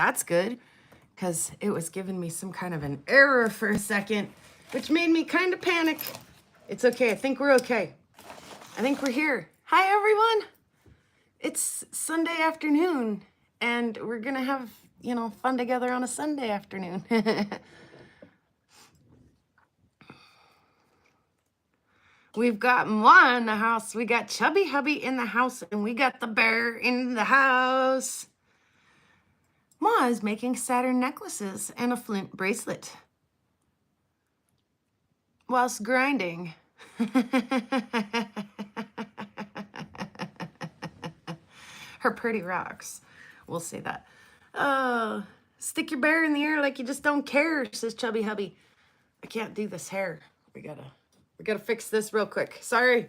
that's good, because it was giving me some kind of an error for a second, which made me kind of panic. It's okay. I think we're okay. I think we're here. Hi, everyone. It's Sunday afternoon, and we're going to have, fun together on a Sunday afternoon. We've got Ma in the house. We got Chubby Hubby in the house, and we got the bear in the house. Ma is making Saturn necklaces and a flint bracelet whilst grinding. Her pretty rocks. We'll say that. Oh, stick your bear in the air like you just don't care, says Chubby Hubby. I can't do this hair. We gotta fix this real quick. Sorry.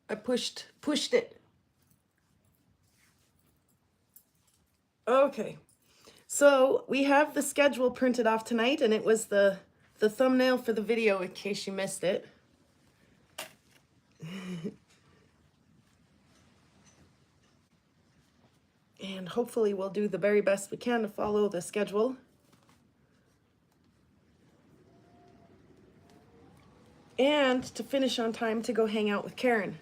I pushed it. Okay. So we have the schedule printed off tonight, and it was the thumbnail for the video in case you missed it. And hopefully we'll do the very best we can to follow the schedule. And to finish on time to go hang out with Karen.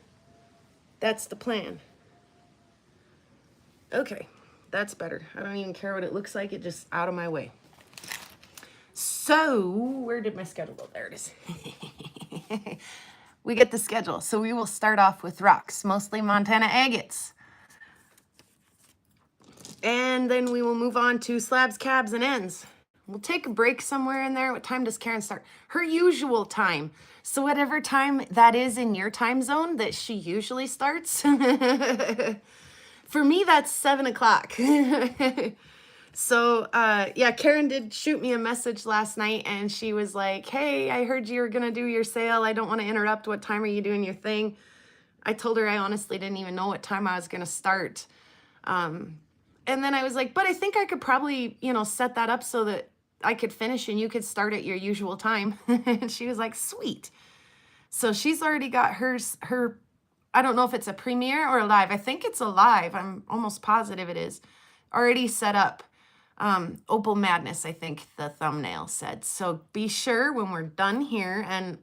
That's the plan. Okay, that's better. I don't even care what it looks like. It just out of my way. So, where did my schedule go? There it is. We get the schedule. So we will start off with rocks, mostly Montana agates. And then we will move on to slabs, cabs, and ends. We'll take a break somewhere in there. What time does Karen start? Her usual time. So whatever time that is in your time zone that she usually starts. For me, that's 7 o'clock. So, yeah, Karen did shoot me a message last night, and she was like, hey, I heard you were going to do your sale. I don't want to interrupt. What time are you doing your thing? I told her I honestly didn't even know what time I was going to start. And then I was like, but I think I could probably, set that up so that I could finish and you could start at your usual time. And she was like, sweet. So she's already got her, I don't know if it's a premiere or a live. I think it's a live. I'm almost positive it is already set up. Opal Madness, I think the thumbnail said. So be sure when we're done here, and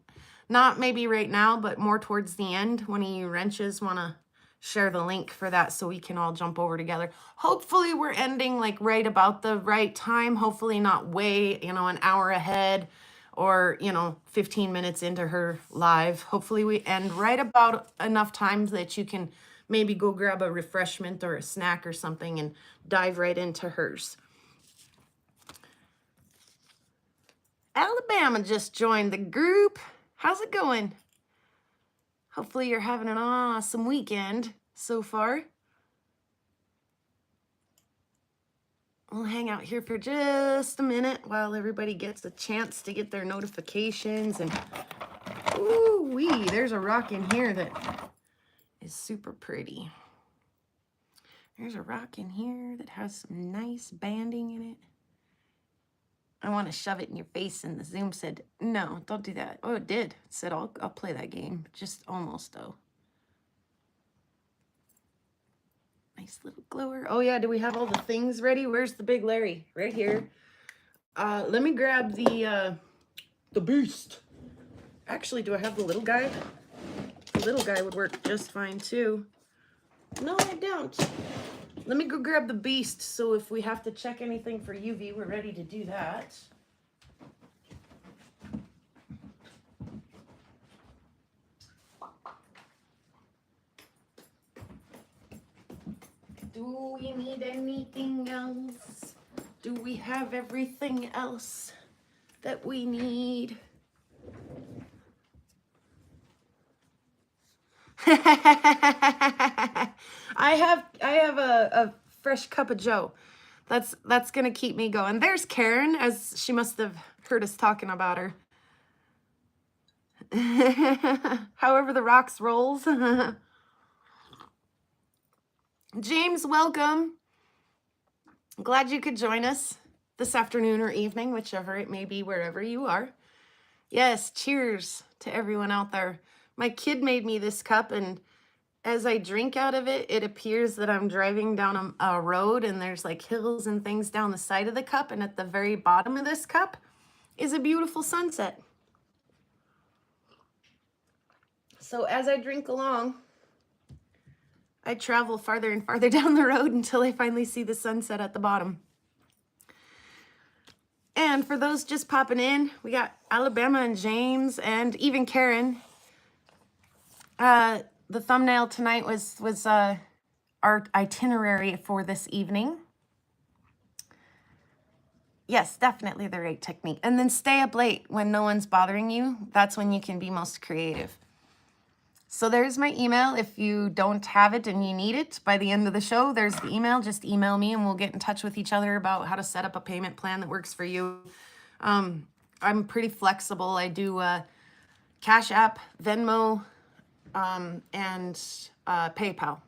not maybe right now, but more towards the end, one of you wrenches want to share the link for that so we can all jump over together. Hopefully we're ending like right about the right time. Hopefully not way, an hour ahead or, 15 minutes into her live. Hopefully we end right about enough time that you can maybe go grab a refreshment or a snack or something and dive right into hers. Alabama just joined the group. How's it going? Hopefully you're having an awesome weekend so far. We'll hang out here for just a minute while everybody gets a chance to get their notifications. And ooh-wee, there's a rock in here that is super pretty. There's a rock in here that has some nice banding in it. I want to shove it in your face, and the Zoom said, no, don't do that. Oh, it did. It said, I'll play that game. Just almost, though. Nice little glower. Oh, yeah, do we have all the things ready? Where's the big Larry? Right here. Let me grab the beast. Actually, do I have the little guy? The little guy would work just fine, too. No, I don't. Let me go grab the beast, so if we have to check anything for UV, we're ready to do that. Do we need anything else? Do we have everything else that we need? I have a fresh cup of Joe. That's gonna keep me going. There's Karen, as she must have heard us talking about her. However the rocks rolls. James, welcome. Glad you could join us this afternoon or evening, whichever it may be, wherever you are. Yes, cheers to everyone out there. My kid made me this cup, and as I drink out of it, it appears that I'm driving down a road and there's like hills and things down the side of the cup. And at the very bottom of this cup is a beautiful sunset. So as I drink along, I travel farther and farther down the road until I finally see the sunset at the bottom. And for those just popping in, we got Alabama and James and even Karen. The thumbnail tonight was our itinerary for this evening. Yes, definitely the right technique. And then stay up late when no one's bothering you. That's when you can be most creative. So there's my email. If you don't have it and you need it by the end of the show, there's the email. Just email me and we'll get in touch with each other about how to set up a payment plan that works for you. I'm pretty flexible. I do Cash App, Venmo, and PayPal.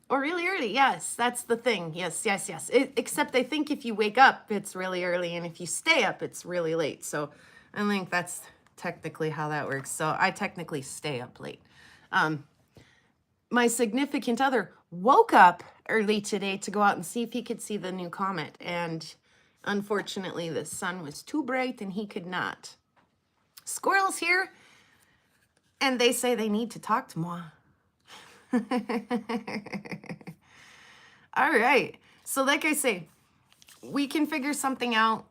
Or really early, yes, that's the thing. Yes. Except I think if you wake up, it's really early, and if you stay up, it's really late. So I think that's technically how that works. So I technically stay up late. My significant other woke up early today to go out and see if he could see the new comet. And unfortunately, the sun was too bright and he could not. Squirrel's here, and they say they need to talk to moi. All right. So like I say, we can figure something out,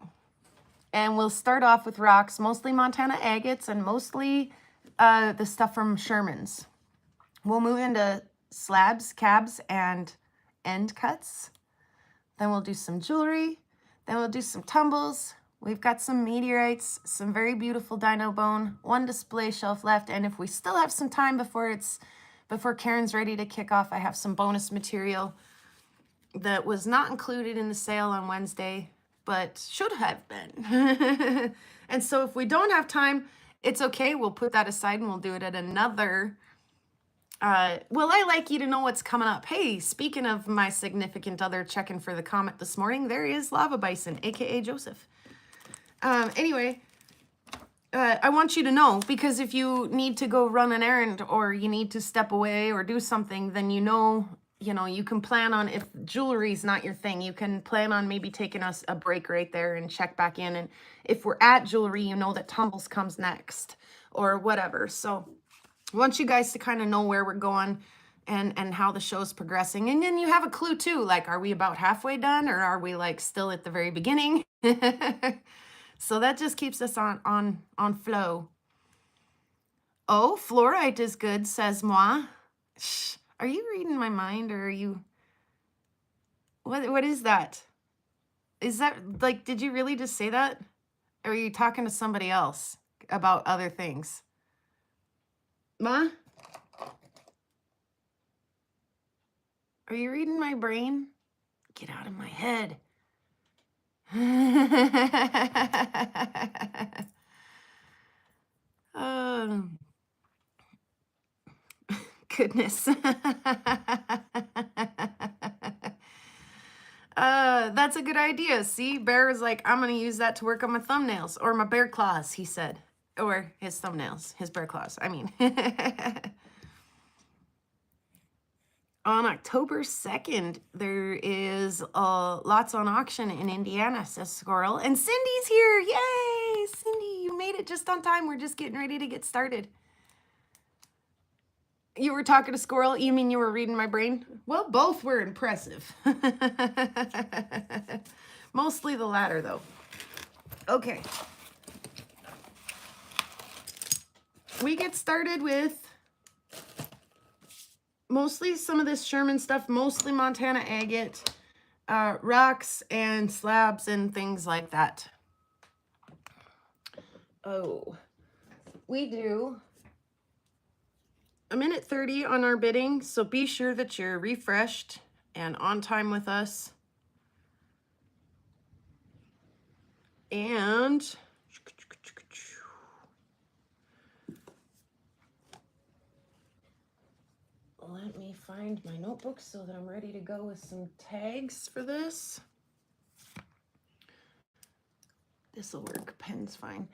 and we'll start off with rocks, mostly Montana agates and mostly the stuff from Sherman's. We'll move into slabs, cabs, and end cuts. Then we'll do some jewelry. Then we'll do some tumbles. We've got some meteorites, some very beautiful dino bone, one display shelf left. And if we still have some time before Karen's ready to kick off, I have some bonus material that was not included in the sale on Wednesday, but should have been. And so if we don't have time, it's okay. We'll put that aside and we'll do it at another. Well, I like you to know what's coming up. Hey, speaking of my significant other checking for the comet this morning, there is Lava Bison, aka Joseph. Anyway, I want you to know, because if you need to go run an errand or you need to step away or do something, then you know, you can plan on, if jewelry's not your thing, you can plan on maybe taking us a break right there and check back in. And if we're at jewelry, you know that tumbles comes next or whatever. So I want you guys to kind of know where we're going and how the show's progressing. And then you have a clue too, like, are we about halfway done or are we like still at the very beginning? So that just keeps us on flow. Oh, fluorite is good, says moi. Shh, are you reading my mind, or are you... What is that? Is that, like, did you really just say that? Or are you talking to somebody else about other things? Ma? Are you reading my brain? Get out of my head. Goodness. That's a good idea. See, Bear was like, I'm going to use that to work on my thumbnails, or my bear claws, he said. Or his thumbnails, his bear claws, I mean. On October 2nd, there is lots on auction in Indiana, says Squirrel. And Cindy's here. Yay! Cindy, you made it just on time. We're just getting ready to get started. You were talking to Squirrel? You mean you were reading my brain? Well, both were impressive. Mostly the latter, though. Okay. We get started with mostly some of this Sherman stuff, mostly Montana agate, rocks and slabs and things like that. Oh, we do a minute 30 on our bidding, so be sure that you're refreshed and on time with us. And let me find my notebook so that I'm ready to go with some tags for this. This'll work, pen's fine.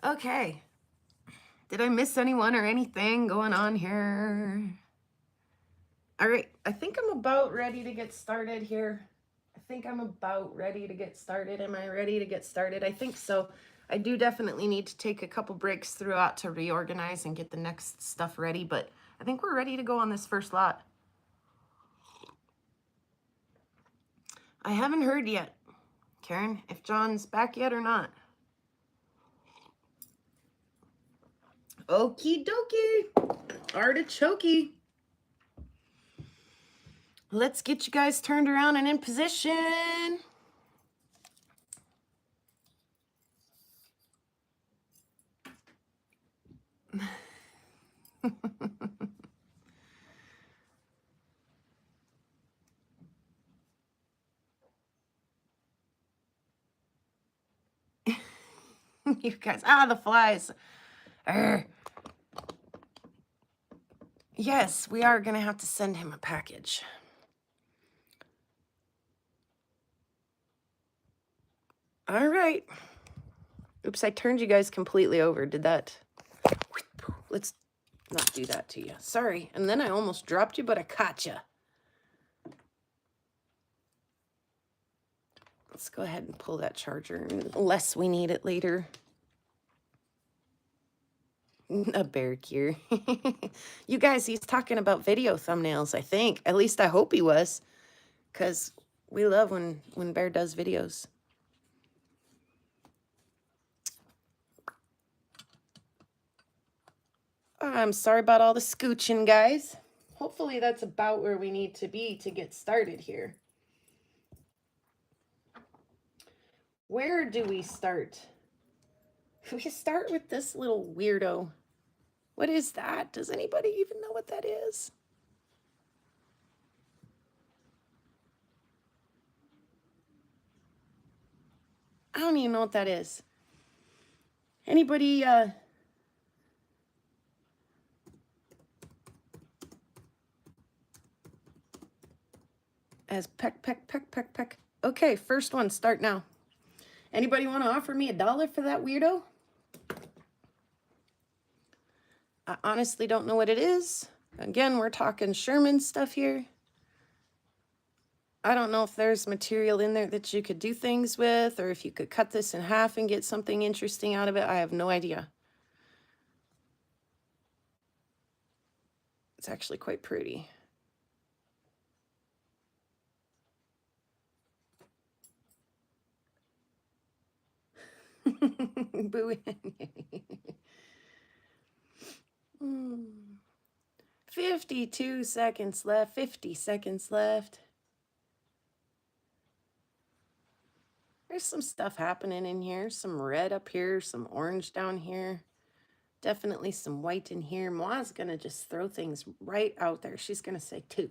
Okay, Did I miss anyone or anything going on here? All right, I think I'm about ready to get started here. Am I ready to get started? I think so. I do definitely need to take a couple breaks throughout to reorganize and get the next stuff ready, but I think we're ready to go on this first lot. I haven't heard yet, Karen, if John's back yet or not. Okie dokie, artichoke. Let's get you guys turned around and in position. You guys, the flies. Arr. Yes, we are going to have to send him a package. All right. Oops, I turned you guys completely over. Did that? Let's not do that to you. Sorry. And then I almost dropped you, but I caught you. Let's go ahead and pull that charger unless we need it later. A bear cure. You guys, he's talking about video thumbnails, I think. At least I hope he was. Because we love when Bear does videos. I'm sorry about all the scooching, guys. Hopefully that's about where we need to be to get started here. Where do we start? We start with this little weirdo. What is that? Does anybody even know what that is? I don't even know what that is. Anybody, as peck, peck, peck, peck, peck. Okay, first one, start now. Anybody want to offer me $1 for that weirdo? I honestly don't know what it is. Again, we're talking Sherman stuff here. I don't know if there's material in there that you could do things with, or if you could cut this in half and get something interesting out of it. I have no idea. It's actually quite pretty. Boo. 52 seconds left. 50 seconds left. There's some stuff happening in here. Some red up here, some orange down here. Definitely some white in here. Ma's going to just throw things right out there. She's going to say $2.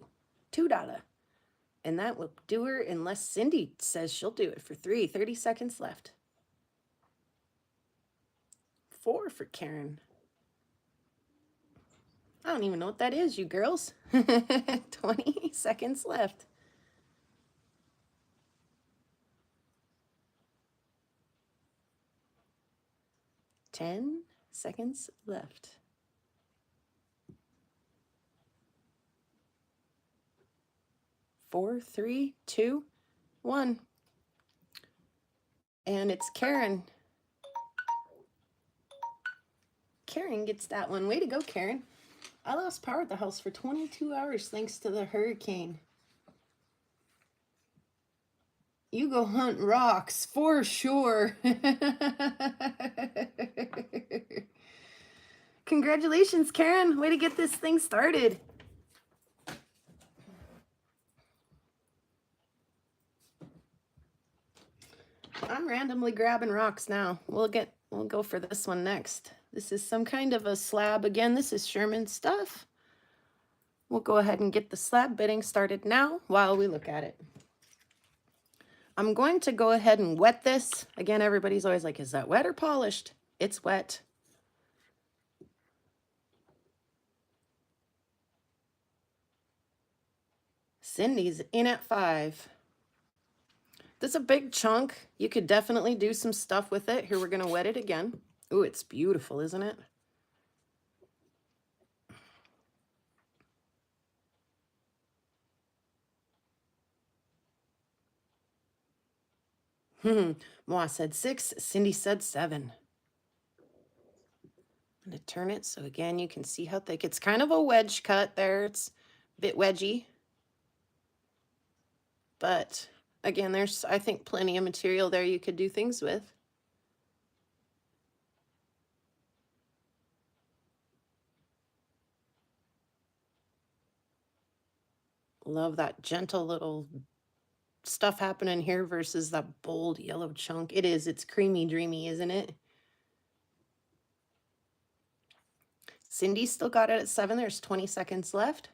And that will do her unless Cindy says she'll do it for 3. 30 seconds left. 4 for Karen. I don't even know what that is, you girls. 20 seconds left. 10 seconds left. 4, 3, 2, 1. And it's Karen. Karen gets that one. Way to go, Karen. I lost power at the house for 22 hours thanks to the hurricane. You go hunt rocks for sure. Congratulations, Karen. Way to get this thing started. I'm randomly grabbing rocks now. We'll go for this one next. This is some kind of a slab. Again, this is Sherman stuff. We'll go ahead and get the slab bitting started now while we look at it. I'm going to go ahead and wet this. Again, everybody's always like, is that wet or polished? It's wet. Cindy's in at 5. This is a big chunk. You could definitely do some stuff with it. Here, we're going to wet it again. Ooh, it's beautiful, isn't it? Moa said 6, Cindy said 7. I'm going to turn it so again you can see how thick. It's kind of a wedge cut there. It's a bit wedgy. But again, there's, I think, plenty of material there you could do things with. Love that gentle little stuff happening here versus that bold yellow chunk. It is, it's creamy dreamy, isn't it? Cindy still got it at 7. There's 20 seconds left.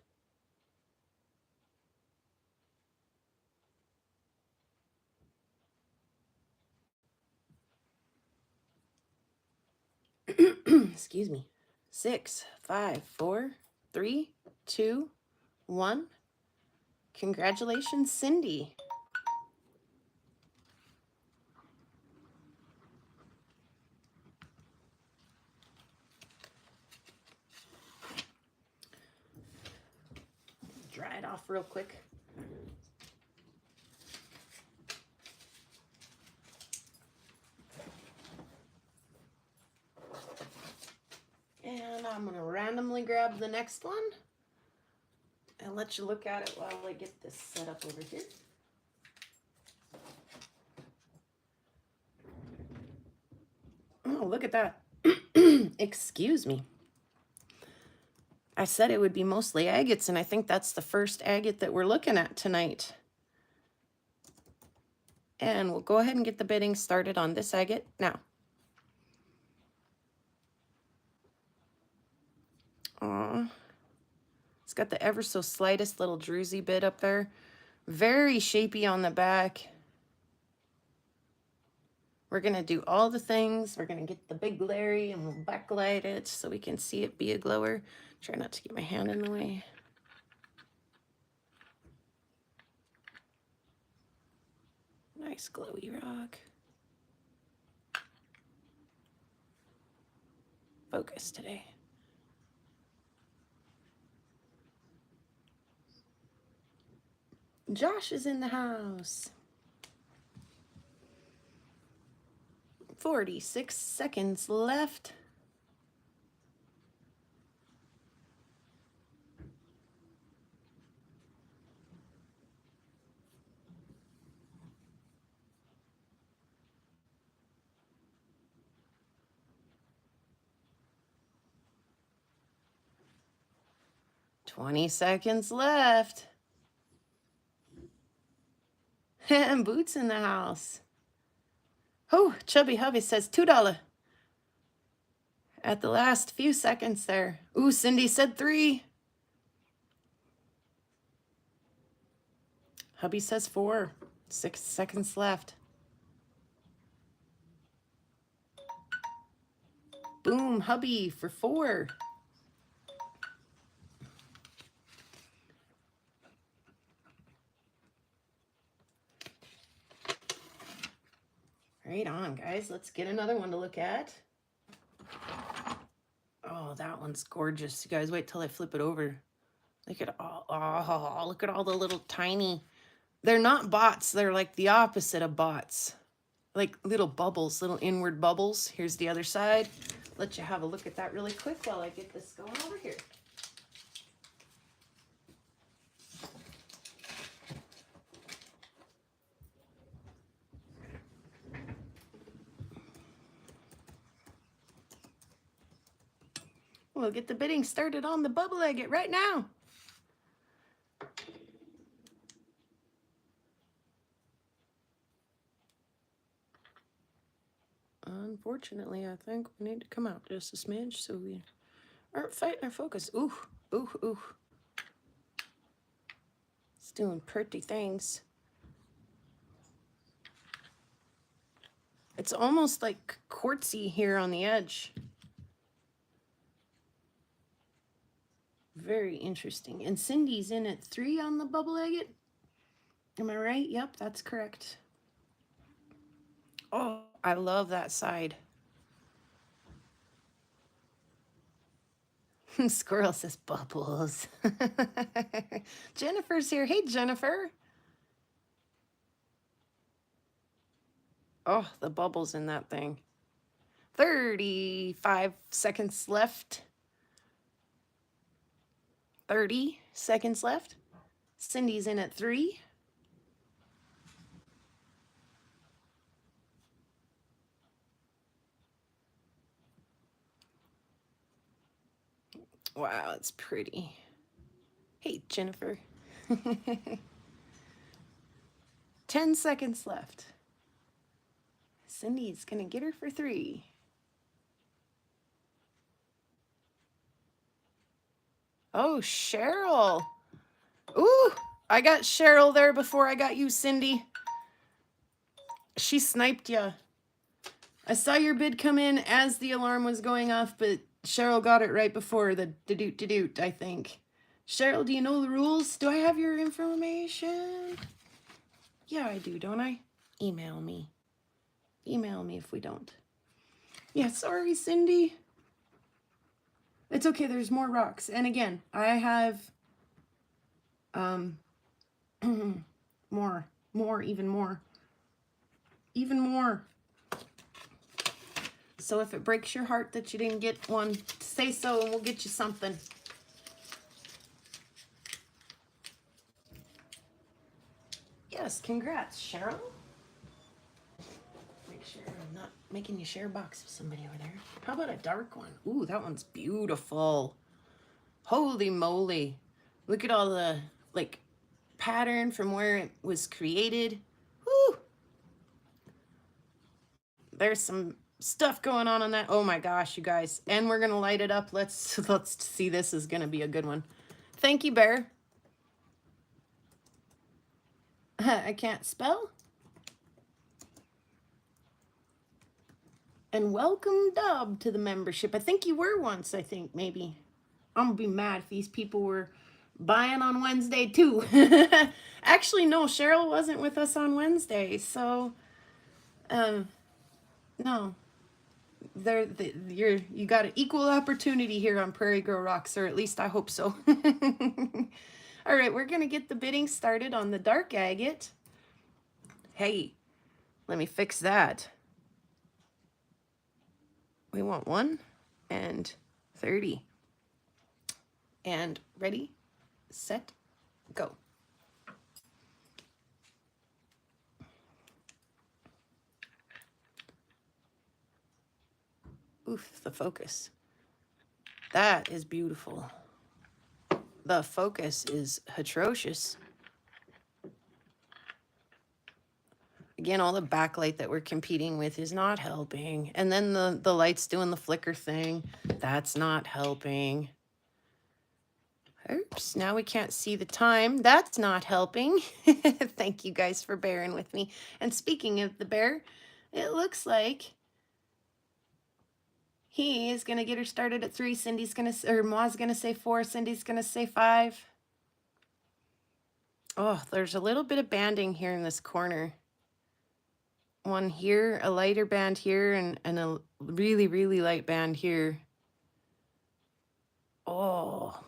Excuse me. 6, 5, 4, 3, 2, 1. Congratulations, Cindy. Dry it off real quick. And I'm going to randomly grab the next one and let you look at it while I get this set up over here. Oh, look at that. Excuse me. I said it would be mostly agates, and I think that's the first agate that we're looking at tonight. And we'll go ahead and get the bidding started on this agate now. It's got the ever so slightest little druzy bit up there. Very shapy on the back. We're going to do all the things. We're going to get the big Larry and we'll backlight it so we can see it be a glower. Try not to get my hand in the way. Nice glowy rock. Focus today. Josh is in the house. 46 seconds left. "20 seconds left." And Boots in the house. Oh, Chubby Hubby says $2. At the last few seconds there. Ooh, Cindy said 3. Hubby says 4. 6 seconds left. Boom, Hubby for 4. Right on, guys. Let's get another one to look at. Oh, that one's gorgeous. You guys wait till I flip it over. Look at look at all the little tiny, they're not bots. They're like the opposite of bots. Like little bubbles, little inward bubbles. Here's the other side. Let you have a look at that really quick while I get this going over here. We'll get the bidding started on the bubble agate right now. Unfortunately, I think we need to come out just a smidge so we aren't fighting our focus. Ooh, ooh, ooh. It's doing pretty things. It's almost like quartzy here on the edge. Very interesting. And Cindy's in at 3 on the bubble agate. Am I right? Yep, that's correct. Oh, I love that side. Squirrel says bubbles. Jennifer's here. Hey, Jennifer. Oh, the bubbles in that thing. 35 seconds left. 30 seconds left. Cindy's in at 3. Wow, it's pretty. Hey, Jennifer. 10 seconds left. Cindy's gonna get her for 3. Oh, Cheryl. Ooh, I got Cheryl there before I got you, Cindy. She sniped ya. I saw your bid come in as the alarm was going off, but Cheryl got it right before the doot, I think. Cheryl, do you know the rules? Do I have your information? Yeah, I do, don't I? Email me. Email me if we don't. Yeah, sorry, Cindy. It's okay, there's more rocks. And again, I have even more. So if it breaks your heart that you didn't get one, say so and we'll get you something. Yes, congrats, Cheryl. Make sure I'm not making you share a box with somebody over there. How about a dark one? Ooh, that one's beautiful. Holy moly. Look at all the, like, pattern from where it was created. Woo! There's some stuff going on that. Oh my gosh, you guys. And we're going to light it up. Let's see. This is going to be a good one. Thank you, Bear. I can't spell. And welcome, Dub, to the membership. I think you were once, I think, maybe. I'm going to be mad if these people were buying on Wednesday, too. Actually, no, Cheryl wasn't with us on Wednesday, so, no. You got an equal opportunity here on Prairie Girl Rocks, or at least I hope so. All right, we're going to get the bidding started on the dark agate. Hey, let me fix that. We want 1 and 30. And ready, set, go. Oof, the focus. That is beautiful. The focus is atrocious. Again, all the backlight that we're competing with is not helping. And then the light's doing the flicker thing. That's not helping. Oops, now we can't see the time. That's not helping. Thank you guys for bearing with me. And speaking of the bear, it looks like he is going to get her started at 3. Cindy's going to, or Ma's going to say 4. Cindy's going to say 5. Oh, there's a little bit of banding here in this corner. One here, a lighter band here, and a really, really light band here. Oh.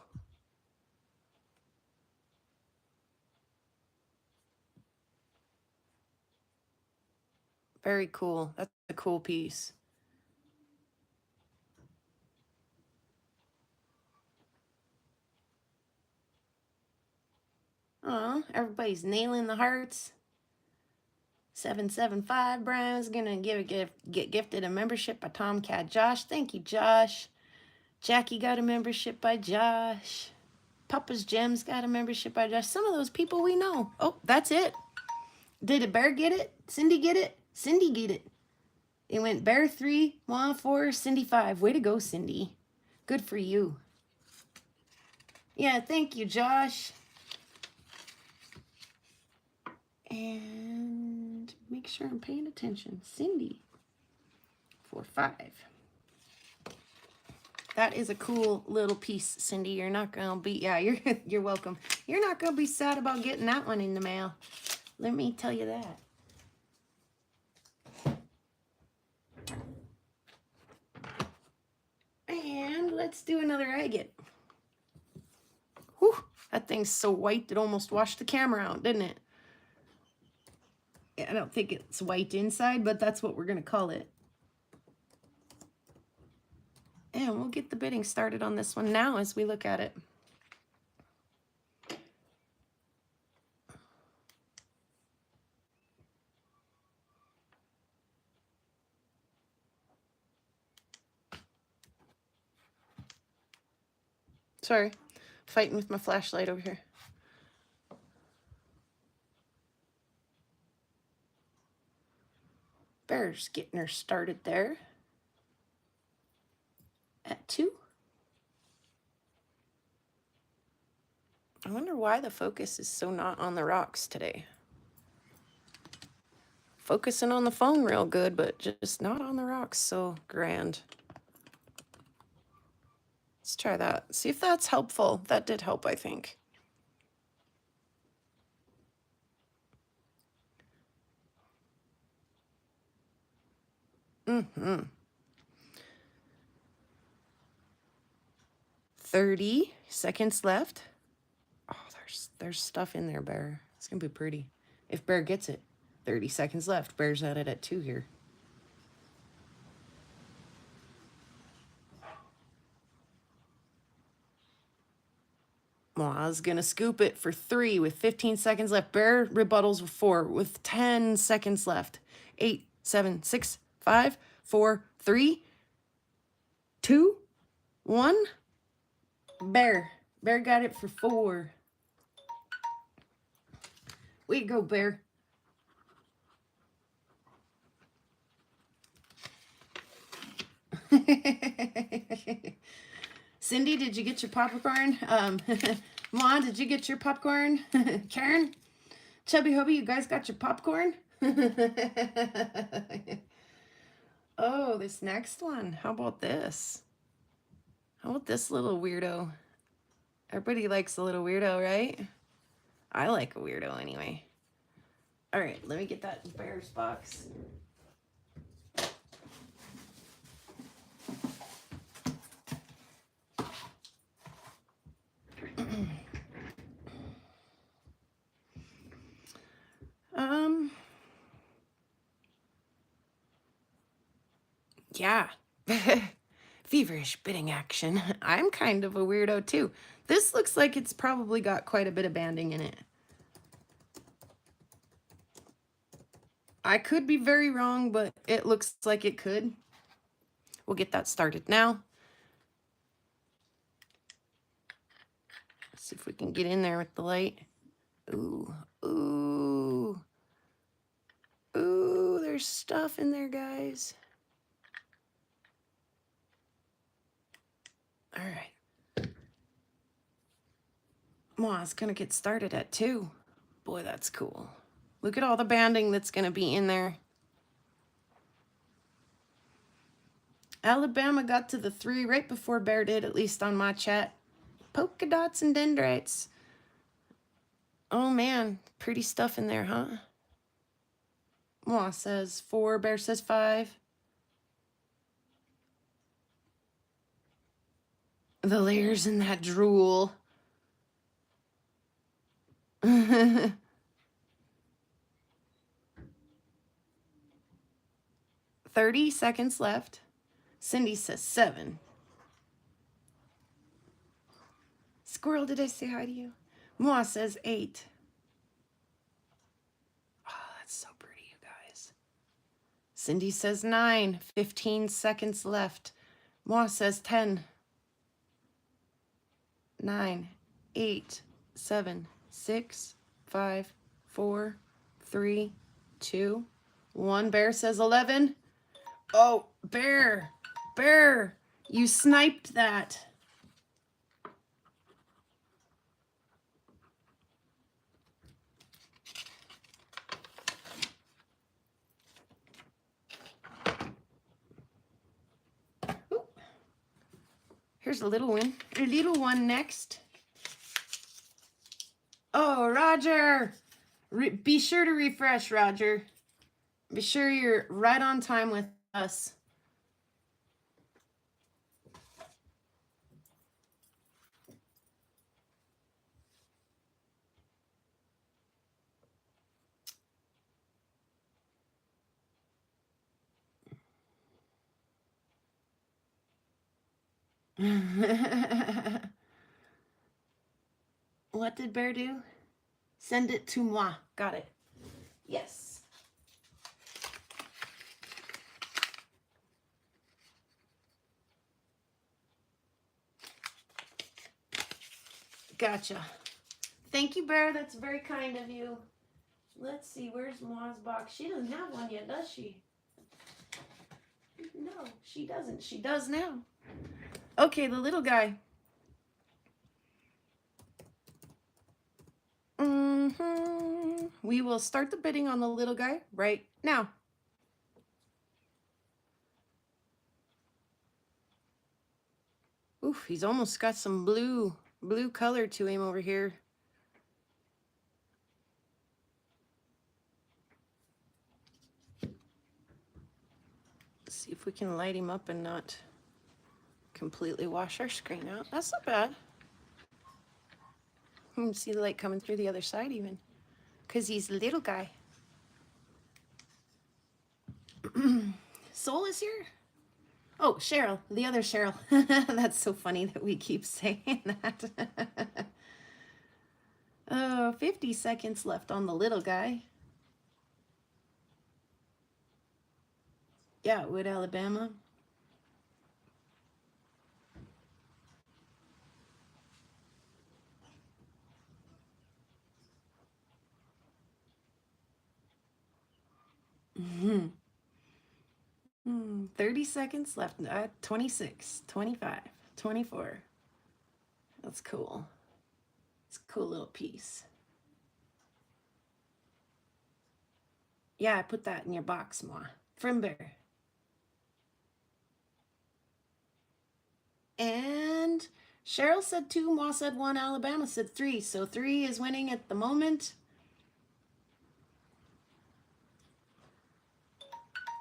Very cool. That's a cool piece. Oh, everybody's nailing the hearts. 775 Brown's gonna get gifted a membership by Tomcat Josh. Thank you, Josh. Jackie got a membership by Josh. Papa's Gems got a membership by Josh. Some of those people we know. Oh, that's it. Did a Bear get it? Cindy get it? Cindy get it. It went Bear 3, Ma 4, Cindy 5. Way to go, Cindy. Good for you. Yeah, thank you, Josh. And make sure I'm paying attention. Cindy, 4, 5. That is a cool little piece, Cindy. You're not gonna be, yeah, you're welcome. You're not gonna be sad about getting that one in the mail. Let me tell you that. And let's do another agate. Whew, that thing's so white it almost washed the camera out, didn't it? I don't think it's white inside, but that's what we're going to call it. And we'll get the bidding started on this one now as we look at it. Sorry, fighting with my flashlight over here. Bear's getting her started there at 2. I wonder why the focus is so not on the rocks today. Focusing on the phone real good, but just not on the rocks so grand. Let's try that. See if that's helpful. That did help, I think. Mm-hmm. 30 seconds left. Oh, there's stuff in there, Bear. It's gonna be pretty. If Bear gets it. 30 seconds left. Bear's at it at 2 here. Ma's gonna scoop it for 3 with 15 seconds left. Bear rebuttals with 4 with 10 seconds left. 8, 7, 6, 5, 4, 3, 2, 1. Bear got it for 4. Way to go, Bear. Cindy, did you get your popcorn? Ma, did you get your popcorn? Karen, Chubby Hubby, you guys got your popcorn? Oh, this next one. How about this? How about this little weirdo? Everybody likes a little weirdo, right? I like a weirdo anyway. All right, let me get that Bears box. Yeah. Feverish bidding action. I'm kind of a weirdo too. This looks like it's probably got quite a bit of banding in it. I could be very wrong, but it looks like it could. We'll get that started now. Let's see if we can get in there with the light. Ooh, ooh. Ooh, there's stuff in there, guys. All right. Ma's gonna get started at 2. Boy, that's cool. Look at all the banding that's gonna be in there. Alabama got to the 3 right before Bear did, at least on my chat. Polka dots and dendrites. Oh man, pretty stuff in there, huh? Ma says 4, Bear says 5. The layers in that drool. 30 seconds left. Cindy says 7. Squirrel, did I say hi to you? Ma says 8. Oh, that's so pretty, you guys. Cindy says 9. 15 seconds left. Ma says 10. 9, 8, 7, 6, 5, 4, 3, 2, 1. Bear says 11. Oh, Bear, you sniped that. Ooh. Here's a little one. A little one next. Oh, Roger. Be sure to refresh, Roger. Be sure you're right on time with us. What did Bear do? Send it to moi. Got it. Yes. Gotcha. Thank you, Bear. That's very kind of you. Let's see. Where's Moi's box? She doesn't have one yet, does she? No, she doesn't. She does now. Okay, the little guy. We will start the bidding on the little guy right now. Oof, he's almost got some blue color to him over here. Let's see if we can light him up and not completely wash our screen out. That's not bad. You can see the light coming through the other side even, because he's a little guy. Soul is here? Oh, Cheryl, the other Cheryl. That's so funny that we keep saying that. Oh, 50 seconds left on the little guy. Yeah, Wood, Alabama. Mm-hmm. 30 seconds left. 26, 25, 24. That's cool. It's a cool little piece. Yeah, I put that in your box, Ma. From Bear. And Cheryl said 2, Ma said 1, Alabama said 3. So 3 is winning at the moment.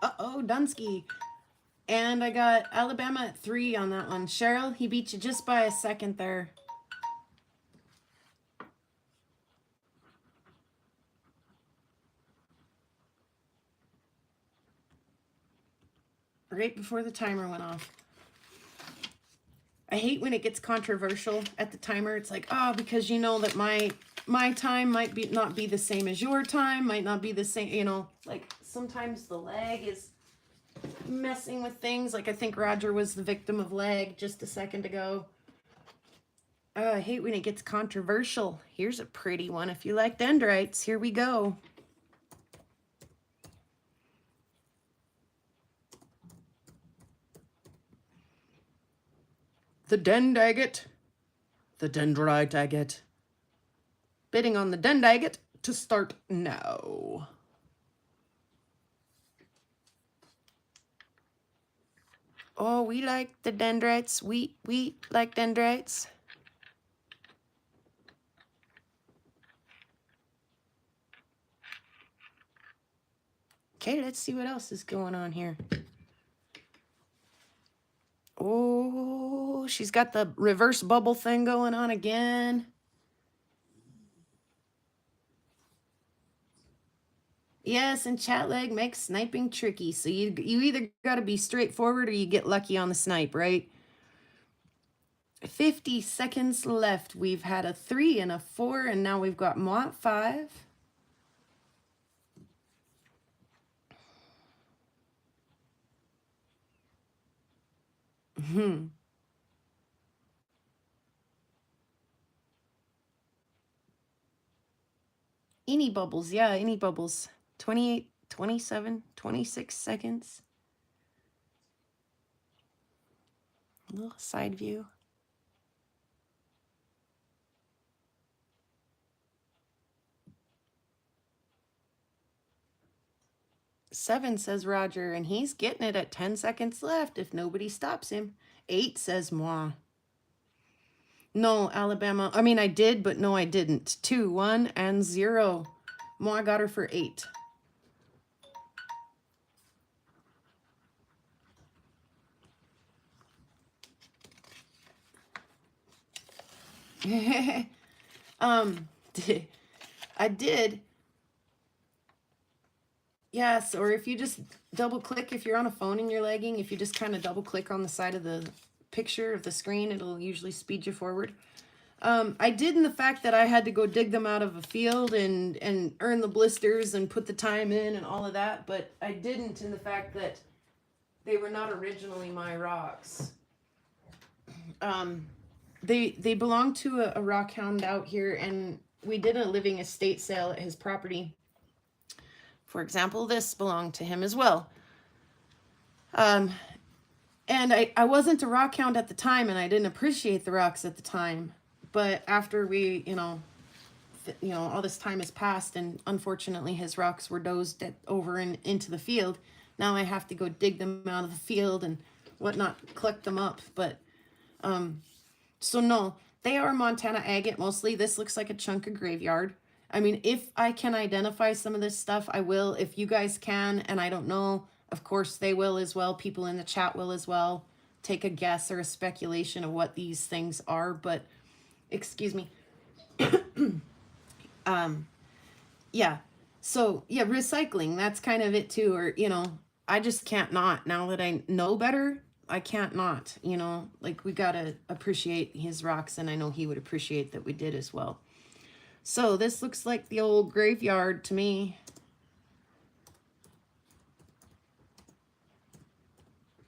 Uh-oh, Dunsky. And I got Alabama at 3 on that one. Cheryl, he beat you just by a second there. Right before the timer went off. I hate when it gets controversial at the timer. It's like, oh, because you know that my time might not be the same as your time, might not be the same, you know, like sometimes the lag is messing with things. Like I think Roger was the victim of lag just a second ago. I hate when it gets controversial. Here's a pretty one. If you like dendrites, here we go. The dendagate. The dendrite agate. Bidding on the dendagate to start now. Oh, we like the dendrites. We like dendrites. Okay, let's see what else is going on here. Oh, she's got the reverse bubble thing going on again. Yes, and chat lag makes sniping tricky. So you either got to be straightforward or you get lucky on the snipe, right? 50 seconds left. We've had a 3 and a 4, and now we've got Mott 5. Any bubbles, yeah, any bubbles. 28, 27, 26 seconds. A little side view. Seven, says Roger, and he's getting it at 10 seconds left if nobody stops him. 8, says moi. No, Alabama. I mean, I did, but no, I didn't. 2, 1, and 0. Moi got her for 8. I did. Yes, or if you just double click, if you're on a phone and you're lagging, if you just kind of double click on the side of the picture of the screen. It'll usually speed you forward. I did in the fact that I had to go dig them out of a field and earn the blisters and put the time in and all of that, but I didn't in the fact that they were not originally my rocks. They belong to a rock hound out here, and we did a living estate sale at his property. For example, this belonged to him as well. And I wasn't a rock hound at the time, and I didn't appreciate the rocks at the time. But after we, all this time has passed, and unfortunately his rocks were dozed over and into the field. Now I have to go dig them out of the field and whatnot, collect them up. But so no, they are Montana agate mostly. This looks like a chunk of graveyard. I mean, if I can identify some of this stuff, I will. If you guys can, and I don't know, of course they will as well. People in the chat will as well. Take a guess or a speculation of what these things are. But excuse me. Yeah. So yeah, recycling, that's kind of it too. Or, I just can't not, now that I know better, I can't not, like we gotta appreciate his rocks, and I know he would appreciate that we did as well. So this looks like the old graveyard to me.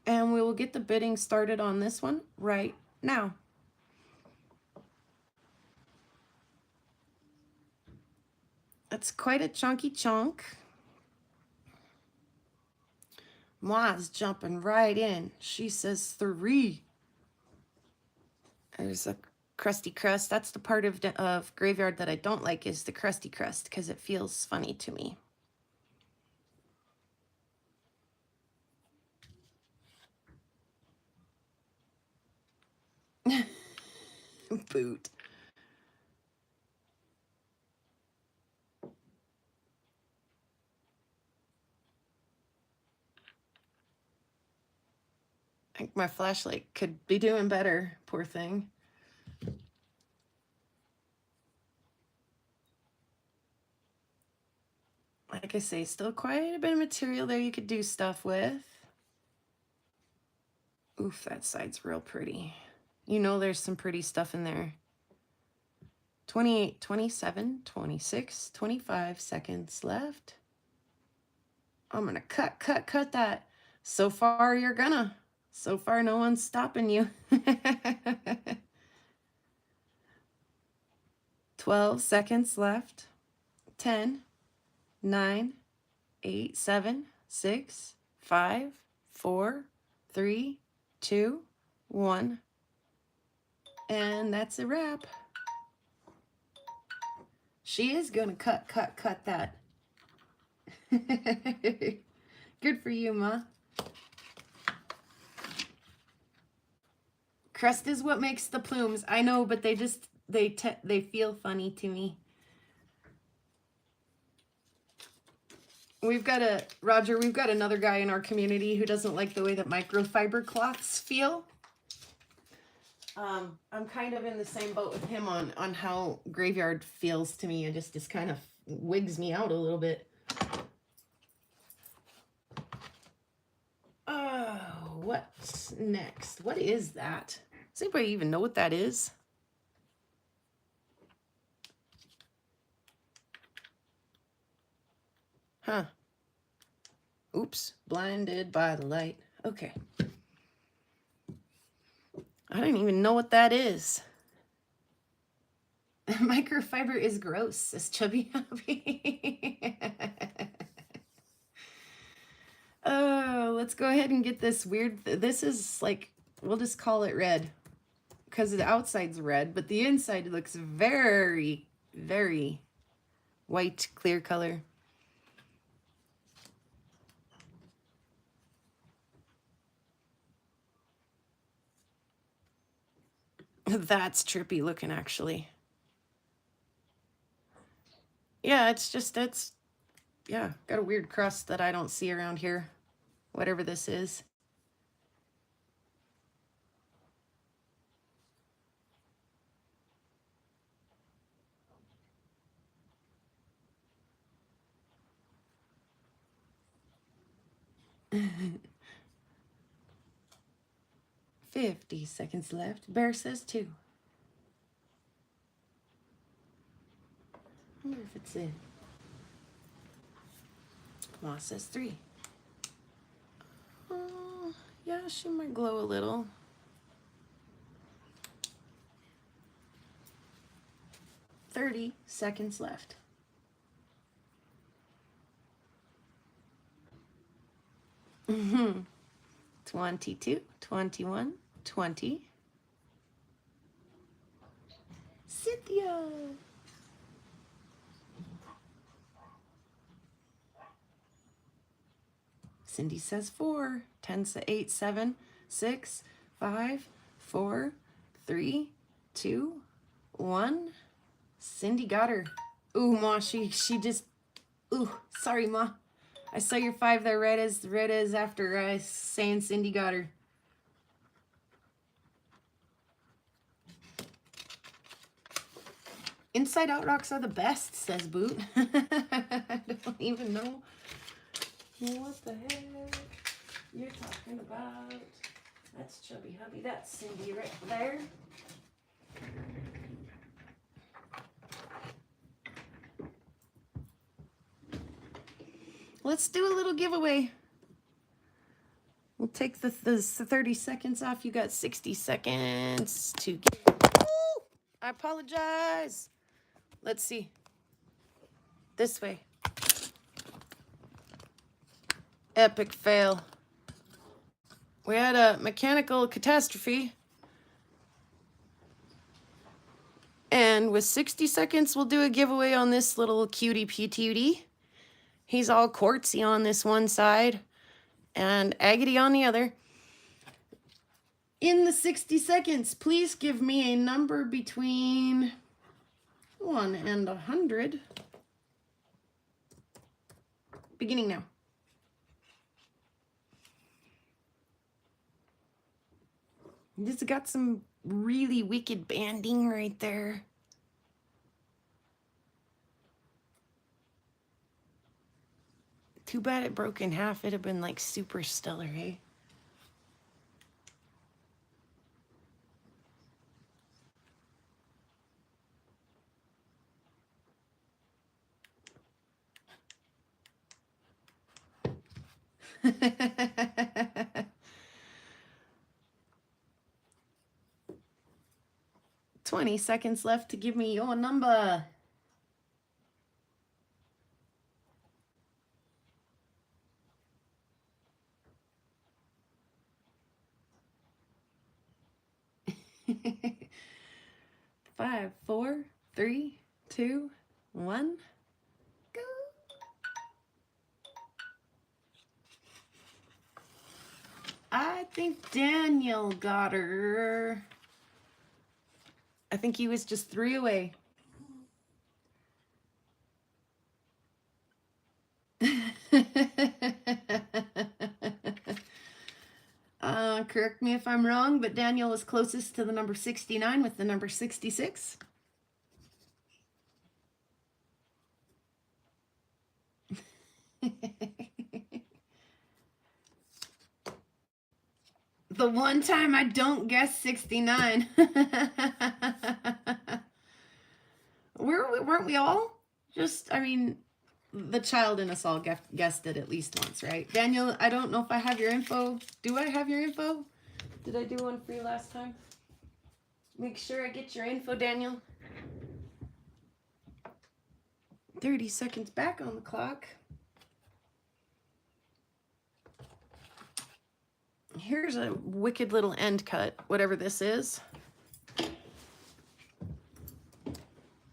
And we will get the bidding started on this one right now. That's quite a chunky chunk. Ma's jumping right in. She says 3. There's a crusty crust. That's the part of graveyard that I don't like, is the crusty crust, because it feels funny to me. Boot. I think my flashlight could be doing better, poor thing. Like I say, still quite a bit of material there you could do stuff with. Oof, that side's real pretty. There's some pretty stuff in there. 28, 27, 26, 25 seconds left. I'm gonna cut that. So far, you're gonna. So far, no one's stopping you. 12 seconds left. 10, 9, 8, 7, 6, 5, 4, 3, 2, 1. And that's a wrap. She is gonna cut that. Good for you, Ma. Crust is what makes the plumes. I know, but they feel funny to me. We've got another guy in our community who doesn't like the way that microfiber cloths feel. I'm kind of in the same boat with him on how graveyard feels to me. It just kind of wigs me out a little bit. Oh, what's next? What is that? Does anybody even know what that is? Huh. Oops, blinded by the light. Okay. I don't even know what that is. Microfiber is gross, says Chubby Happy. Oh, let's go ahead and get this weird. This is like, we'll just call it red, because the outside's red, but the inside looks very, very white, clear color. That's trippy looking, actually. Yeah, yeah, got a weird crust that I don't see around here, whatever this is. 50 seconds left. Bear says 2. I wonder if it's in. Moss says 3. Yeah, she might glow a little. "30 seconds left. Mm-hmm. 22, 21, 20. Cynthia. Cindy says 4. 10, 8, 7, 6, 5, 4, 3, 2, 1. Cindy got her. Ooh, Ma, she just, ooh, sorry, Ma. I saw your 5 there, red as after saying Cindy got her. Inside out rocks are the best, says Boot. I don't even know what the heck you're talking about. That's Chubby Hubby. That's Cindy right there. Let's do a little giveaway. We'll take the 30 seconds off. You got 60 seconds to give. Ooh, I apologize. Let's see. This way. Epic fail. We had a mechanical catastrophe. And with 60 seconds, we'll do a giveaway on this little cutie patootie. He's all quartzy on this one side and agate on the other. In the 60 seconds, please give me a number between 1 and 100. Beginning now. This has got some really wicked banding right there. Too bad it broke in half. It'd have been like super stellar, eh? "20 seconds left to give me your number." Five, 4, 3, 2, 1, go. I think Daniel got her. I think he was just 3 away. Correct me if I'm wrong, but Daniel was closest to the number 69 with the number 66. The one time I don't guess 69. Weren't we all? Just, I mean, the child in us all guessed it at least once, right? Daniel, I don't know if I have your info. Do I have your info? Did I do one for you last time? Make sure I get your info, Daniel. 30 seconds back on the clock. Here's a wicked little end cut, whatever this is.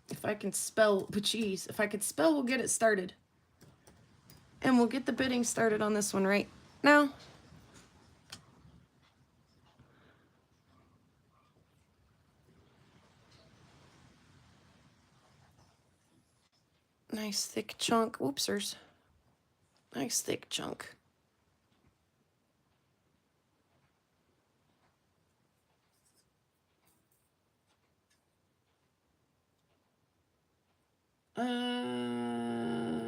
If I can spell, but geez, if I could spell, we'll get it started. And we'll get the bidding started on this one right now. Nice thick chunk. Whoopsers. Nice thick chunk.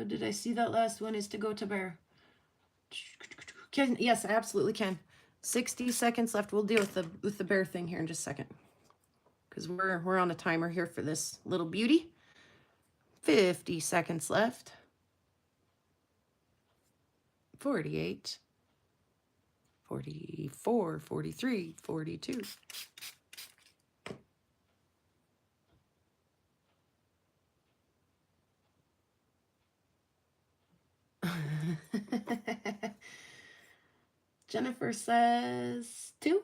Did I see that last one is to go to bear? Yes, I absolutely can. 60 seconds left. We'll deal with the bear thing here in just a second, because we're on a timer here for this little beauty. 50 seconds left. 48, 44, 43, 42. Jennifer says 2.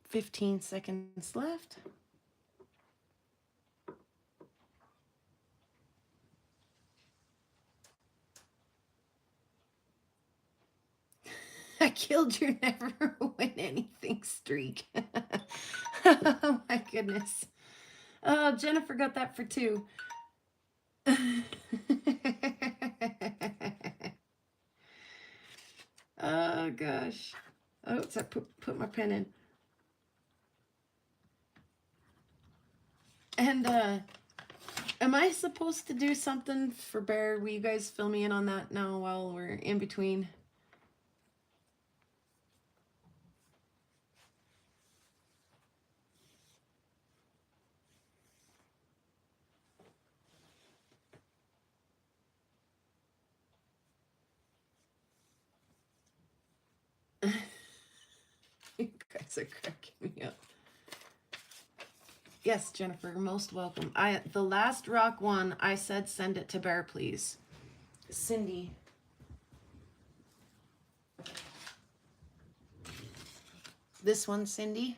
Fifteen seconds left. I killed your never win anything streak. Oh my goodness. Oh, Jennifer got that for 2. Oh gosh. Oh, so I put my pen in. And am I supposed to do something for Bear? Will you guys fill me in on that now while we're in between? You guys are cracking me up. Yes, Jennifer, most welcome. The last rock one, I said send it to Bear, please. Cindy. This one, Cindy.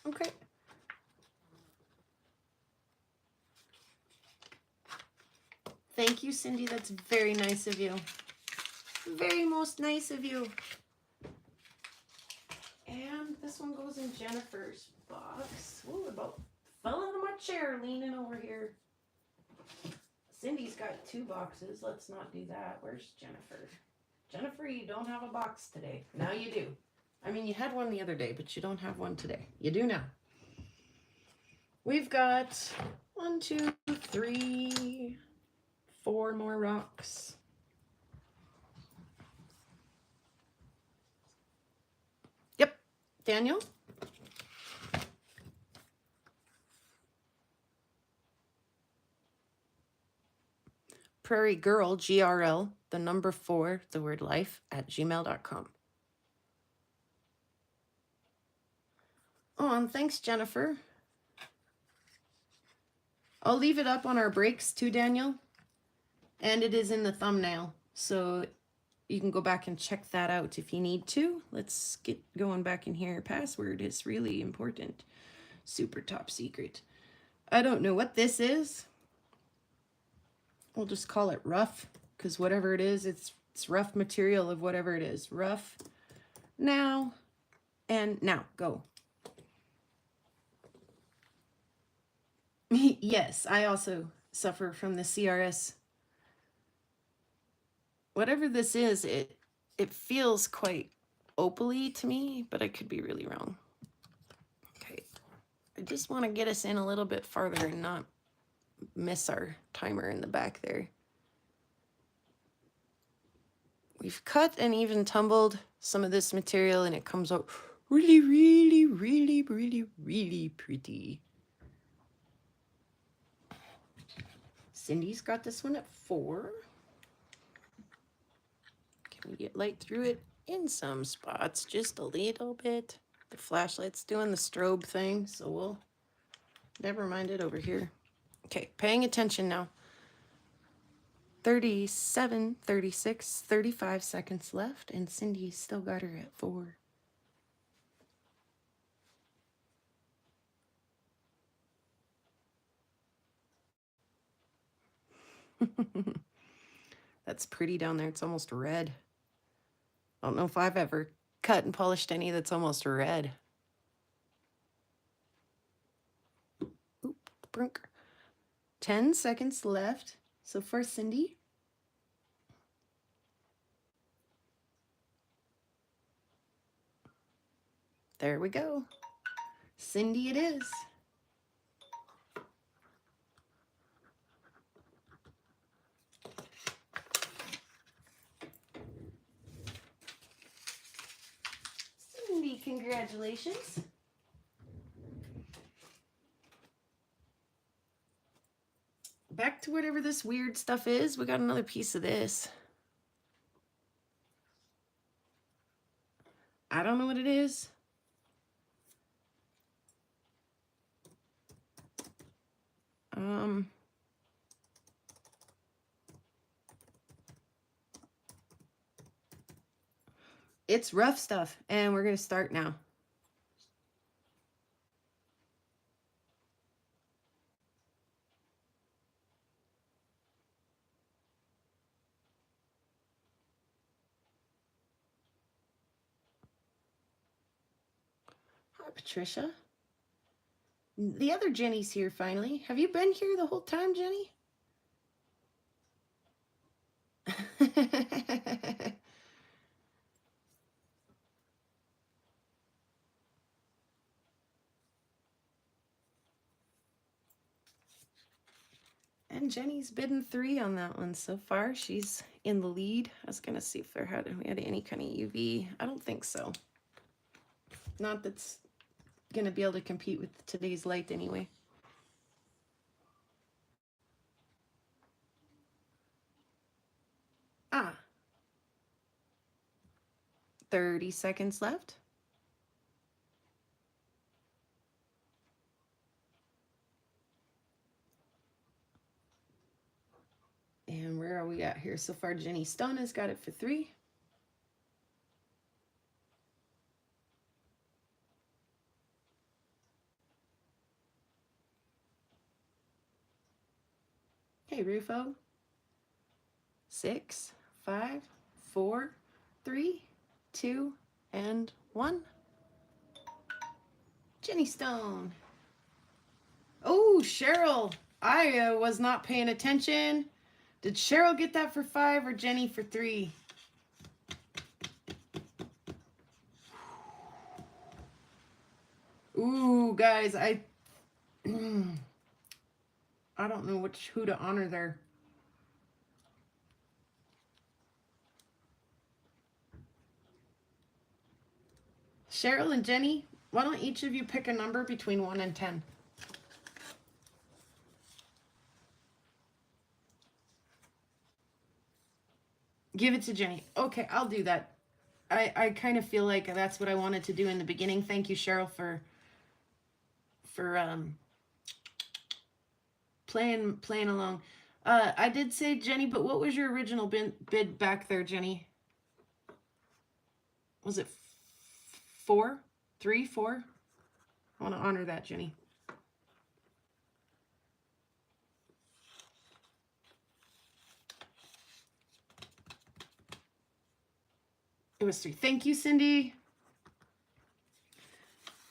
Okay. Thank you, Cindy. That's very nice of you. Very most nice of you. And this one goes in Jennifer's box. Ooh, about fell out of my chair leaning over here. Cindy's got 2 boxes. Let's not do that. Where's Jennifer? Jennifer, you don't have a box today. Now you do. I mean, you had one the other day, but you don't have one today. You do now. We've got 1, 2, 3, 4 more rocks. Yep. Daniel? Prairie Girl, GRL, the number 4, the word life, @gmail.com. Oh, and thanks, Jennifer. I'll leave it up on our breaks too, Daniel. And it is in the thumbnail, so you can go back and check that out if you need to. Let's get going back in here. Password is really important. Super top secret. I don't know what this is. We'll just call it rough, because whatever it is, it's rough material of whatever it is. Rough. Now. And now. Go. Yes, I also suffer from the CRS. Whatever this is, it feels quite opaly to me, but I could be really wrong. Okay, I just want to get us in a little bit farther and not miss our timer in the back there. We've cut and even tumbled some of this material, and it comes out really, really, really, really, really pretty. Cindy's got this one at 4. Can we get light through it in some spots? Just a little bit. The flashlight's doing the strobe thing, so we'll never mind it over here. Okay, paying attention now. 37, 36, 35 seconds left, and Cindy's still got her at 4. That's pretty down there. It's almost red. I don't know if I've ever cut and polished any that's almost red. Oop, brunk. 10 seconds left. So for Cindy. There we go. Cindy it is. Cindy, congratulations. Back to whatever this weird stuff is. We got another piece of this. I don't know what it is. It's rough stuff, and we're going to start now. Hi, Patricia. The other Jenny's here finally. Have you been here the whole time, Jenny? And Jenny's bidden 3 on that one so far. She's in the lead. I was gonna see if we had any kind of UV. I don't think so. Not that's gonna be able to compete with today's light anyway. Ah. 30 seconds left. And where are we at here? So far, Jenny Stone has got it for 3. Hey, Rufo. 6, 5, 4, 3, 2, and 1. Jenny Stone. Oh, Cheryl. I was not paying attention. Did Cheryl get that for 5 or Jenny for 3? Ooh, guys, I don't know who to honor there. Cheryl and Jenny, why don't each of you pick a number between 1 and 10? Give it to Jenny. Okay, I'll do that. I kind of feel like that's what I wanted to do in the beginning. Thank you, Cheryl, for playing along. I did say Jenny, but what was your original bid back there, Jenny? Was it 4? 3, 4? I want to honor that, Jenny. It was 3. Thank you, Cindy.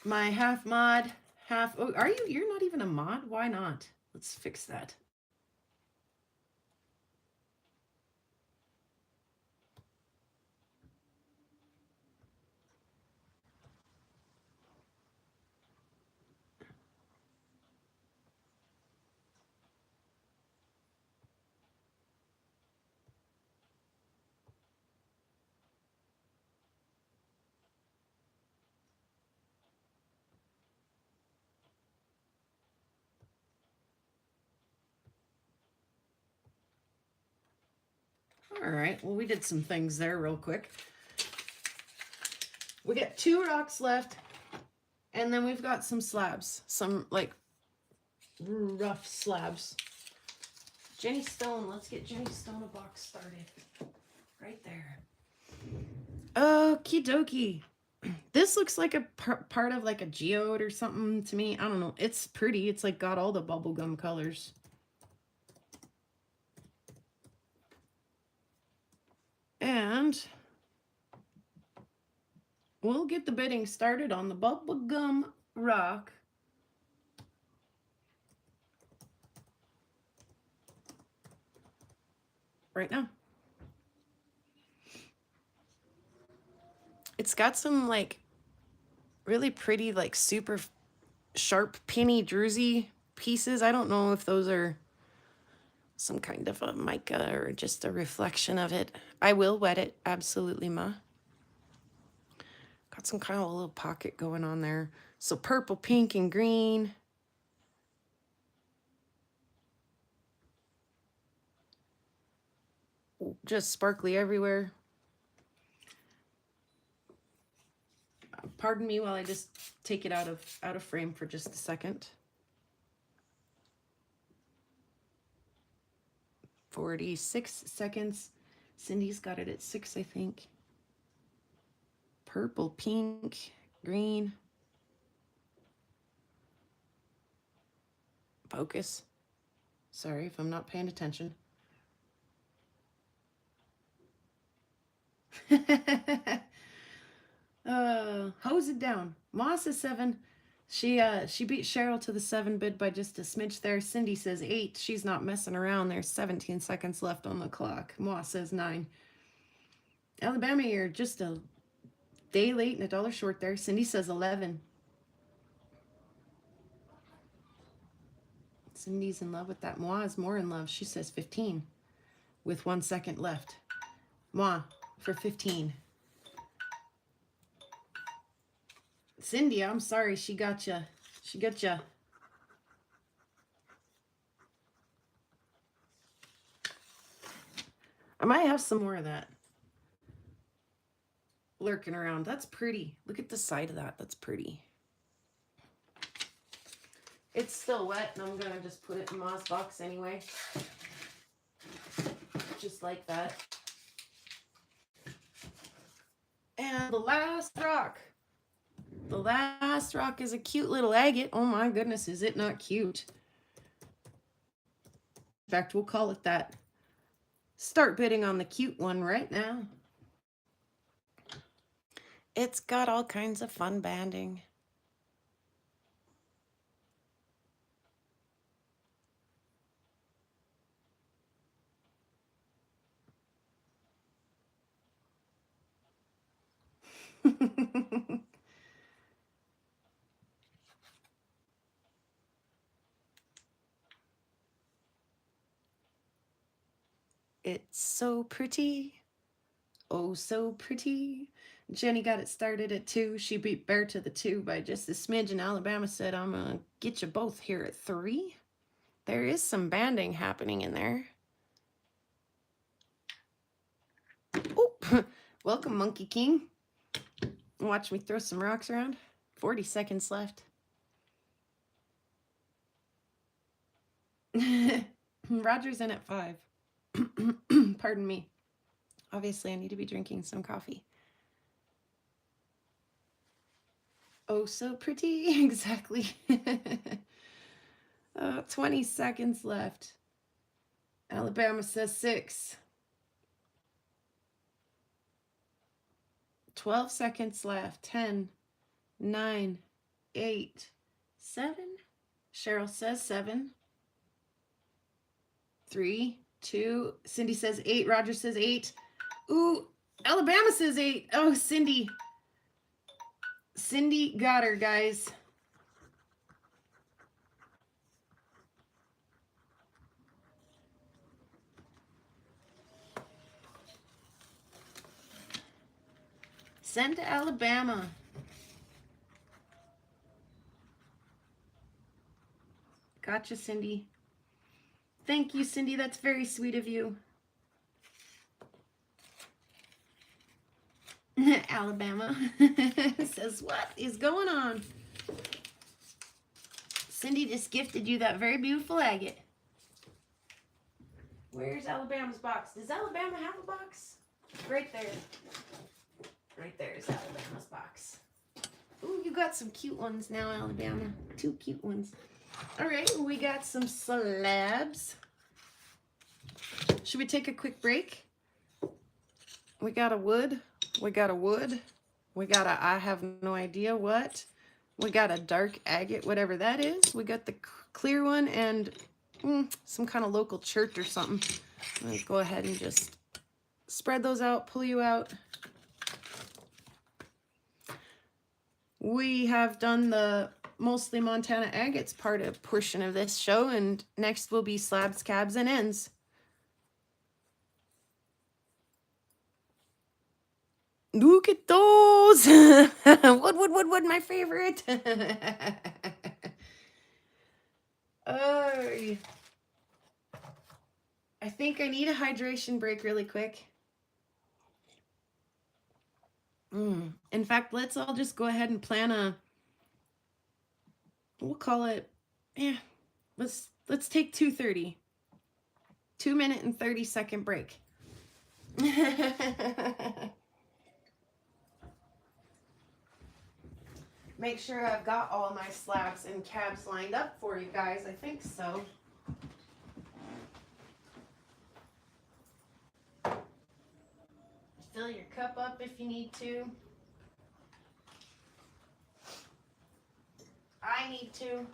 My half mod, half... Oh, are you? You're not even a mod? Why not? Let's fix that. All right, well, we did some things there real quick. We got 2 rocks left, and then we've got some slabs, some like rough slabs. Jenny Stone, let's get Jenny Stone a box started. Right there. Okie dokie. This looks like a part of like a geode or something to me. I don't know. It's pretty. It's like got all the bubblegum colors. And we'll get the bidding started on the bubblegum rock. right now. It's got some like really pretty, like super sharp penny druzy pieces. I don't know if those are some kind of a mica or just a reflection of it. I will wet it, absolutely, Ma. Got some kind of a little pocket going on there. So purple, pink, and green. Just sparkly everywhere. Pardon me while I just take it out of frame for just a second. 46 seconds. Cindy's got it at 6, I think. Purple, pink, green. Focus. Sorry if I'm not paying attention. Hose it down. Moss is 7. She beat Cheryl to the 7 bid by just a smidge there. Cindy says 8. She's not messing around. There's 17 seconds left on the clock. Moss says 9. Alabama, you're just a day late and $1 short there. Cindy says 11. Cindy's in love with that. Moi is more in love. She says 15 with 1 second left. Moi for 15. Cindy, I'm sorry. She got you. She got you. I might have some more of that lurking around. That's pretty. Look at the side of that. That's pretty. It's still wet, and I'm going to just put it in Ma's box anyway. Just like that. And the last rock. The last rock is a cute little agate. Oh my goodness, is it not cute? In fact, we'll call it that. Start bidding on the cute one right now. It's got all kinds of fun banding. It's so pretty. Oh, so pretty. Jenny got it started at 2. She beat Bear to the 2 by just a smidge, and Alabama said, I'm going to get you both here at 3. There is some banding happening in there. Oh, welcome, Monkey King. Watch me throw some rocks around. 40 seconds left. Roger's in at 5. Pardon me. Obviously, I need to be drinking some coffee. Oh, so pretty. Exactly. 20 seconds left. Alabama says 6. 12 seconds left. 10, 9, 8, 7. Cheryl says 7. 3, 2. Cindy says 8. Roger says 8. Ooh, Alabama says 8. Oh, Cindy. Cindy got her, guys. Send to Alabama. Gotcha, Cindy. Thank you, Cindy. That's very sweet of you. Alabama says, what is going on? Cindy just gifted you that very beautiful agate. Where's Alabama's box? Does Alabama have a box? Right there. Right there is Alabama's box. Ooh, you got some cute ones now, Alabama. 2 cute ones. All right, we got some slabs. Should we take a quick break? We got a wood. We got a wood. We got a I have no idea what. We got a dark agate, whatever that is. We got the clear one and some kind of local church or something. Let's go ahead and just spread those out, pull you out. We have done the mostly Montana egg. It's part of portion of this show, and next will be slabs, cabs, and ends. Look at those! Wood, my favorite. I think I need a hydration break really quick. In fact, let's all just go ahead and plan a, we'll call it, let's take 2:30. 2-minute and 30-second break. Make sure I've got all my slabs and cabs lined up for you guys. I think so. Fill your cup up if you need to. I need to.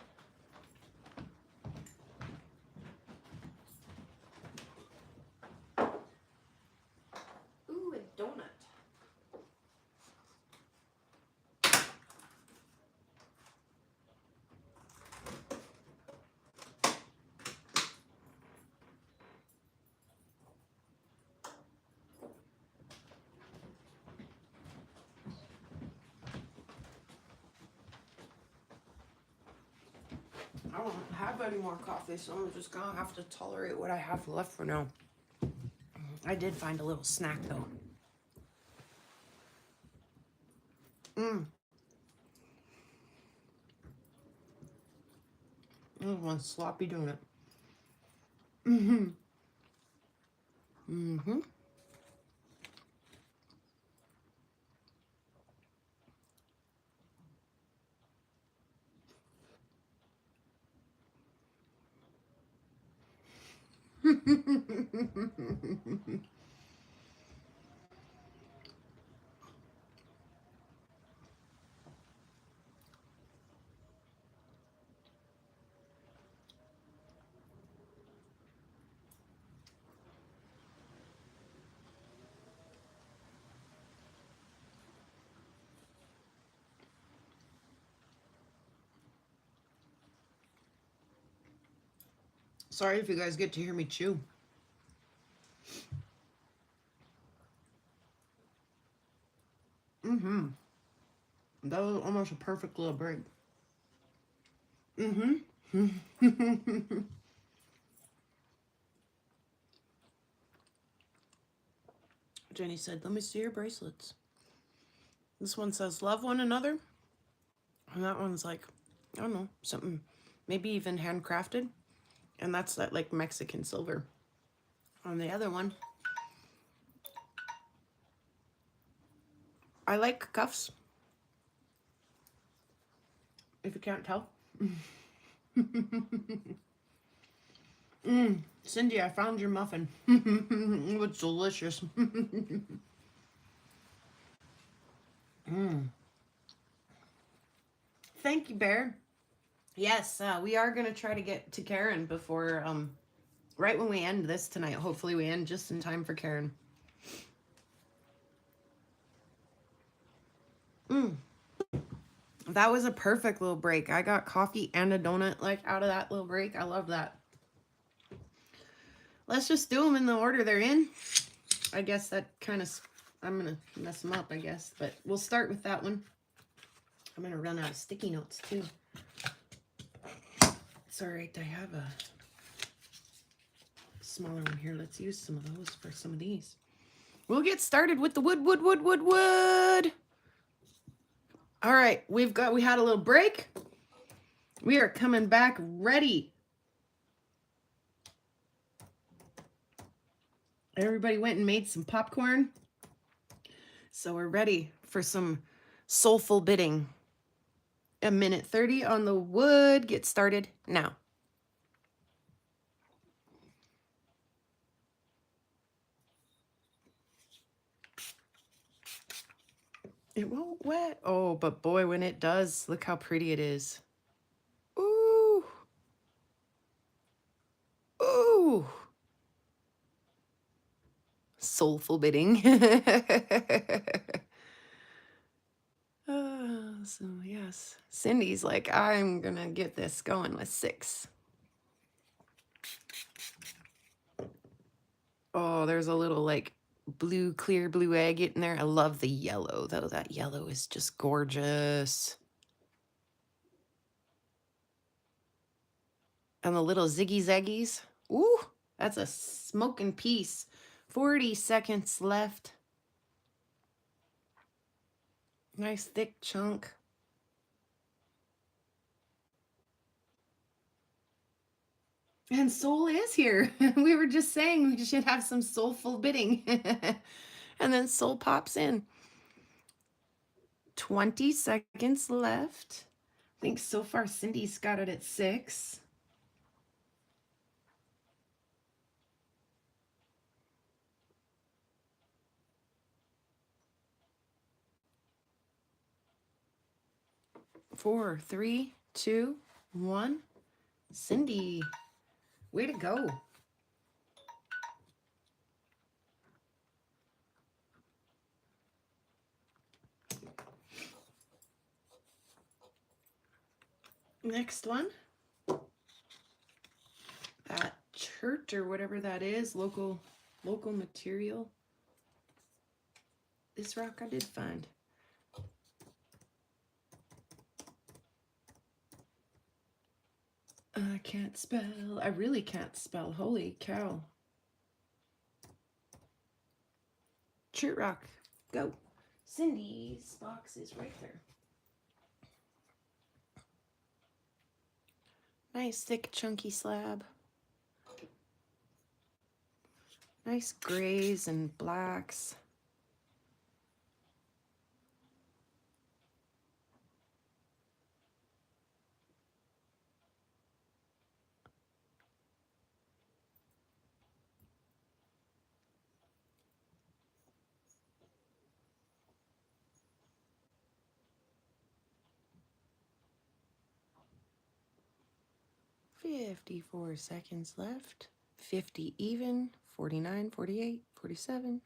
Ooh, a donut. I don't have any more coffee, so I'm just gonna have to tolerate what I have left for now. I did find a little snack though. This one's sloppy donut. Sorry if you guys get to hear me chew. That was almost a perfect little break. Jenny said, let me see your bracelets. This one says, love one another. And that one's like, I don't know, something, maybe even handcrafted. And that's that like Mexican silver. On the other one, I like cuffs. If you can't tell. Cindy, I found your muffin. It was delicious. Thank you, Bear. Yes, we are going to try to get to Karen before, right when we end this tonight. Hopefully we end just in time for Karen. That was a perfect little break. I got coffee and a donut like out of that little break. I love that. Let's just do them in the order they're in. I guess that kind of, I'm going to mess them up, I guess. But we'll start with that one. I'm going to run out of sticky notes, too. It's all right. I have a smaller one here. Let's use some of those for some of these. We'll get started with the wood. All right. We had a little break. We are coming back ready. Everybody went and made some popcorn. So we're ready for some soulful bidding. 1:30 on the wood. Get started now. It won't wet. Oh, but boy, when it does, look how pretty it is. Ooh. Ooh. Soulful bidding. So yes, Cindy's like, I'm gonna get this going with 6. Oh, there's a little like blue, clear blue agate in there. I love the yellow though. That yellow is just gorgeous. And the little ziggy zaggies. Ooh, that's a smoking piece. 40 seconds left. Nice thick chunk. And Soul is here. We were just saying we should have some soulful bidding. And then Soul pops in. 20 seconds left. I think so far Cindy's got it at 6. Four, 3, 2, 1. Cindy, way to go. Next one. That church or whatever that is, local material. This rock I did find. I can't spell. I really can't spell. Holy cow. Chert rock. Go. Cindy's box is right there. Nice thick chunky slab. Nice grays and blacks. "54 seconds left. 50 even. 49, 48, 47.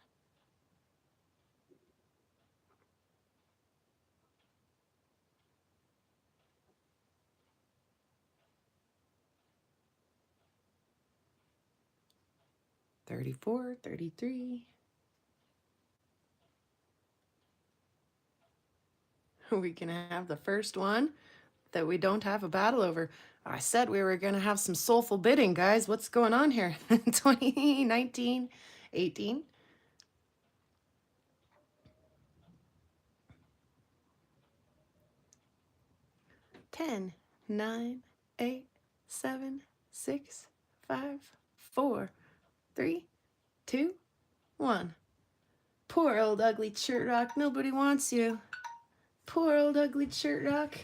"34, 33. We can have the first one that we don't have a battle over. I said we were going to have some soulful bidding, guys. What's going on here? 20, 19, 18. Ten, 9, 8, 7, 6, 5, 4, 3, 2, 1. Poor old ugly chert rock. Nobody wants you. Poor old ugly chert rock.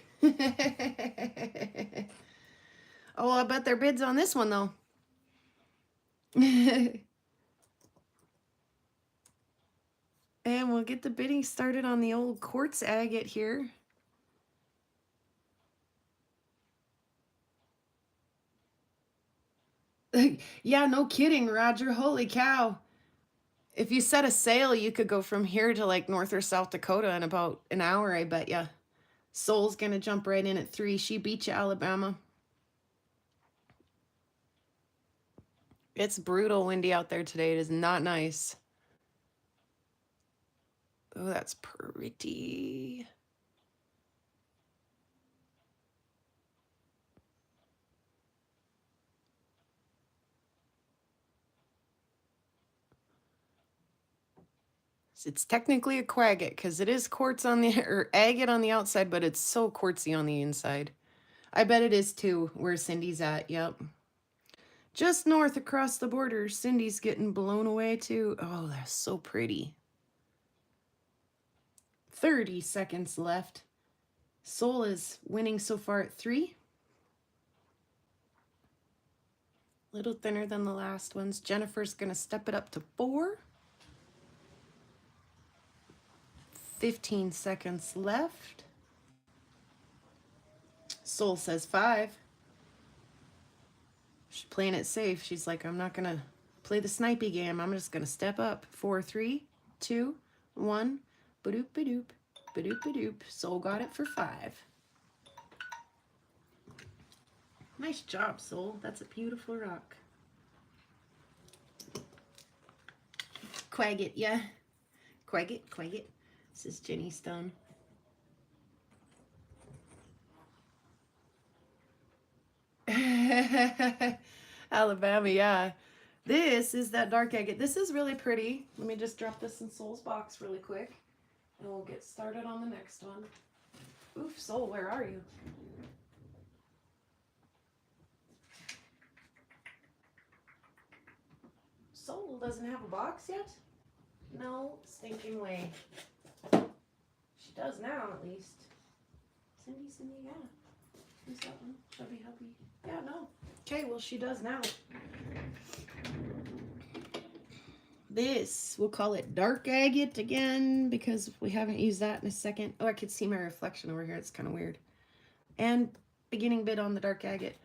Oh, I bet their bids on this one though. And we'll get the bidding started on the old quartz agate here. Yeah, no kidding, Roger. Holy cow. If you set a sail, you could go from here to like North or South Dakota in about an hour, I bet ya. Soul's gonna jump right in at 3. She beat you, Alabama. It's brutal windy out there today. It is not nice. Oh, that's pretty. It's technically a quagget because it is quartz on the, or agate on the outside, but it's so quartzy on the inside. I bet it is too, where Cindy's at. Yep. Just north across the border, Cindy's getting blown away too. Oh, that's so pretty. 30 seconds left. Soul is winning so far at 3. Little thinner than the last ones. Jennifer's gonna step it up to 4. 15 seconds left. Soul says 5. She's playing it safe. She's like, I'm not gonna play the snipey game. I'm just going to step up. 4, 3, 2, 1. Ba-doop, ba-doop, ba-doop, ba-doop. Soul got it for 5. Nice job, Soul. That's a beautiful rock. Quag it, yeah. Quag it, quag it. This is Jenny Stone. Alabama, yeah. This is that dark agate. This is really pretty. Let me just drop this in Soul's box really quick, and we'll get started on the next one. Oof, Soul, where are you? Soul doesn't have a box yet? No stinking way. She does now, at least. Cindy, yeah. Who's that one? Chubby Hubby. Yeah, no. Okay, well, she does now. This, we'll call it dark agate again because we haven't used that in a second. Oh, I could see my reflection over here. It's kind of weird. And beginning bit on the dark agate.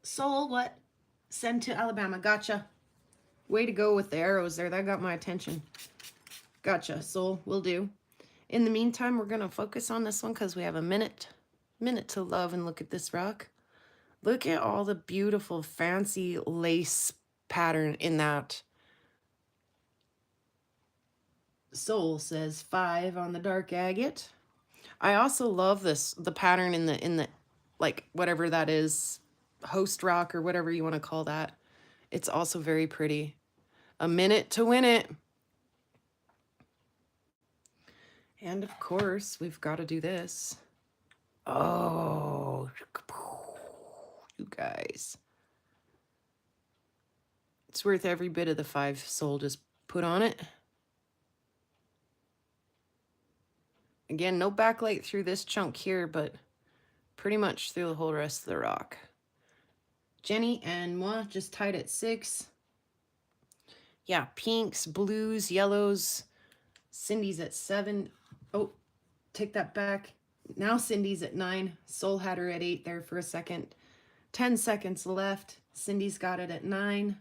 Soul, what? Send to Alabama. Gotcha. Way to go with the arrows there. That got my attention. Gotcha, Soul. Will do. In the meantime, we're going to focus on this one because we have a minute to love and look at this rock. Look at all the beautiful, fancy lace pattern in that. Soul says 5 on the dark agate. I also love the pattern in the like whatever that is, host rock or whatever you want to call that. It's also very pretty. A minute to win it. And of course, we've got to do this. Oh, you guys. It's worth every bit of the 5 Soul just put on it. Again, no backlight through this chunk here, but pretty much through the whole rest of the rock. Jenny and moi just tied at 6. Yeah, pinks, blues, yellows. Cindy's at 7. Oh, take that back. Now Cindy's at 9. Soul had her at 8 there for a second. 10 seconds left. Cindy's got it at 9.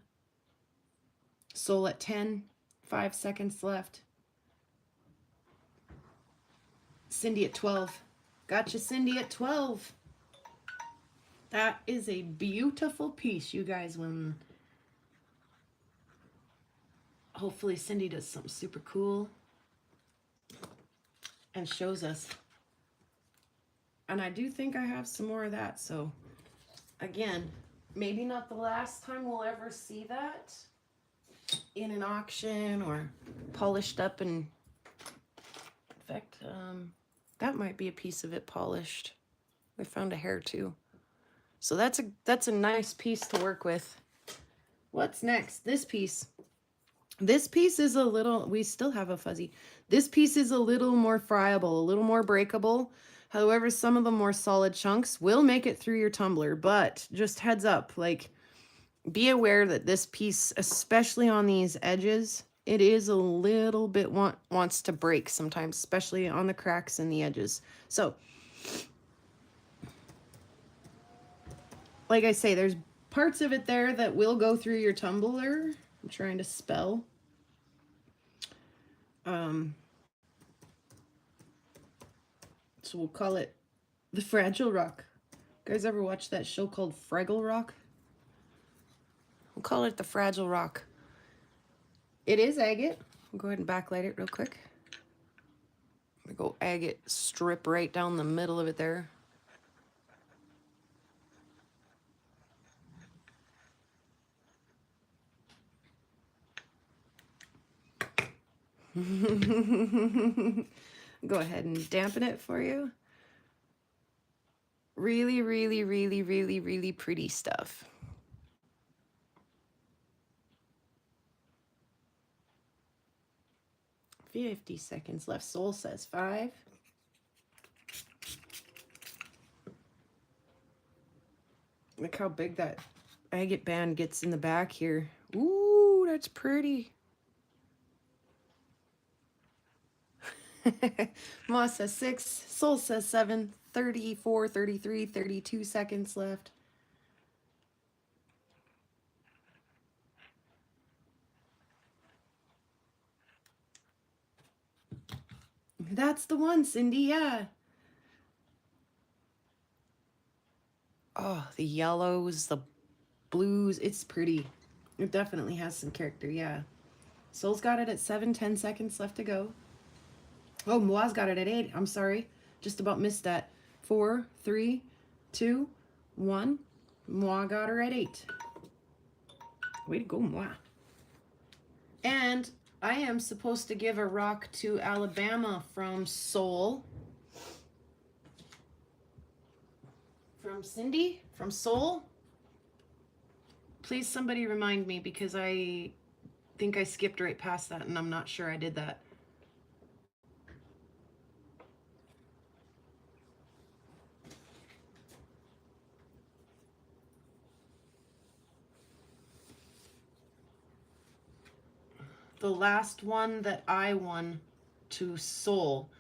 Soul at 10. 5 seconds left. Cindy at 12. Gotcha, Cindy at 12. That is a beautiful piece, you guys. When hopefully Cindy does something super cool and shows us. And I do think I have some more of that. So again, maybe not the last time we'll ever see that in an auction or polished up. And in fact, that might be a piece of it polished. We found a hair too. So that's a nice piece to work with. What's next? This piece. This piece is a little, we still have a fuzzy. This piece is a little more friable, a little more breakable. However, some of the more solid chunks will make it through your tumbler, but just heads up, like, be aware that this piece, especially on these edges, it is a little bit wants to break sometimes, especially on the cracks and the edges. So, like I say, there's parts of it there that will go through your tumbler. I'm trying to spell. So we'll call it the Fragile Rock. You guys ever watch that show called Fraggle Rock? We'll call it the Fragile Rock. It is agate. I'll go ahead and backlight it real quick. I'm gonna go agate strip right down the middle of it there. Go ahead and dampen it for you. Really, really, really, really, really pretty stuff. $50 seconds left. Soul says 5. Look how big that agate band gets in the back here. Ooh, that's pretty. Moss says 6. Soul says 7. 34, 33, 32 seconds left. That's the one, Cindy, yeah. Oh, the yellows, the blues, it's pretty. It definitely has some character, yeah. Soul's got it at 7, 10 seconds left to go. Oh, Moa's got it at 8. I'm sorry. Just about missed that. 4, 3, 2, 1. Moa got her at 8. Way to go, Moa. And I am supposed to give a rock to Alabama from Soul. From Cindy? From Soul? Please somebody remind me, because I think I skipped right past that and I'm not sure I did that. The last one that I won to Soul.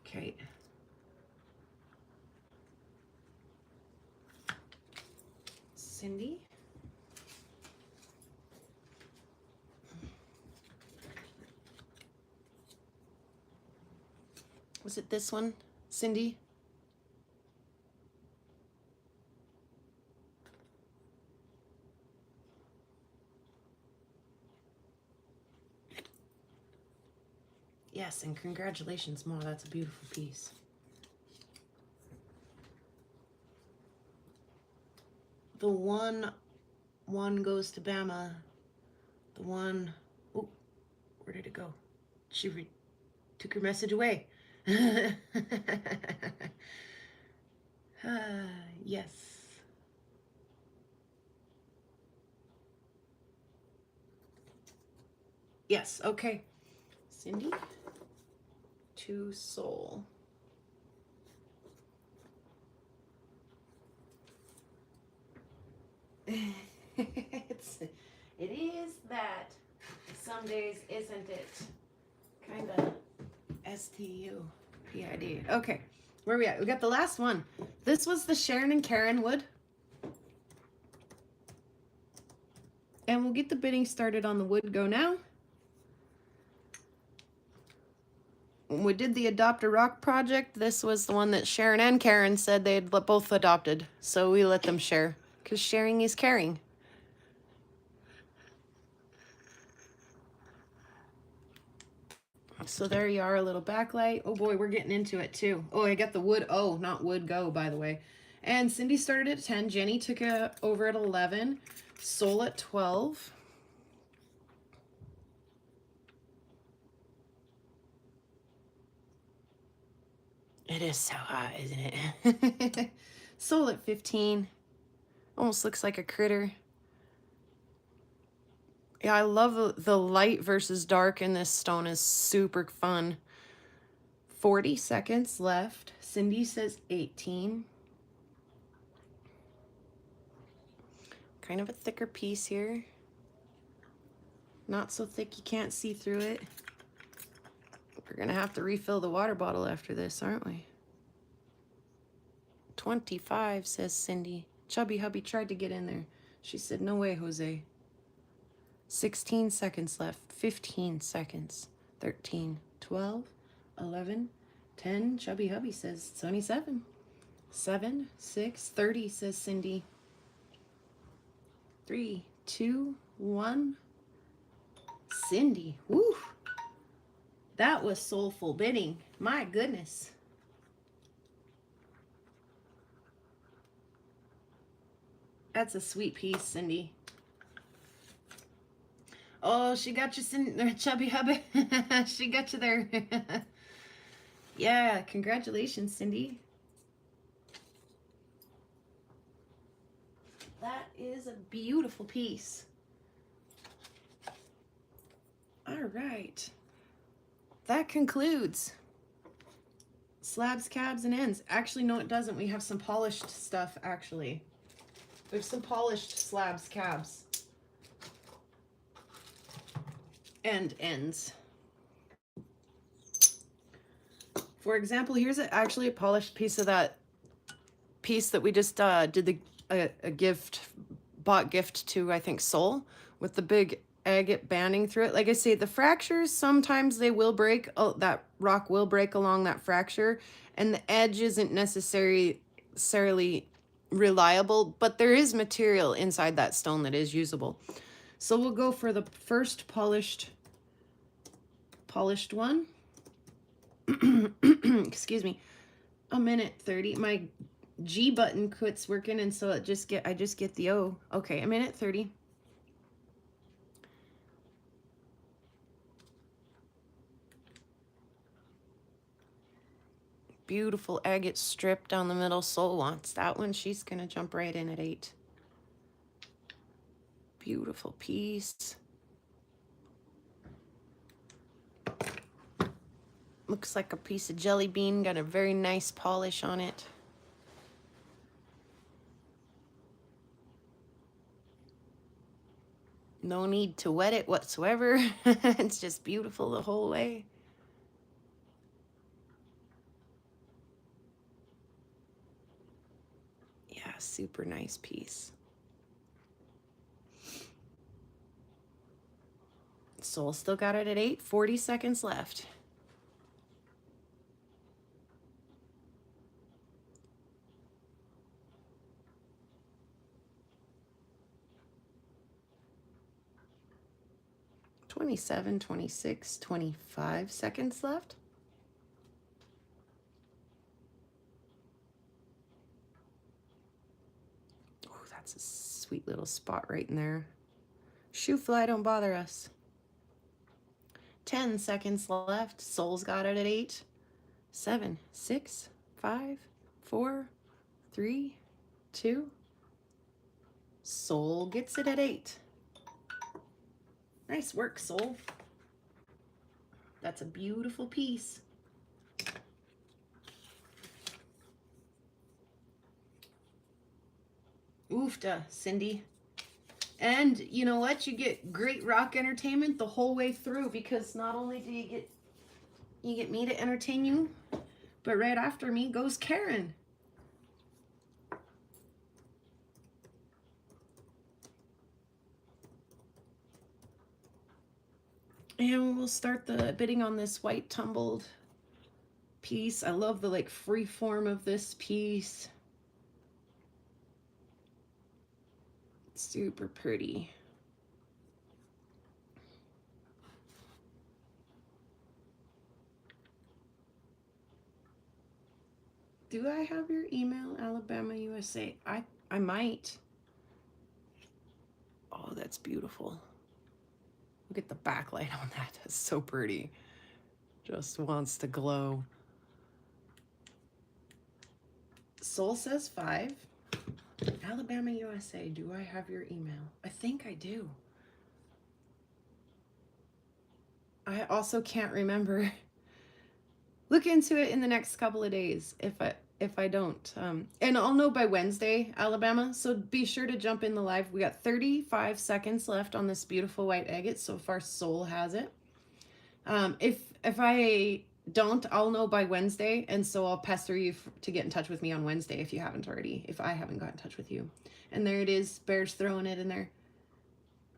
Okay. Cindy. Was it this one, Cindy? Yes, and congratulations, Ma. That's a beautiful piece. The one goes to Bama. The one, oh, where did it go? She took her message away. Yes. Yes, okay. Cindy to Soul. It is that. Some days, isn't it? Kind of STUPID. Okay, where are we at? We got the last one. This was the Sharon and Karen wood. And we'll get the bidding started on the wood go now. When we did the Adopt a Rock project, this was the one that Sharon and Karen said they'd both adopted. So we let them share, because sharing is caring. So there you are, a little backlight. Oh boy, we're getting into it too. Oh, I got the wood. Oh, not wood go, by the way. And Cindy started at 10. Jenny took it over at 11. Soul at 12. It is so hot, isn't it? Soul at 15. Almost looks like a critter. Yeah, I love the light versus dark in this stone is super fun. 40 seconds left. Cindy says 18. Kind of a thicker piece here. Not so thick you can't see through it. We're gonna have to refill the water bottle after this, aren't we? 25, says Cindy. Chubby hubby tried to get in there. She said, no way, Jose. 16 seconds left. 15 seconds. 13, 12, 11, 10. Chubby hubby says 27. 7, 6, 30, says Cindy. 3, 2, 1. Cindy. Woo! That was soulful bidding. My goodness. That's a sweet piece, Cindy. Oh, she got you, Chubby Hubby. She got you there. Yeah, congratulations, Cindy. That is a beautiful piece. All right. That concludes slabs, cabs, and ends. Actually, no, it doesn't. We have some polished stuff, actually. There's some polished slabs, cabs, and ends. For example, here's actually a polished piece of that piece that we just did a gift, bought gift to, I think, Soul, with the big agate banding through it. Like I say, the fractures, sometimes they will break. Oh, that rock will break along that fracture, and the edge isn't necessarily reliable, but there is material inside that stone that is usable. So we'll go for the first polished one. Excuse me. 1:30. My G button quits working, and so I just get the O. Okay, 1:30. Beautiful agate strip down the middle. Soul wants that one. She's gonna jump right in at 8. Beautiful piece. Looks like a piece of jelly bean. Got a very nice polish on it. No need to wet it whatsoever. It's just beautiful the whole way. Yeah, super nice piece. Soul still got it at 8. 40 seconds left. "27, 26, 25 seconds left." Oh, that's a sweet little spot right in there. Shoe fly, don't bother us. 10 seconds left. Soul's got it at 8. 7, 6, 5, 4, 3, 2. Soul gets it at 8. Nice work, Soul. That's a beautiful piece. Oofta, Cindy. And you know what? You get great rock entertainment the whole way through, because not only do you get me to entertain you, but right after me goes Karen. And we'll start the bidding on this white tumbled piece. I love the like free form of this piece. Super pretty. Do I have your email, Alabama, USA? I might. Oh, that's beautiful. Look at the backlight on that. That's so pretty. Just wants to glow. Soul says 5. Alabama, USA, do I have your email? I think I do. I also can't remember. Look into it in the next couple of days if I don't. And I'll know by Wednesday, Alabama. So be sure to jump in the live. We got 35 seconds left on this beautiful white agate. So far, Soul has it. If I don't, I'll know by Wednesday, and so I'll pester you to get in touch with me on Wednesday if you haven't already, if I haven't got in touch with you. And there it is. Bear's throwing it in there.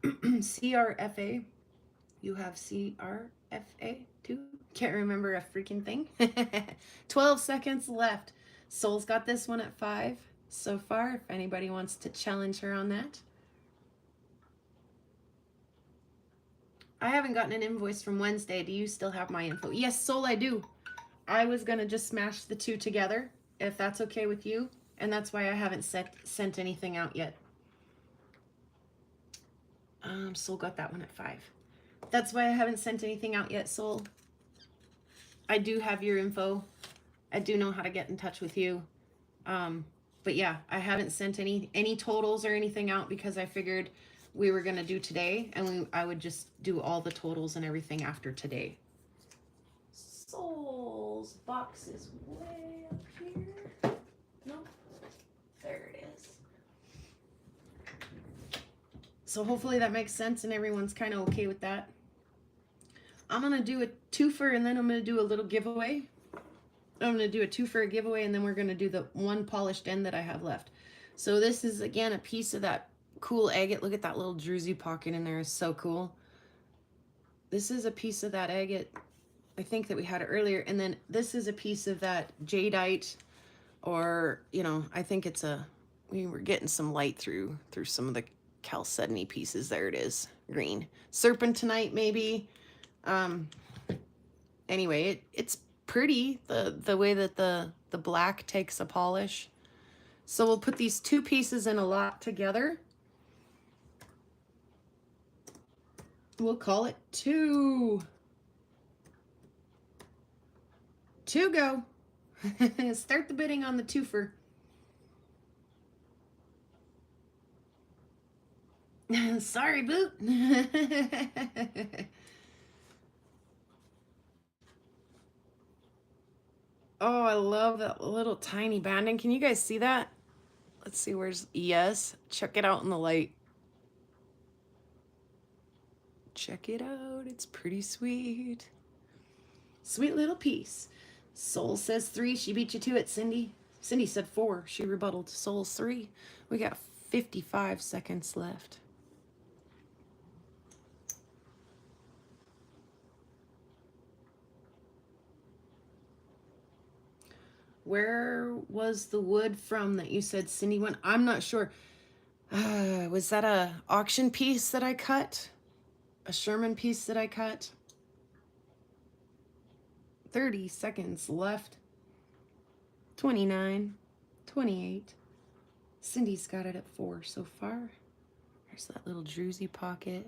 CRFA. You have CRFA too? Can't remember a freaking thing. 12 seconds left. Soul's got this one at 5 so far, if anybody wants to challenge her on that. I haven't gotten an invoice from Wednesday. Do you still have my info? Yes, Soul, I do. I was going to just smash the two together, if that's okay with you. And that's why I haven't sent anything out yet. Soul got that one at 5. That's why I haven't sent anything out yet, Soul. I do have your info. I do know how to get in touch with you. But yeah, I haven't sent any totals or anything out because I figured we were going to do today, and I would just do all the totals and everything after today. Soul's box is way up here. No, there it is. So hopefully that makes sense and everyone's kind of okay with that. I'm going to do a twofer, and then I'm going to do a little giveaway. I'm going to do a twofer giveaway, and then we're going to do the one polished end that I have left. So this is, again, a piece of that cool agate. Look at that little druzy pocket in there. It's so cool. This is a piece of that agate, I think, that we had earlier. And then this is a piece of that jadeite, or, you know, I think it's a, we were getting some light through some of the chalcedony pieces. There it is, green. Serpentinite, maybe. Anyway, it's pretty, the way that the black takes a polish. So we'll put these two pieces in a lot together. We'll call it two. Two go. Start the bidding on the twofer. Sorry, Boot. Oh, I love that little tiny banding. Can you guys see that? Let's see, where's, yes, check it out in the light. Check it out, it's pretty sweet. Sweet little piece. Soul says 3, she beat you to it, Cindy. Cindy said 4, she rebutted. Soul's 3. We got 55 seconds left. Where was the wood from that you said Cindy went? I'm not sure. Was that a auction piece that I cut? A Sherman piece that I cut? 30 seconds left. 29, 28. Cindy's got it at 4 so far. There's that little druzy pocket.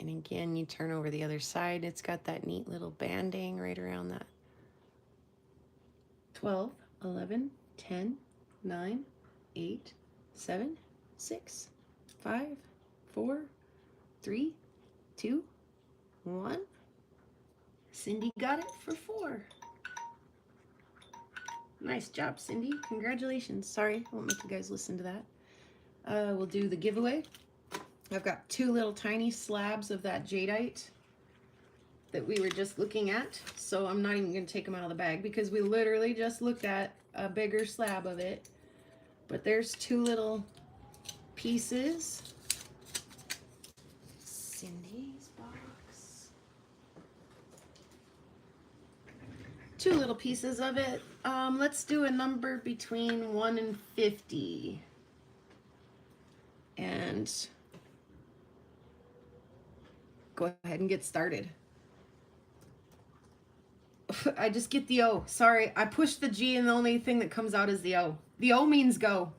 And again, you turn over the other side. It's got that neat little banding right around that. 12, 11, 10, 9, 8, 7, 6, 5, 4, 3, 2, 1. Cindy got it for 4. Nice job, Cindy. Congratulations. Sorry, I won't make you guys listen to that. We'll do the giveaway. I've got 2 little tiny slabs of that jadeite that we were just looking at. So I'm not even going to take them out of the bag because we literally just looked at a bigger slab of it. But there's 2 little pieces. Cindy's box. 2 little pieces of it. Let's do a number between 1 and 50. And go ahead and get started. I just get the O. Sorry, I pushed the G and the only thing that comes out is the O. The O means go.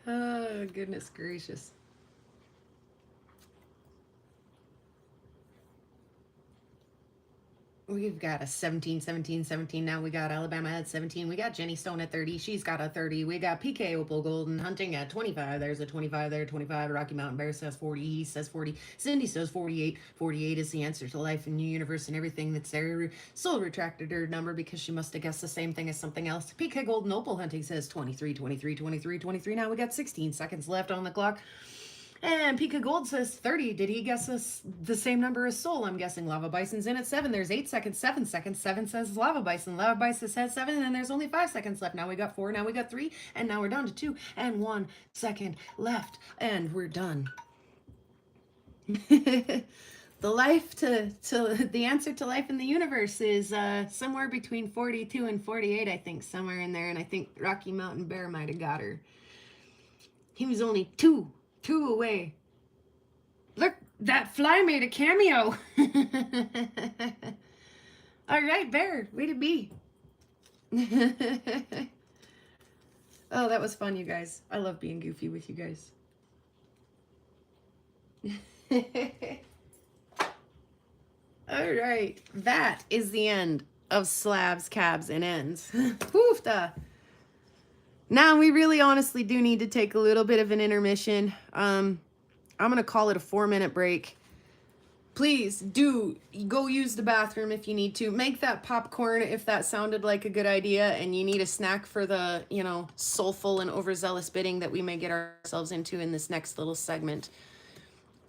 Oh, goodness gracious. We've got a 17, 17, 17. Now we got Alabama at 17. We got Jenny Stone at 30. She's got a 30. We got PK Opal Golden Hunting at 25. There's a 25 there, 25. Rocky Mountain Bear says 40. He says 40. Cindy says 48. 48 is the answer to life and new universe and everything that's there. Soul retracted her number because she must have guessed the same thing as something else. PK Golden Opal Hunting says 23, 23, 23, 23. Now we got 16 seconds left on the clock. And Pika Gold says 30. Did he guess us the same number as Soul? I'm guessing Lava Bison's in at 7. There's 8 seconds, 7 seconds. 7 says Lava Bison. Lava Bison says 7, and there's only 5 seconds left. Now we got 4, now we got 3, and now we're down to 2, and 1 second left, and we're done. The answer to life in the universe is somewhere between 42 and 48, I think, somewhere in there, and I think Rocky Mountain Bear might have got her. He was only two away. Look, that fly made a cameo. All right, Bear, way to be. Oh, that was fun, you guys. I love being goofy with you guys. All right, that is the end of slabs, cabs, and ends. Woofda. Now we really honestly do need to take a little bit of an intermission. I'm going to call it a 4-minute break. Please do go use the bathroom if you need to. Make that popcorn if that sounded like a good idea and you need a snack for the, you know, soulful and overzealous bidding that we may get ourselves into in this next little segment.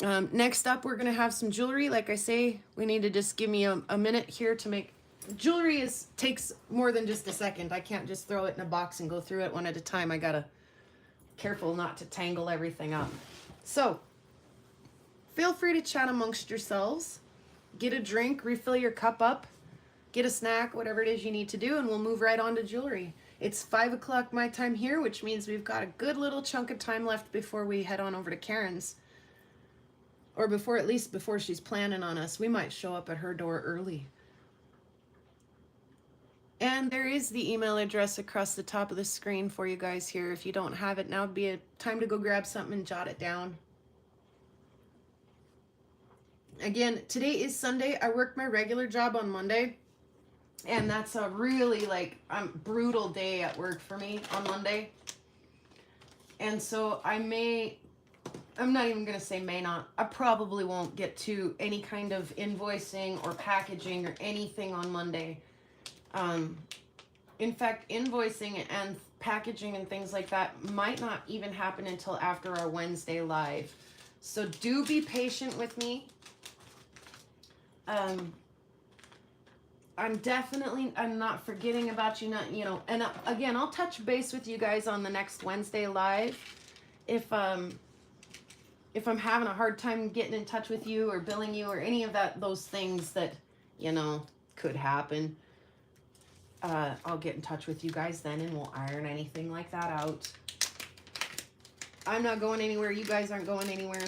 Next up, we're going to have some jewelry. Like I say, we need to just give me a minute here to make jewelry takes more than just a second. I can't just throw it in a box and go through it one at a time. I gotta careful not to tangle everything up. So feel free to chat amongst yourselves. Get a drink, refill your cup up, get a snack, whatever it is you need to do, and we'll move right on to jewelry. It's 5 o'clock my time here, which means we've got a good little chunk of time left before we head on over to Karen's. Or before, at least before she's planning on us. We might show up at her door early. And there is the email address across the top of the screen for you guys here. If you don't have it, now would be a time to go grab something and jot it down. Again, today is Sunday. I work my regular job on Monday. And that's a really brutal day at work for me on Monday. And so I'm not even going to say may not. I probably won't get to any kind of invoicing or packaging or anything on Monday. In fact, invoicing and packaging and things like that might not even happen until after our Wednesday live. So do be patient with me. I'm not forgetting about you, and again, I'll touch base with you guys on the next Wednesday live. If I'm having a hard time getting in touch with you or billing you or any of those things that, could happen, I'll get in touch with you guys then and we'll iron anything like that out. I'm not going anywhere. You guys aren't going anywhere.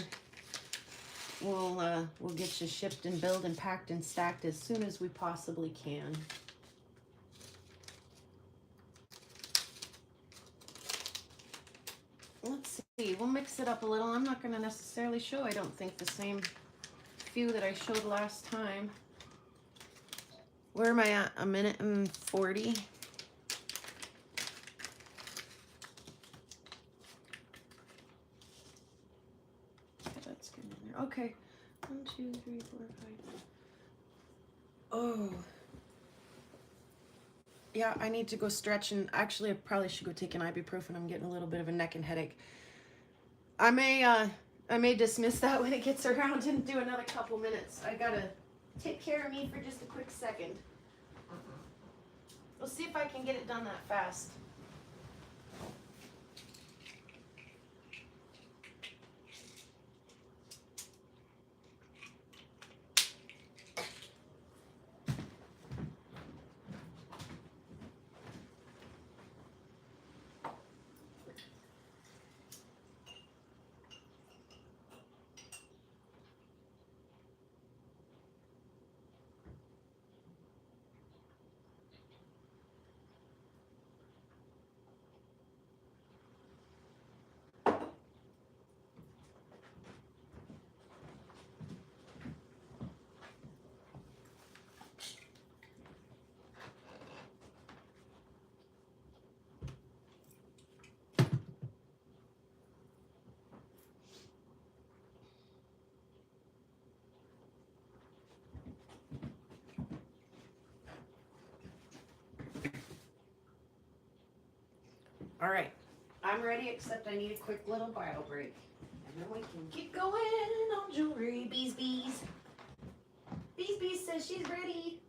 We'll get you shipped and billed and packed and stacked as soon as we possibly can. Let's see. We'll mix it up a little. I'm not going to necessarily show, I don't think, the same few that I showed last time. Where am I at? A minute and 40. That's good in there. Okay. 1, 2, 3, 4, 5. Oh. Yeah, I need to go stretch, and actually I probably should go take an ibuprofen. I'm getting a little bit of a neck and headache. I may dismiss that when it gets around and do another couple minutes. I gotta take care of me for just a quick second. We'll see if I can get it done that fast. All right, I'm ready, except I need a quick little bio break. And then we can get going on jewelry. Bees. Bees says she's ready.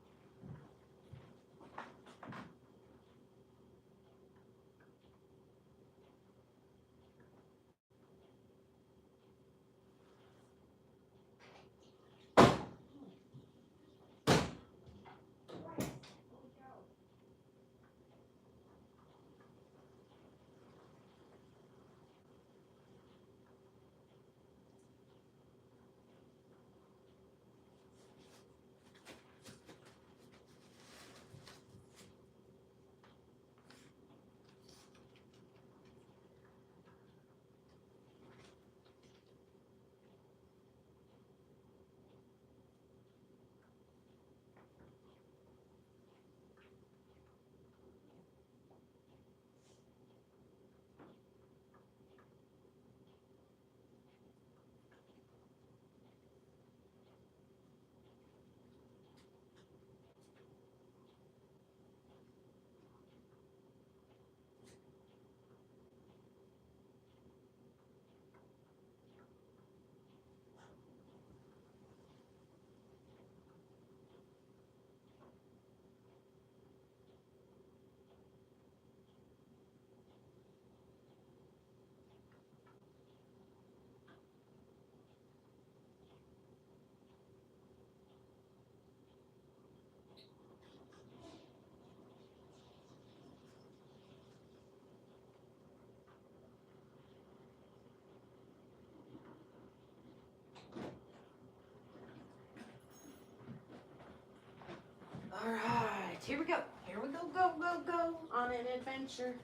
here we go. Here we go, go, go, go on an adventure.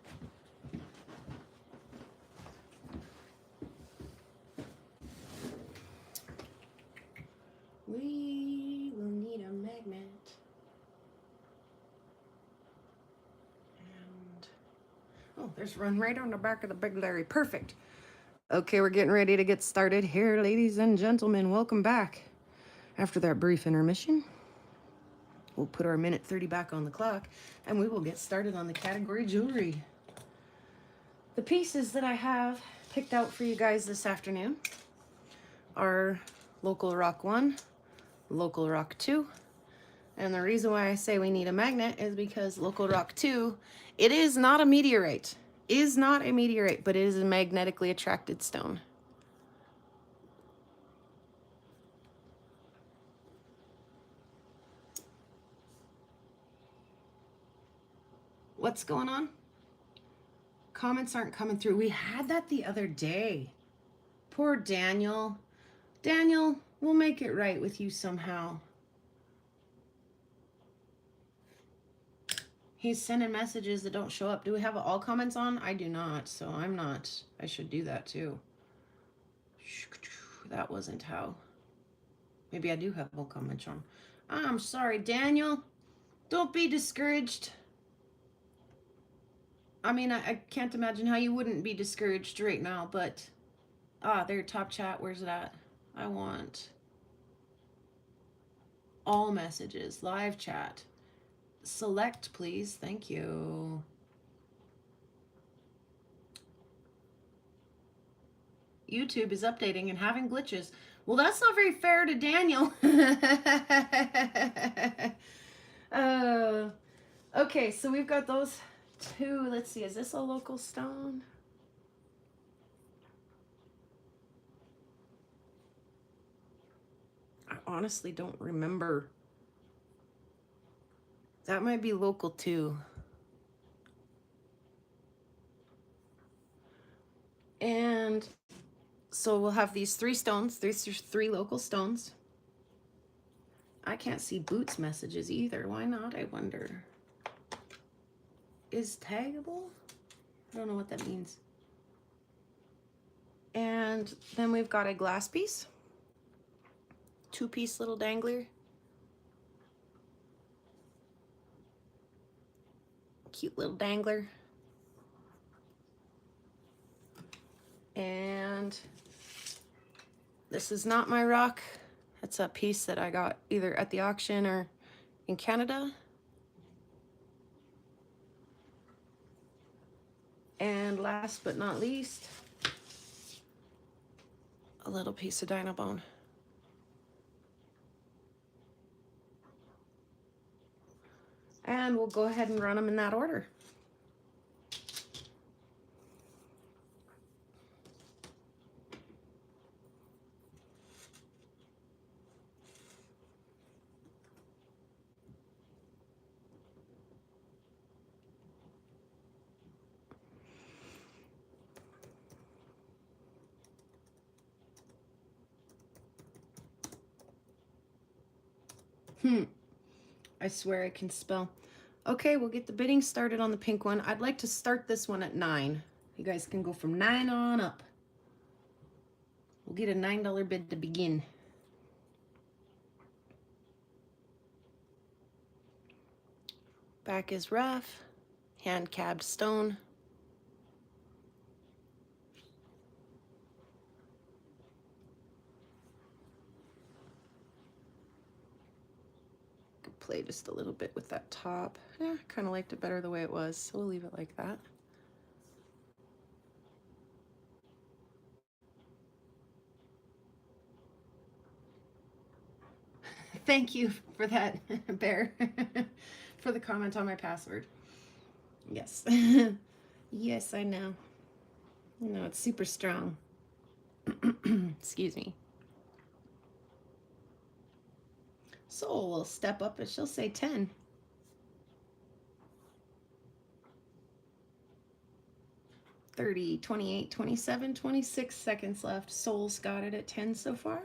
We will need a magnet. And, oh, there's one right on the back of the big Larry. Perfect. Okay, we're getting ready to get started here, ladies and gentlemen. Welcome back. After that brief intermission, we'll put our minute 30 back on the clock, and we will get started on the category jewelry. The pieces that I have picked out for you guys this afternoon are Local Rock 1, Local Rock 2, and the reason why I say we need a magnet is because Local Rock 2, it is not a meteorite. Is not a meteorite, but it is a magnetically attracted stone. What's going on? Comments aren't coming through. We had that the other day. Poor Daniel. Daniel, we'll make it right with you somehow. He's sending messages that don't show up. Do we have all comments on? I do not, so I'm not. I should do that too. That wasn't how. Maybe I do have all comments on. I'm sorry, Daniel. Don't be discouraged. I mean, I can't imagine how you wouldn't be discouraged right now, but... their top chat, where's it at? I want... all messages, live chat. Select, please. Thank you. YouTube is updating and having glitches. Well, that's not very fair to Daniel. Okay, so we've got those two. Let's see, is this a local stone? I honestly don't remember. That might be local too. And so we'll have these three stones. There's three local stones. I can't see Boots messages either. Why not, I wonder? Is taggable? I don't know what that means. And then we've got a glass piece. Two-piece little dangler. Cute little dangler. And this is not my rock. It's a piece that I got either at the auction or in Canada. And last but not least, a little piece of dino bone. And we'll go ahead and run them in that order. I swear I can spell. Okay, we'll get the bidding started on the pink one. I'd like to start this one at 9. You guys can go from 9 on up. We'll get a $9 bid to begin. Back is rough, hand-cabbed stone. Play just a little bit with that top. Kind of liked it better the way it was, so we'll leave it like that. Thank you for that, Bear, for the comment on my password. Yes. Yes, I know. No, it's super strong. Excuse me. Soul will step up and she'll say 10. $30, $28, $27, $26 seconds left. Soul's got it at 10 so far.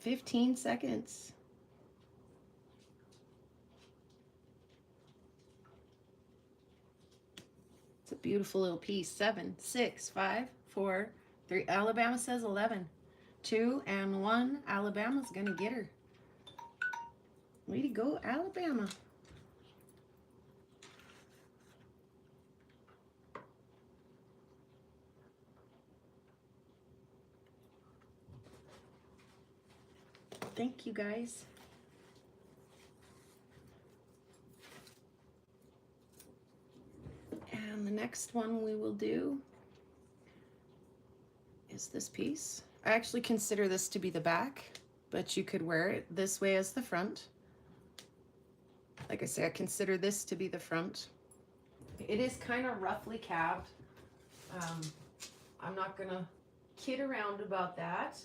15 seconds. It's a beautiful little piece. 7, 6, 5, 4, 3. Alabama says 11. 2 and 1. Alabama's gonna get her. Way to go, Alabama. Thank you, guys. And the next one we will do is this piece. I actually consider this to be the back, but you could wear it this way as the front. Like I say, I consider this to be the front. It is kind of roughly cabbed. I'm not gonna kid around about that,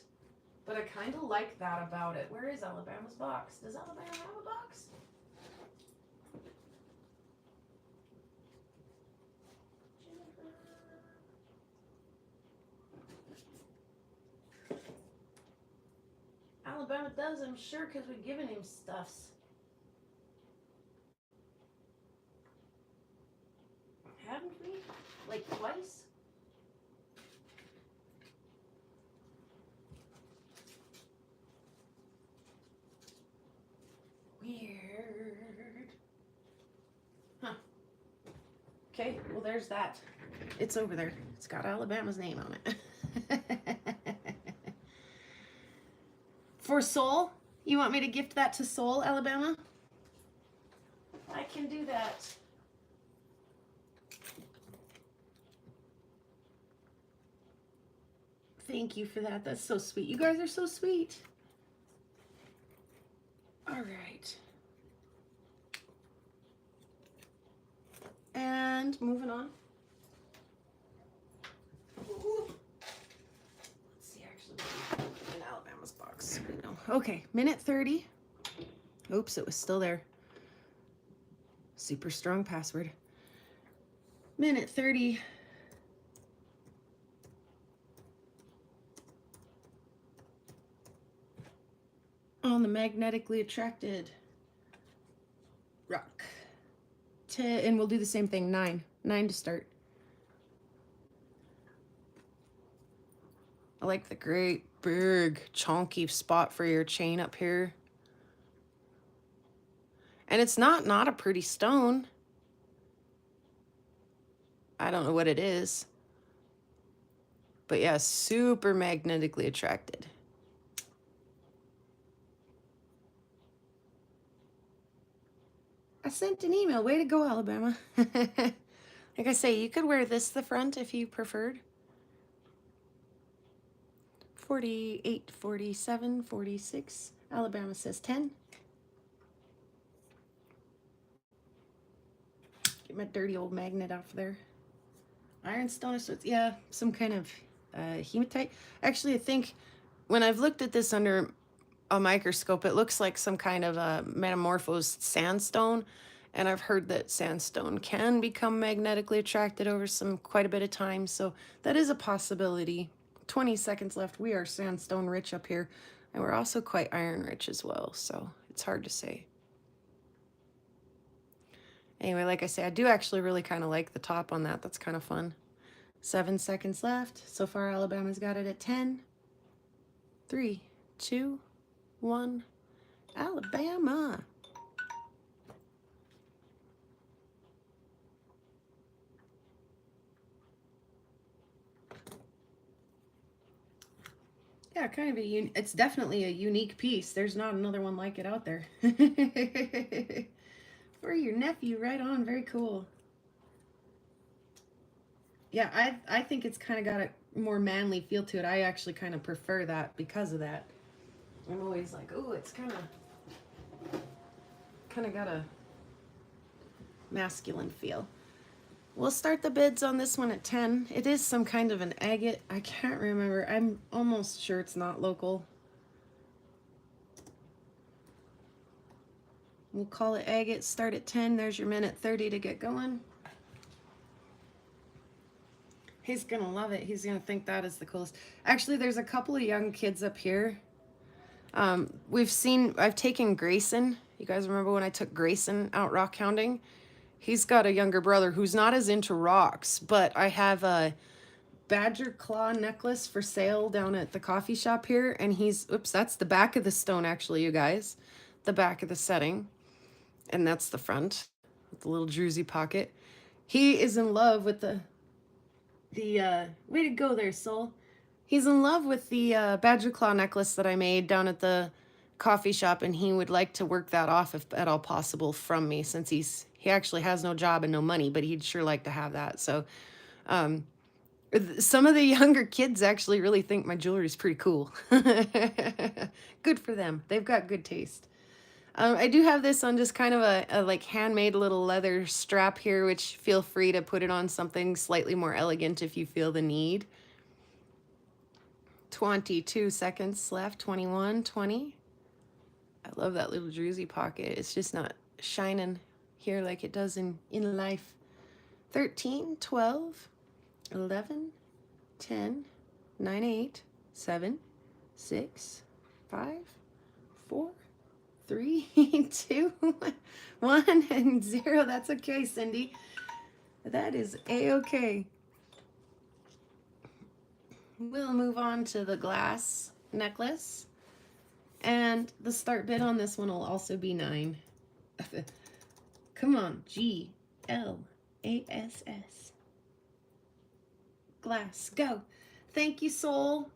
but I kind of like that about it. Where is Alabama's box? Does Alabama have a box? Alabama does, I'm sure, because we've given him stuffs. Haven't we? Like twice? Weird. Huh. Okay, well there's that. It's over there. It's got Alabama's name on it. For Soul? You want me to gift that to Soul, Alabama? I can do that. Thank you for that. That's so sweet. You guys are so sweet. All right. And moving on. Ooh. Let's see, actually, in Alabama's box. No. Okay, minute 30. Oops, it was still there. Super strong password. Minute 30. On the magnetically attracted rock. 10, and we'll do the same thing. 9 to start. I like the great big chunky spot for your chain up here, and it's not a pretty stone. I don't know what it is, but yeah, super magnetically attracted. I sent an email. Way to go, Alabama. Like I say, you could wear this the front if you preferred. 48, 47, 46. Alabama says 10. Get my dirty old magnet off there. Ironstone, so it's, yeah, some kind of hematite. Actually, I think when I've looked at this under a microscope, it looks like some kind of a metamorphosed sandstone, and I've heard that sandstone can become magnetically attracted over quite a bit of time, so that is a possibility. 20 seconds left. We are sandstone rich up here, and we're also quite iron rich as well, so it's hard to say. Anyway, like I say, I do actually really kind of like the top on that. That's kind of fun. 7 seconds left. So far, Alabama's got it at 10. 3, 2, 1. Alabama. Yeah, kind of it's definitely a unique piece. There's not another one like it out there. For your nephew, right on. Very cool. Yeah, I think it's kind of got a more manly feel to it. I actually kind of prefer that because of that. I'm always like, oh, it's kind of got a masculine feel. We'll start the bids on this one at 10. It is some kind of an agate. I can't remember. I'm almost sure it's not local. We'll call it agate. Start at 10. There's your minute 30 to get going. He's gonna love it. He's gonna think that is the coolest. Actually, there's a couple of young kids up here. I've taken Grayson. You guys remember when I took Grayson out rock hounding? He's got a younger brother who's not as into rocks, but I have a badger claw necklace for sale down at the coffee shop here, and oops, that's the back of the stone actually, you guys. The back of the setting, and that's the front with the little druzy pocket. He is in love with the way to go there, soul. He's in love with the badger claw necklace that I made down at the coffee shop, and he would like to work that off if at all possible from me, since he actually has no job and no money, but he'd sure like to have that. So some of the younger kids actually really think my jewelry is pretty cool. Good for them. They've got good taste. I do have this on just kind of a like handmade little leather strap here, which feel free to put it on something slightly more elegant if you feel the need. 22 seconds left, 21, 20. I love that little druzy pocket. It's just not shining here like it does in life. 13, 12, 11, 10, 9, 8, 7, 6, 5, 4, 3, 2, 1, and 0. That's okay, Cindy. That is a-okay. We'll move on to the glass necklace. And the start bid on this one will also be 9. Come on, G-L-A-S-S. Glass, go. Thank you, soul.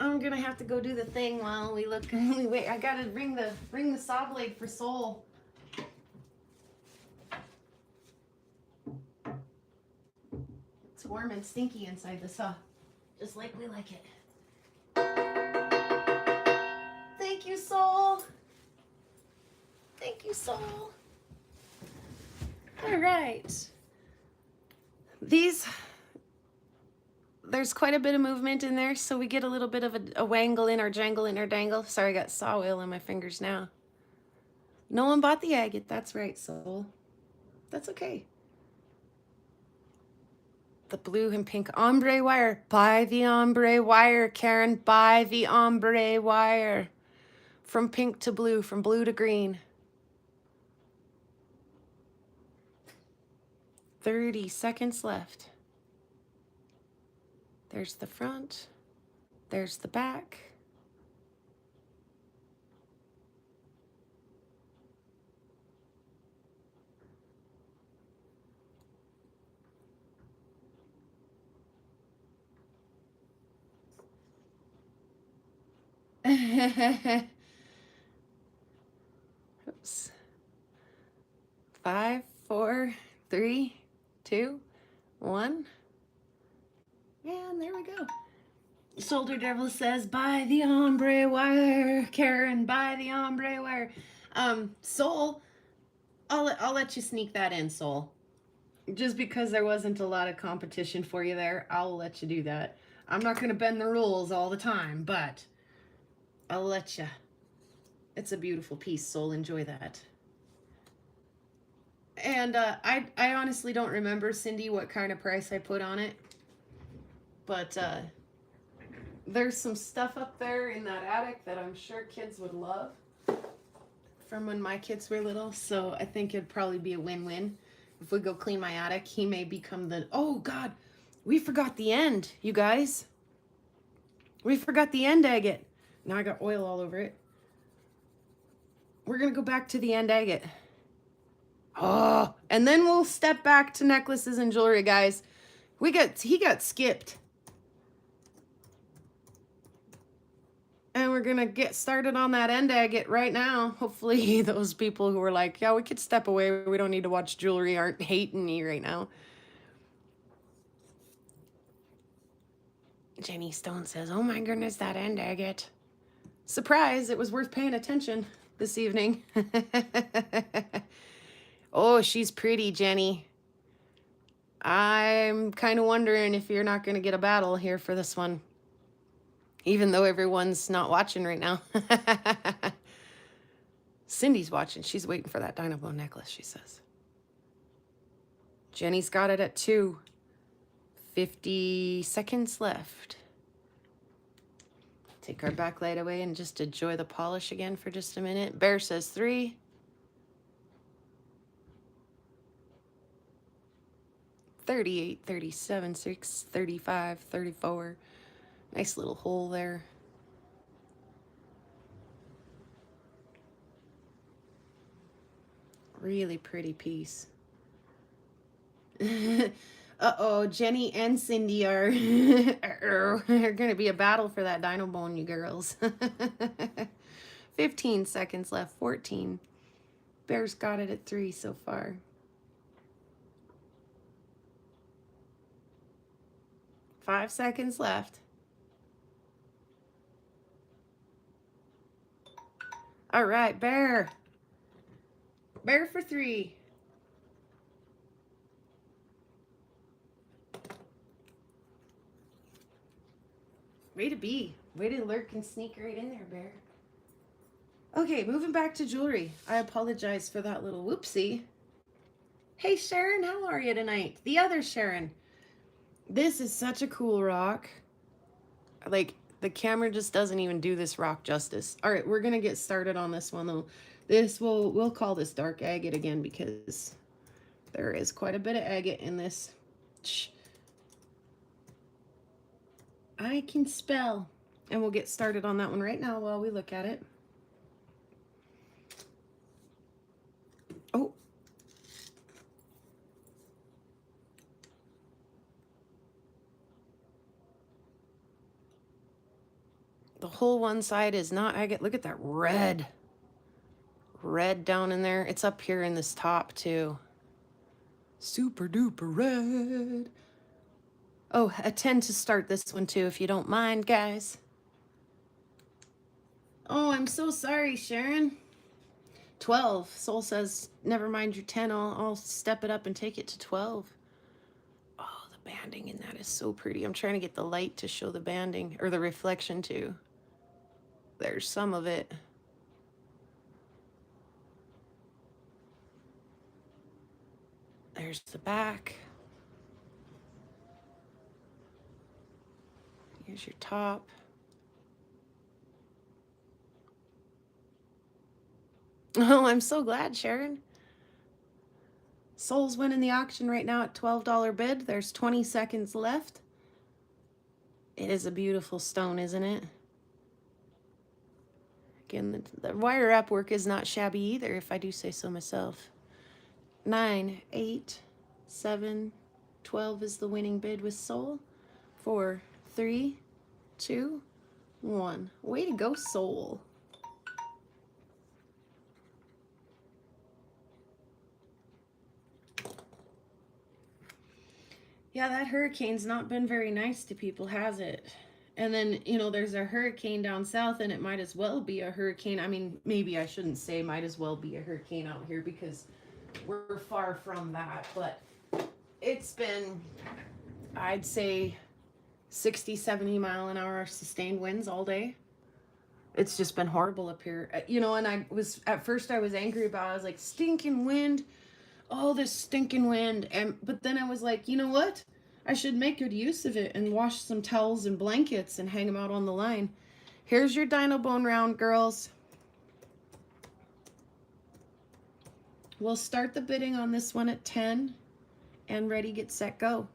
I'm gonna have to go do the thing while we wait. I gotta bring the saw blade for soul. It's warm and stinky inside the saw, just like we like it. Thank you, soul. Thank you, soul. All right. There's quite a bit of movement in there, so we get a little bit of a wangle in our jangle in our dangle. Sorry, I got saw oil in my fingers now. No one bought the agate. That's right, soul. That's okay. The blue and pink ombre wire. Buy the ombre wire, Karen. Buy the ombre wire. From pink to blue, from blue to green. 30 seconds left. There's the front. There's the back. Oops. 5, 4, 3, 2, 1. And there we go. Shoulder Devil says, buy the ombre wire, Karen, buy the ombre wire. Soul, I'll let you sneak that in, Soul. Just because there wasn't a lot of competition for you there, I'll let you do that. I'm not going to bend the rules all the time, but I'll let you. It's a beautiful piece, Soul. Enjoy that. And I honestly don't remember, Cindy, what kind of price I put on it. But there's some stuff up there in that attic that I'm sure kids would love from when my kids were little. So I think it'd probably be a win-win. If we go clean my attic, he may become the... Oh, God. We forgot the end, you guys. We forgot the end agate. Now I got oil all over it. We're going to go back to the end agate. Oh, and then we'll step back to necklaces and jewelry, guys. He got skipped. And we're going to get started on that end agate right now. Hopefully those people who were like, yeah, we could step away. We don't need to watch jewelry aren't hating me right now. Jenny Stone says, oh my goodness, that end agate. Surprise, it was worth paying attention this evening. Oh, she's pretty, Jenny. I'm kind of wondering if you're not going to get a battle here for this one. Even though everyone's not watching right now. Cindy's watching. She's waiting for that dynamo necklace, she says. Jenny's got it at 2. 50 seconds left. Take our backlight away and just enjoy the polish again for just a minute. Bear says 3. 38, 37, 6, 35, 34. Nice little hole there. Really pretty piece. Uh-oh, Jenny and Cindy are going to be a battle for that dino bone, you girls. 15 seconds left, 14. Bear's got it at 3 so far. 5 seconds left. All right, Bear. Bear for 3. Way to be. Way to lurk and sneak right in there, Bear. Okay, moving back to jewelry. I apologize for that little whoopsie. Hey, Sharon, how are you tonight? The other Sharon. This is such a cool rock. Like, the camera just doesn't even do this rock justice. All right, we're going to get started on this one, though. We'll call this dark agate again because there is quite a bit of agate in this. Shh. I can spell. And we'll get started on that one right now while we look at it. Oh. The whole one side is not agate. Look at that red. Red down in there. It's up here in this top too. Super duper red. Oh, a 10 to start this one too, if you don't mind, guys. Oh, I'm so sorry, Sharon. 12. Soul says, never mind your 10. I'll step it up and take it to 12. Oh, the banding in that is so pretty. I'm trying to get the light to show the banding, or the reflection too. There's some of it. There's the back. Here's your top. Oh, I'm so glad, Sharon. Soul's winning the auction right now at $12 bid. There's 20 seconds left. It is a beautiful stone, isn't it? Again, the wire wrap work is not shabby either, if I do say so myself. 9, 8, 7, 12 is the winning bid with Soul. 4, 3, 2, 1. Way to go, Soul. Yeah, that hurricane's not been very nice to people, has it? And then, you know, there's a hurricane down south, and it might as well be a hurricane. I mean, maybe I shouldn't say might as well be a hurricane out here because we're far from that. But it's been, I'd say, 60, 70 mile an hour sustained winds all day. It's just been horrible up here. You know, and at first I was angry about it. I was like, stinking wind. Oh, this stinking wind. But then I was like, you know what? I should make good use of it and wash some towels and blankets and hang them out on the line. Here's your dino bone round, girls. We'll start the bidding on this one at 10 and ready, get, set, go.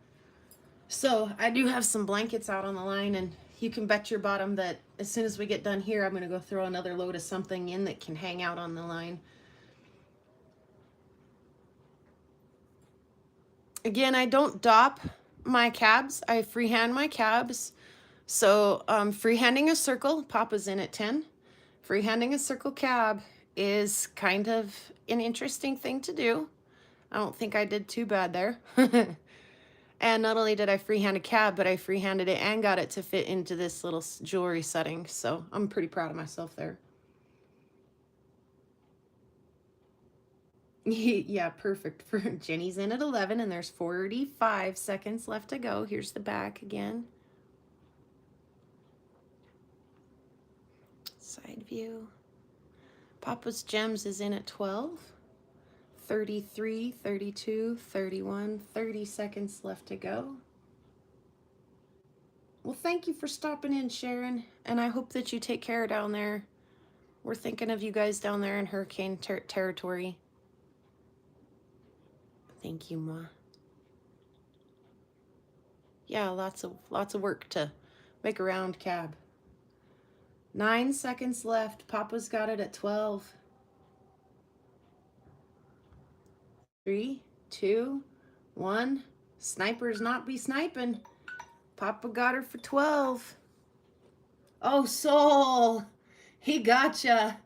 So I do have some blankets out on the line, and you can bet your bottom that as soon as we get done here, I'm going to go throw another load of something in that can hang out on the line. Again, I don't dop my cabs. I freehand my cabs. So freehanding a circle, Papa's in at 10. Freehanding a circle cab is kind of an interesting thing to do. I don't think I did too bad there. And not only did I freehand a cab, but I freehanded it and got it to fit into this little jewelry setting. So I'm pretty proud of myself there. Yeah, perfect. For Jenny's in at 11, and there's 45 seconds left to go. Here's the back again. Side view. Papa's Gems is in at 12. 33, 32, 31, 30 seconds left to go. Well, thank you for stopping in, Sharon. And I hope that you take care down there. We're thinking of you guys down there in hurricane territory. Thank you, Ma. Yeah, lots of work to make a round cab. 9 seconds left. Papa's got it at 12. 3, 2, 1. Snipers not be sniping. Papa got her for 12. Oh, Soul. He gotcha.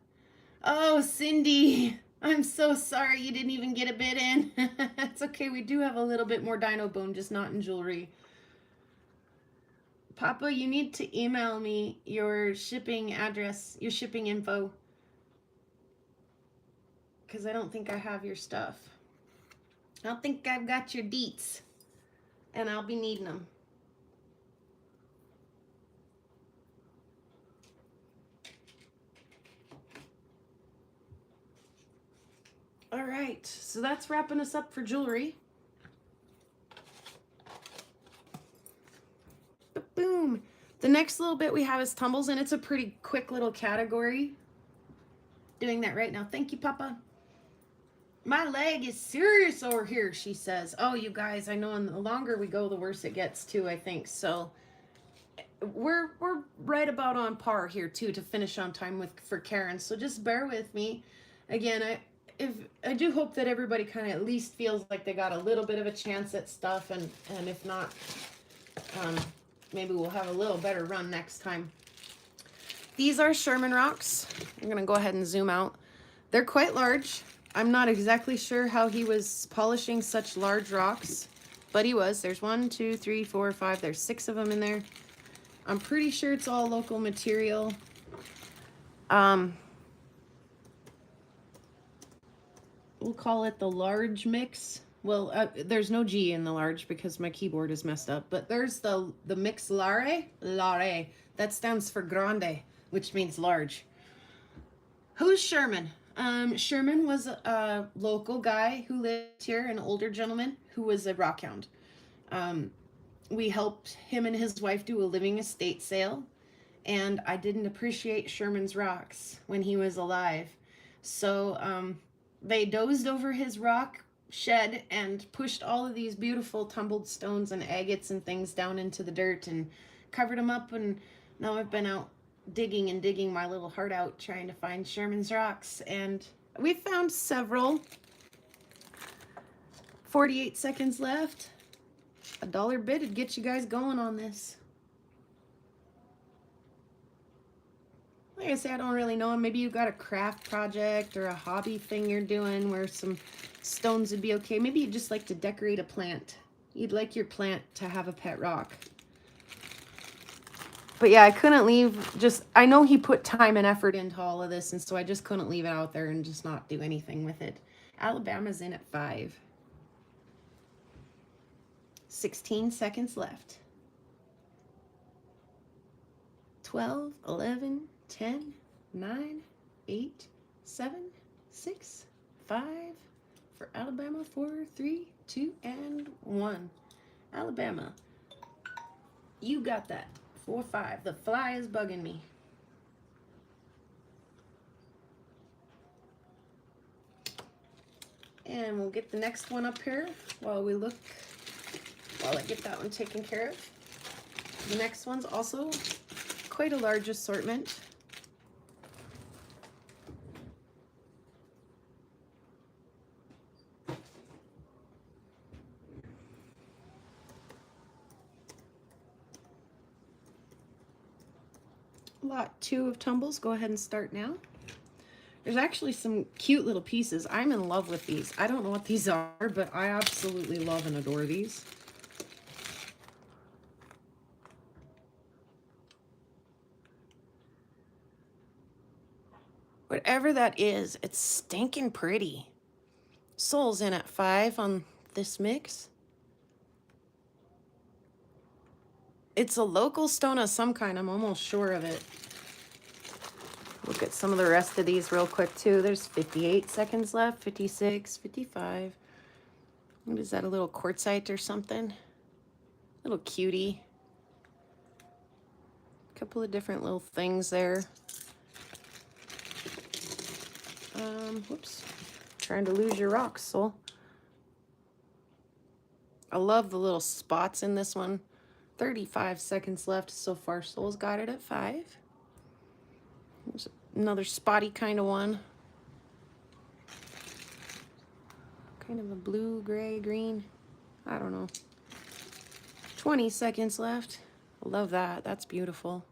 Oh, Cindy. I'm so sorry you didn't even get a bid in. It's okay. We do have a little bit more dino bone, just not in jewelry. Papa, you need to email me your shipping address, your shipping info. Because I don't think I have your stuff. I don't think I've got your deets. And I'll be needing them. All right, so that's wrapping us up for jewelry. Boom. The next little bit we have is tumbles, and it's a pretty quick little category. Doing that right now. Thank you, Papa. My leg is serious over here, she says. Oh, you guys, I know, and the longer we go, the worse it gets too, I think. So we're right about on par here too to finish on time for Karen. So just bear with me. Again, I do hope that everybody kind of at least feels like they got a little bit of a chance at stuff, and if not, maybe we'll have a little better run next time. These are Sherman rocks. I'm gonna go ahead and zoom out. They're quite large. I'm not exactly sure how he was polishing such large rocks, but he was. There's 1, 2, 3, 4, 5. There's 6 of them in there. I'm pretty sure it's all local material. We'll call it the large mix. Well, there's no G in the large because my keyboard is messed up, but there's the mix Lare. That stands for grande, which means large. Who's Sherman? Sherman was a local guy who lived here, an older gentleman who was a rockhound. We helped him and his wife do a living estate sale, and I didn't appreciate Sherman's rocks when he was alive. So they dozed over his rock shed and pushed all of these beautiful tumbled stones and agates and things down into the dirt and covered them up, and now I've been out digging my little heart out trying to find Sherman's rocks, and we found several. 48 seconds left. $1 bid would get you guys going on this. Like I say, I don't really know. Maybe you got a craft project or a hobby thing you're doing where some stones would be okay. Maybe you'd just like to decorate a plant. You'd like your plant to have a pet rock. But yeah, I couldn't leave, I know he put time and effort into all of this, and so I just couldn't leave it out there and just not do anything with it. Alabama's in at 5. 16 seconds left. 12, 11, 10, 9, 8, 7, 6, 5 for Alabama. 4, 3, 2, and 1. Alabama, you got that. 4, 5. The fly is bugging me. And we'll get the next one up here while I get that one taken care of. The next one's also quite a large assortment. Lot 2 of tumbles. Go ahead and start now. There's actually some cute little pieces. I'm in love with these. I don't know what these are, but I absolutely love and adore these. Whatever that is, it's stinking pretty. Soul's in at 5 on this mix. It's a local stone of some kind. I'm almost sure of it. Look at some of the rest of these real quick too. There's 58 seconds left, 56, 55. What is that, a little quartzite or something? Little cutie. A couple of different little things there. Whoops. Trying to lose your rocks, Soul. I love the little spots in this one. 35 seconds left so far. Soul's got it at 5. There's another spotty kind of one. Kind of a blue, gray, green. I don't know. 20 seconds left. I love that. That's beautiful.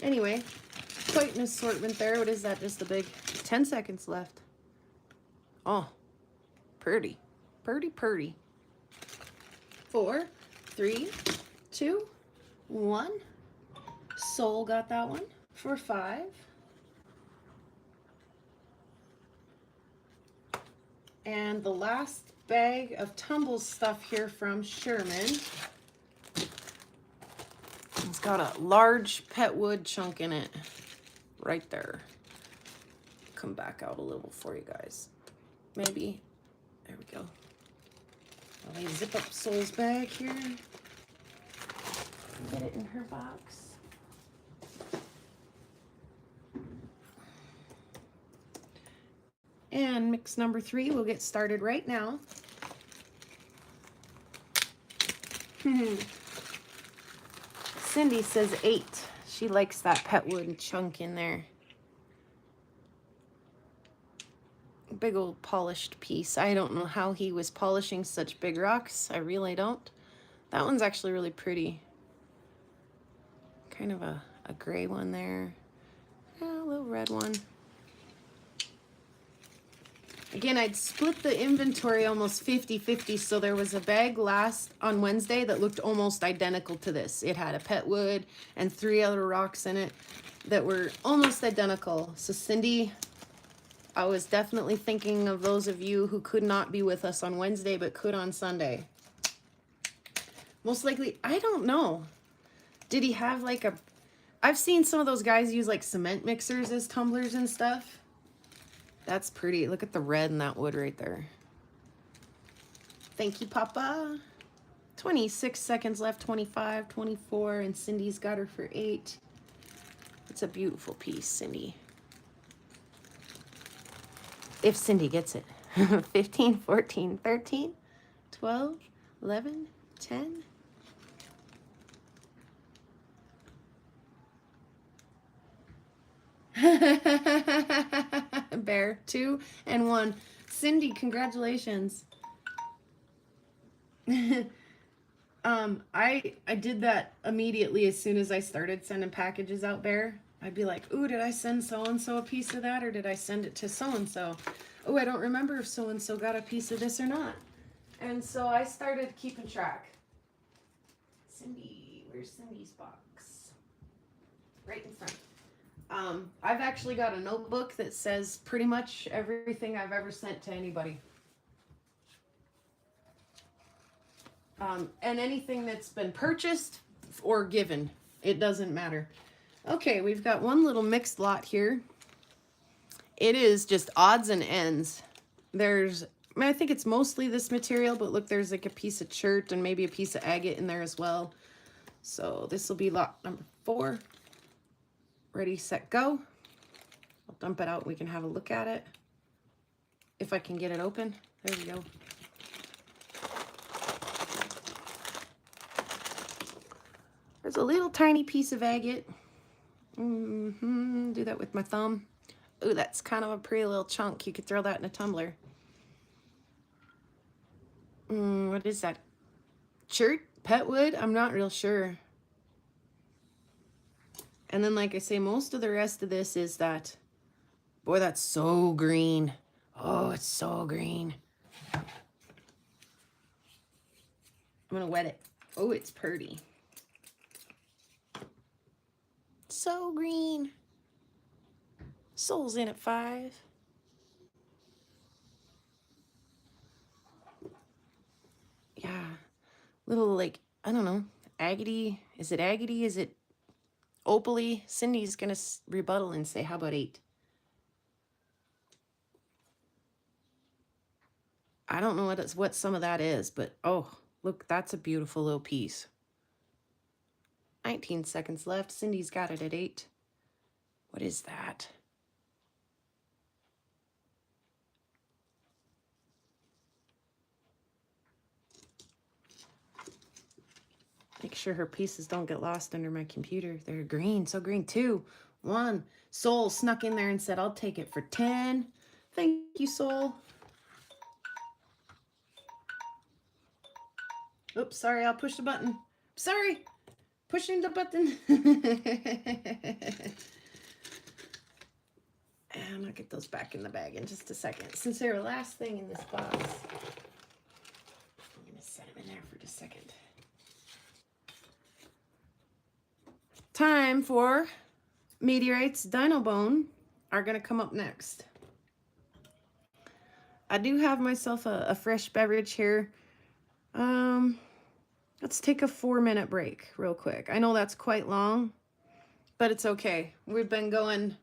Anyway, quite an assortment there. What is that? Just a big 10 seconds left. Oh, pretty. Pretty, pretty. 4, 3, 2, 1. Soul got that one for 5. And the last bag of tumbles stuff here from Sherman. It's got a large pet wood chunk in it. Right there. Come back out a little for you guys. Maybe. There we go. Let me zip up Soul's bag here. Get it in her box. And mix number 3 will get started right now. Cindy says 8. She likes that pet wood chunk in there. Big old polished piece. I don't know how he was polishing such big rocks. I really don't. That one's actually really pretty. Kind of a gray one there. Yeah, a little red one. Again, I'd split the inventory almost 50-50, so there was a bag on Wednesday that looked almost identical to this. It had a pet wood and 3 other rocks in it that were almost identical. So Cindy, I was definitely thinking of those of you who could not be with us on Wednesday but could on Sunday. Most likely, I don't know. Did he have like a... I've seen some of those guys use like cement mixers as tumblers and stuff. That's pretty. Look at the red in that wood right there. Thank you, Papa. 26 seconds left, 25, 24, and Cindy's got her for 8. It's a beautiful piece, Cindy. If Cindy gets it. 15, 14, 13, 12, 11, 10. Bear, 2 and 1. Cindy, congratulations. I did that immediately as soon as I started sending packages out, Bear. I'd be like, ooh, did I send so-and-so a piece of that, or did I send it to so-and-so? Oh, I don't remember if so-and-so got a piece of this or not. And so I started keeping track. Cindy, where's Cindy's box? Right in front. I've actually got a notebook that says pretty much everything I've ever sent to anybody. And anything that's been purchased or given, it doesn't matter. Okay, we've got one little mixed lot here. It is just odds and ends. I think it's mostly this material, but look, there's like a piece of chert and maybe a piece of agate in there as well. So this will be lot number 4. Ready, set, go. I'll dump it out. We can have a look at it. If I can get it open. There we go. There's a little tiny piece of agate. Do that with my thumb. Ooh, that's kind of a pretty little chunk. You could throw that in a tumbler. What is that? Chert? Pet wood? I'm not real sure. And then, like I say, most of the rest of this is that. Boy, that's so green. Oh, it's so green. I'm gonna wet it. Oh, it's pretty. So green. Soul's in at 5. Yeah. Little, like, I don't know. Agate. Is it agate? Is it opaly? Cindy's gonna rebuttal and say, how about 8? I don't know what some of that is, but oh, look, that's a beautiful little piece. 19 seconds left. Cindy's got it at 8. What is that? Make sure her pieces don't get lost under my computer. They're green, so green. 2, 1. Soul snuck in there and said, I'll take it for 10. Thank you, Soul. Oops, sorry, I'll push the button. Sorry, pushing the button. And I'll get those back in the bag in just a second. Since they're the last thing in this box, I'm gonna set them in there for just a second. Time for Meteorites Dino Bone are gonna come up next. I do have myself a fresh beverage here. Let's take a 4-minute break real quick. I know that's quite long, but it's okay. We've been going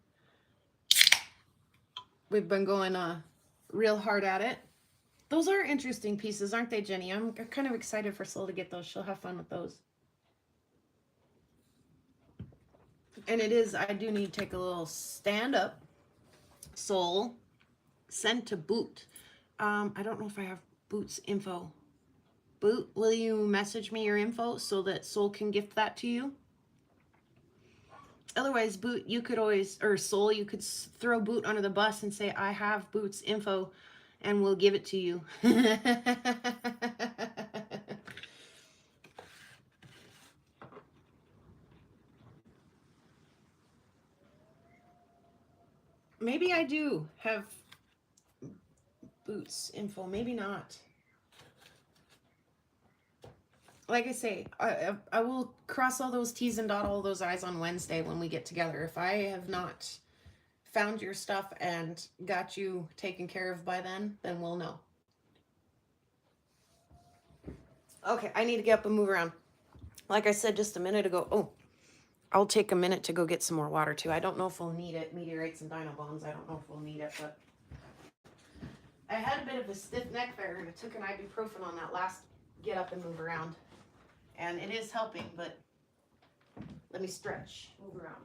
real hard at it. Those are interesting pieces, aren't they, Jenny? I'm kind of excited for Soul to get those. She'll have fun with those. And it is, I do need to take a little stand up. Soul, send to Boot. I don't know if I have Boot's info. Boot, will you message me your info so that Soul can gift that to you? Otherwise, Boot, you could always, or Soul, you could throw Boot under the bus and say, I have Boot's info, and we'll give it to you. Maybe I do have Boot's info, maybe not. Like I say, I will cross all those T's and dot all those I's on Wednesday when we get together. If I have not found your stuff and got you taken care of by then we'll know. Okay, I need to get up and move around. Like I said just a minute ago, oh, I'll take a minute to go get some more water too. I don't know if we'll need it, Meteorites and Dino Bones. I don't know if we'll need it, but I had a bit of a stiff neck there, and I took an ibuprofen on that last get up and move around. And it is helping, but let me stretch, move around.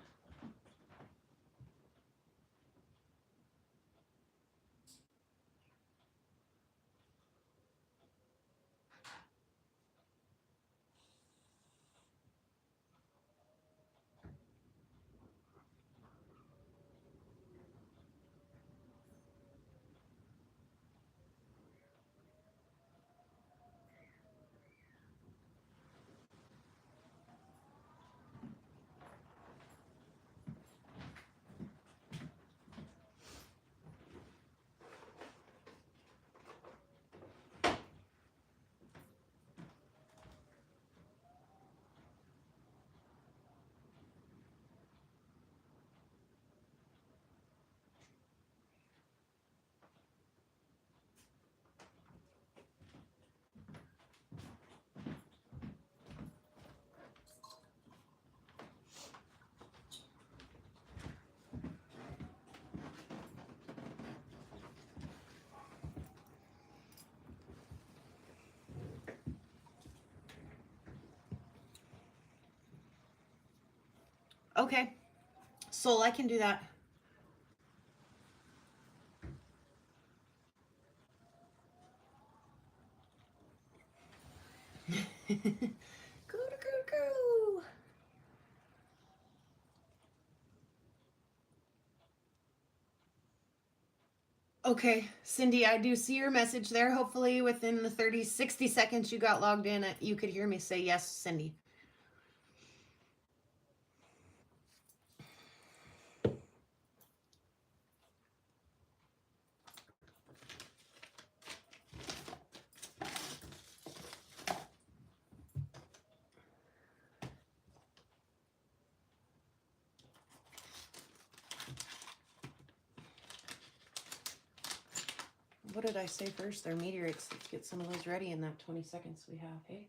Okay, Soul, I can do that. Go. Okay, Cindy, I do see your message there. Hopefully within the 60 seconds you got logged in, you could hear me say yes, Cindy. What did I say first? They're meteorites. Let's get some of those ready in that 20 seconds we have, hey?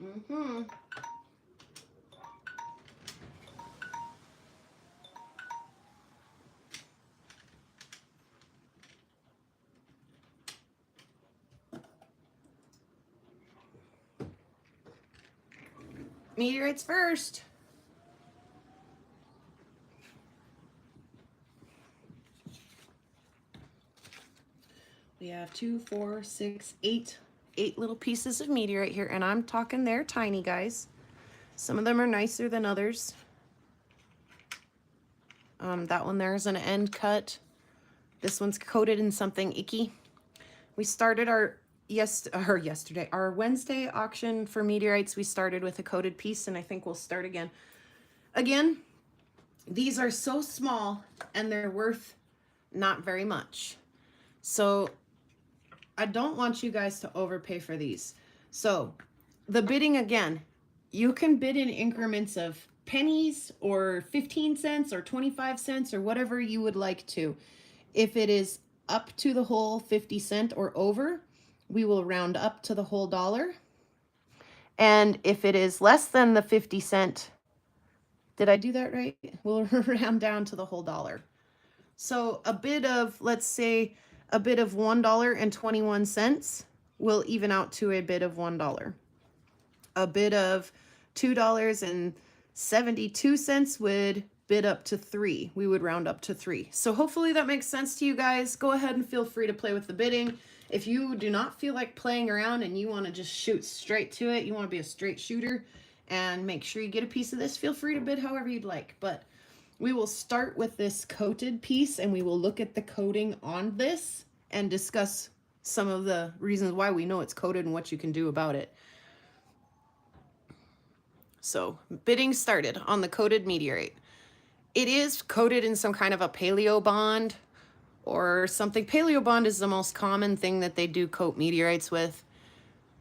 Mm-hmm. Meteorites first. We have 2, 4, 6, 8 little pieces of meteorite here, and I'm talking they're tiny, guys. Some of them are nicer than others. That one there is an end cut. This one's coated in something icky. We started our Wednesday auction for meteorites. We started with a coated piece, and I think we'll start again. Again, these are so small and they're worth not very much. So I don't want you guys to overpay for these. So the bidding, again, you can bid in increments of pennies or 15 cents or 25 cents or whatever you would like to. If it is up to the whole 50 cent or over, we will round up to the whole dollar. And if it is less than the 50 cent, did I do that right? We'll round down to the whole dollar. So a bid of, let's say, a bid of $1.21 will even out to a bid of $1. A bid of $2.72 would bid up to 3. We would round up to 3. So hopefully that makes sense to you guys. Go ahead and feel free to play with the bidding. If you do not feel like playing around and you want to just shoot straight to it, you want to be a straight shooter and make sure you get a piece of this, feel free to bid however you'd like. But we will start with this coated piece and we will look at the coating on this and discuss some of the reasons why we know it's coated and what you can do about it. So bidding started on the coated meteorite. It is coated in some kind of a paleo bond or something. Paleo bond is the most common thing that they do coat meteorites with.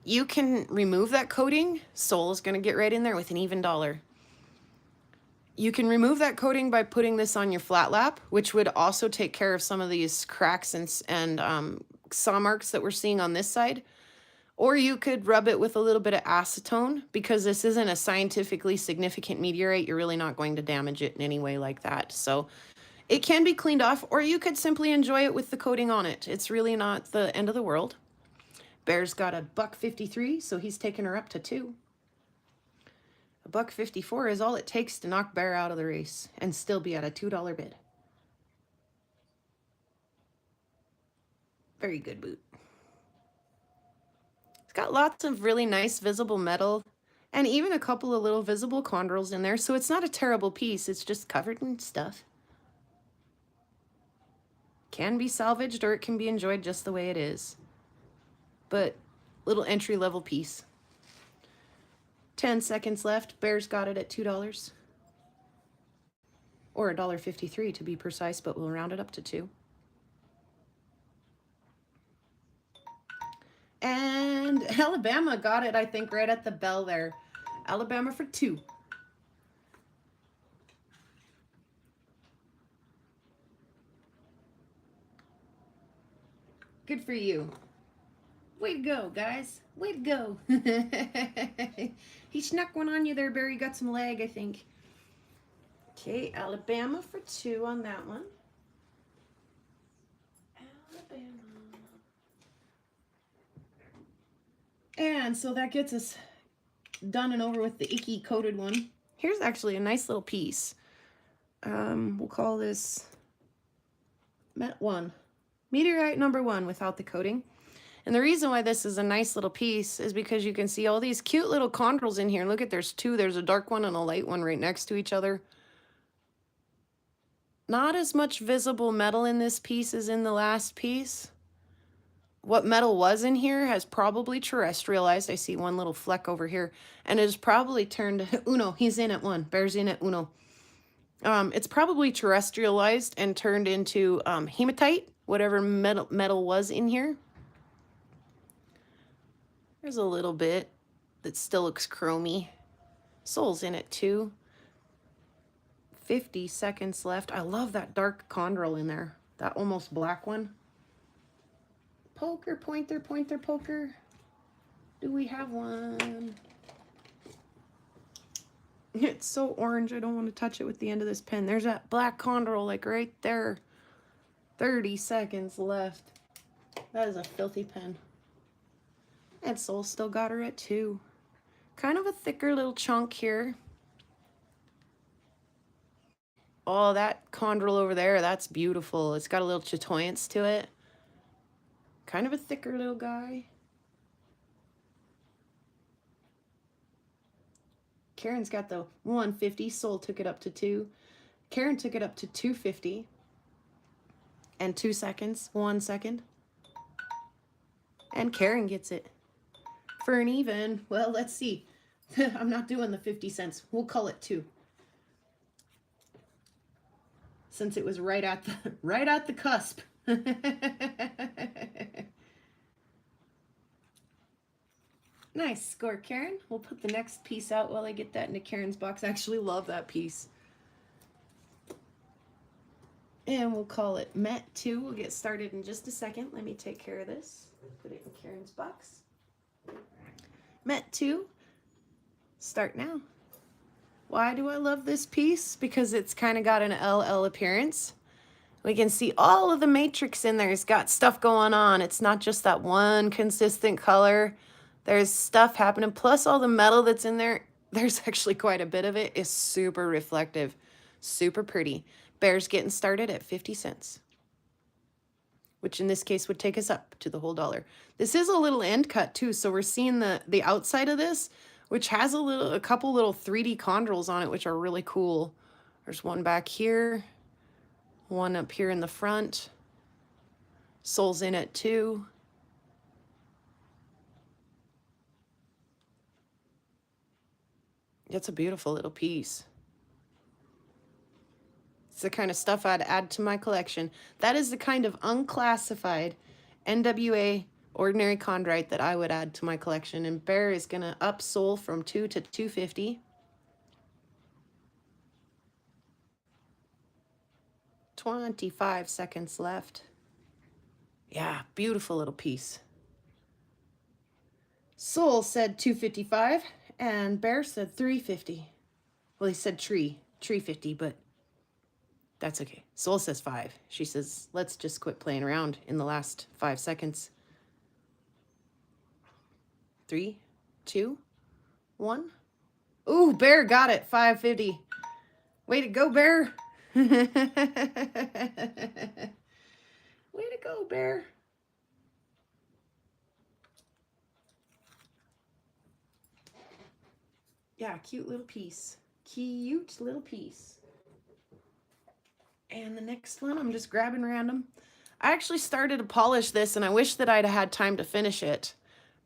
You can remove that coating. Soul is going to get right in there with an even dollar. You can remove that coating by putting this on your flat lap, which would also take care of some of these cracks and saw marks that we're seeing on this side. Or you could rub it with a little bit of acetone. Because this isn't a scientifically significant meteorite, you're really not going to damage it in any way like that. So it can be cleaned off, or you could simply enjoy it with the coating on it. It's really not the end of the world. Bear's got a $1.53, so he's taking her up to 2. A $1.54 is all it takes to knock Bear out of the race and still be at a $2 bid. Very good boot. It's got lots of really nice visible metal and even a couple of little visible chondrules in there, so it's not a terrible piece. It's just covered in stuff. Can be salvaged or it can be enjoyed just the way it is. But little entry-level piece. 10 seconds left. Bear's got it at $2. Or $1.53 to be precise, but we'll round it up to 2. And Alabama got it, I think, right at the bell there. Alabama for 2. Good for you. Way to go, guys. Way to go. He snuck one on you there, Barry. Got some lag, I think. Okay, Alabama for 2 on that one. Alabama. And so that gets us done and over with the icky coated one. Here's actually a nice little piece. We'll call this Meteorite number 1 without the coating. And the reason why this is a nice little piece is because you can see all these cute little chondrules in here. Look at, there's 2. There's a dark one and a light one right next to each other. Not as much visible metal in this piece as in the last piece. What metal was in here has probably terrestrialized. I see one little fleck over here. And it has probably turned Uno. He's in at 1. Bear's in at Uno. It's probably terrestrialized and turned into hematite, whatever metal was in here. There's a little bit that still looks chromy. Soul's in it too. 50 seconds left. I love that dark chondrule in there. That almost black one. Poker, pointer, pointer, poker. Do we have one? It's so orange, I don't want to touch it with the end of this pen. There's that black condor, like right there. 30 seconds left. That is a filthy pen. And Soul still got her at 2. Kind of a thicker little chunk here. Oh, that condor over there, that's beautiful. It's got a little chatoyance to it. Kind of a thicker little guy. Karen's got the 150. Soul took it up to 2. Karen took it up to 250. And 2 seconds. 1 second. And Karen gets it. For an even, well, let's see. I'm not doing the 50 cents. We'll call it 2. Since it was right at the cusp. Nice score, Karen. We'll put the next piece out while I get that into Karen's box. I actually love that piece. And we'll call it Met 2. We'll get started in just a second. Let me take care of this. Put it in Karen's box. Met 2. Start now. Why do I love this piece? Because it's kind of got an LL appearance. We can see all of the matrix in there. It's got stuff going on. It's not just that one consistent color. There's stuff happening. Plus all the metal that's in there. There's actually quite a bit of it. It's super reflective. Super pretty. Bear's getting started at 50 cents. Which in this case would take us up to the whole dollar. This is a little end cut too. So we're seeing the outside of this, which has a couple little 3D chondrules on it, which are really cool. There's one back here. One up here in the front. Soul's in at 2. It's a beautiful little piece. It's the kind of stuff I'd add to my collection. That is the kind of unclassified NWA ordinary chondrite that I would add to my collection. And Bear is going to up Soul from 2 to 250. 25 seconds left. Yeah, beautiful little piece. Soul said 255 and Bear said 350. Well, he said 350, but that's okay. Soul says 5. She says, let's just quit playing around in the last 5 seconds. 3, 2, 1. Ooh, Bear got it. 550. Way to go, Bear. Way to go, Bear. Yeah, cute little piece. Cute little piece. And the next one, I'm just grabbing random. I actually started to polish this, and I wish that I'd had time to finish it,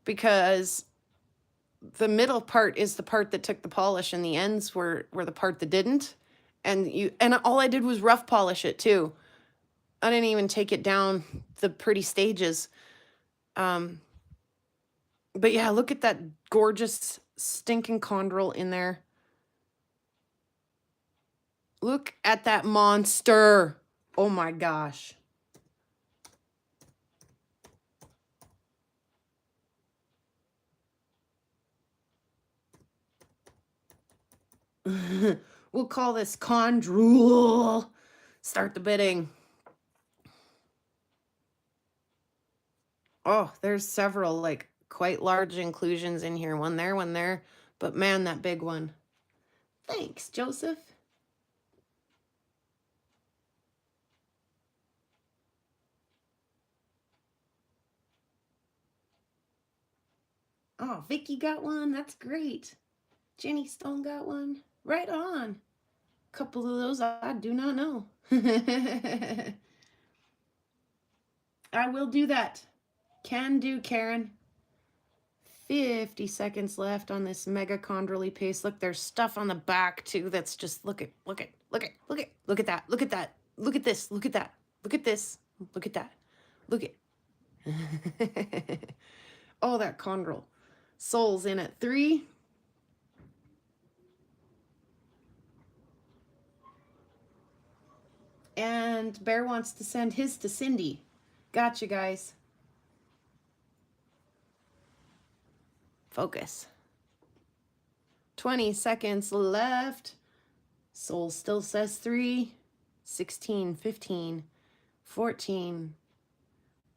because the middle part is the part that took the polish, and the ends were the part that didn't. And all I did was rough polish it too. I didn't even take it down the pretty stages. But yeah, look at that gorgeous stinking chondrule in there. Look at that monster. Oh my gosh. We'll call this chondrule. Start the bidding. Oh, there's several like quite large inclusions in here. One there, one there. But man, that big one. Thanks, Joseph. Oh, Vicky got one. That's great. Jenny Stone got one. Right on. Couple of those I do not know. I will do that. Can do, Karen. 50 seconds left on this mega chondrally piece. Look, there's stuff on the back too that's just look at that. Look at that. Look at this. Look at that. Look at this. Look at that. Look at oh, that chondrule. Soul's in at 3. And Bear wants to send his to Cindy. Gotcha, guys. Focus. 20 seconds left. Soul still says 3, 16, 15, 14,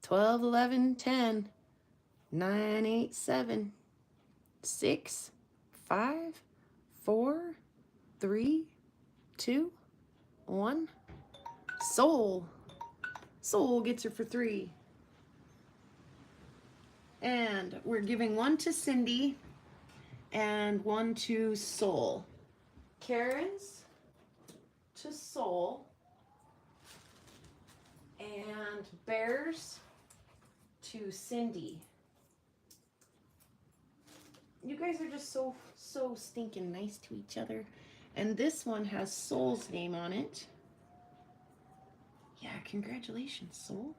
12, 11, 10, 9, 8, 7, 6, 5, 4, 3, 2, 1. Soul. Soul gets her for 3. And we're giving 1 to Cindy and 1 to Soul. Karen's to Soul and Bears to Cindy. You guys are just so stinking nice to each other. And this one has Soul's name on it. Yeah, congratulations, Soul.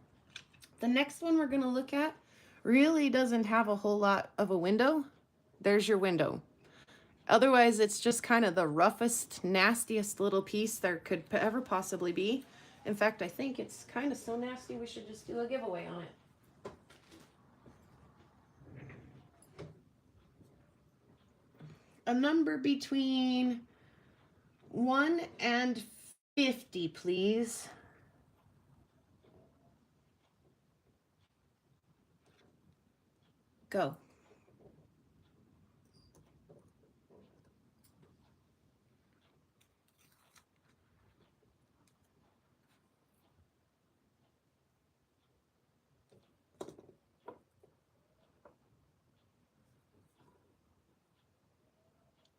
The next one we're gonna look at really doesn't have a whole lot of a window. There's your window. Otherwise, it's just kind of the roughest, nastiest little piece there could ever possibly be. In fact, I think it's kind of so nasty we should just do a giveaway on it. A number between 1 and 50, please. Go.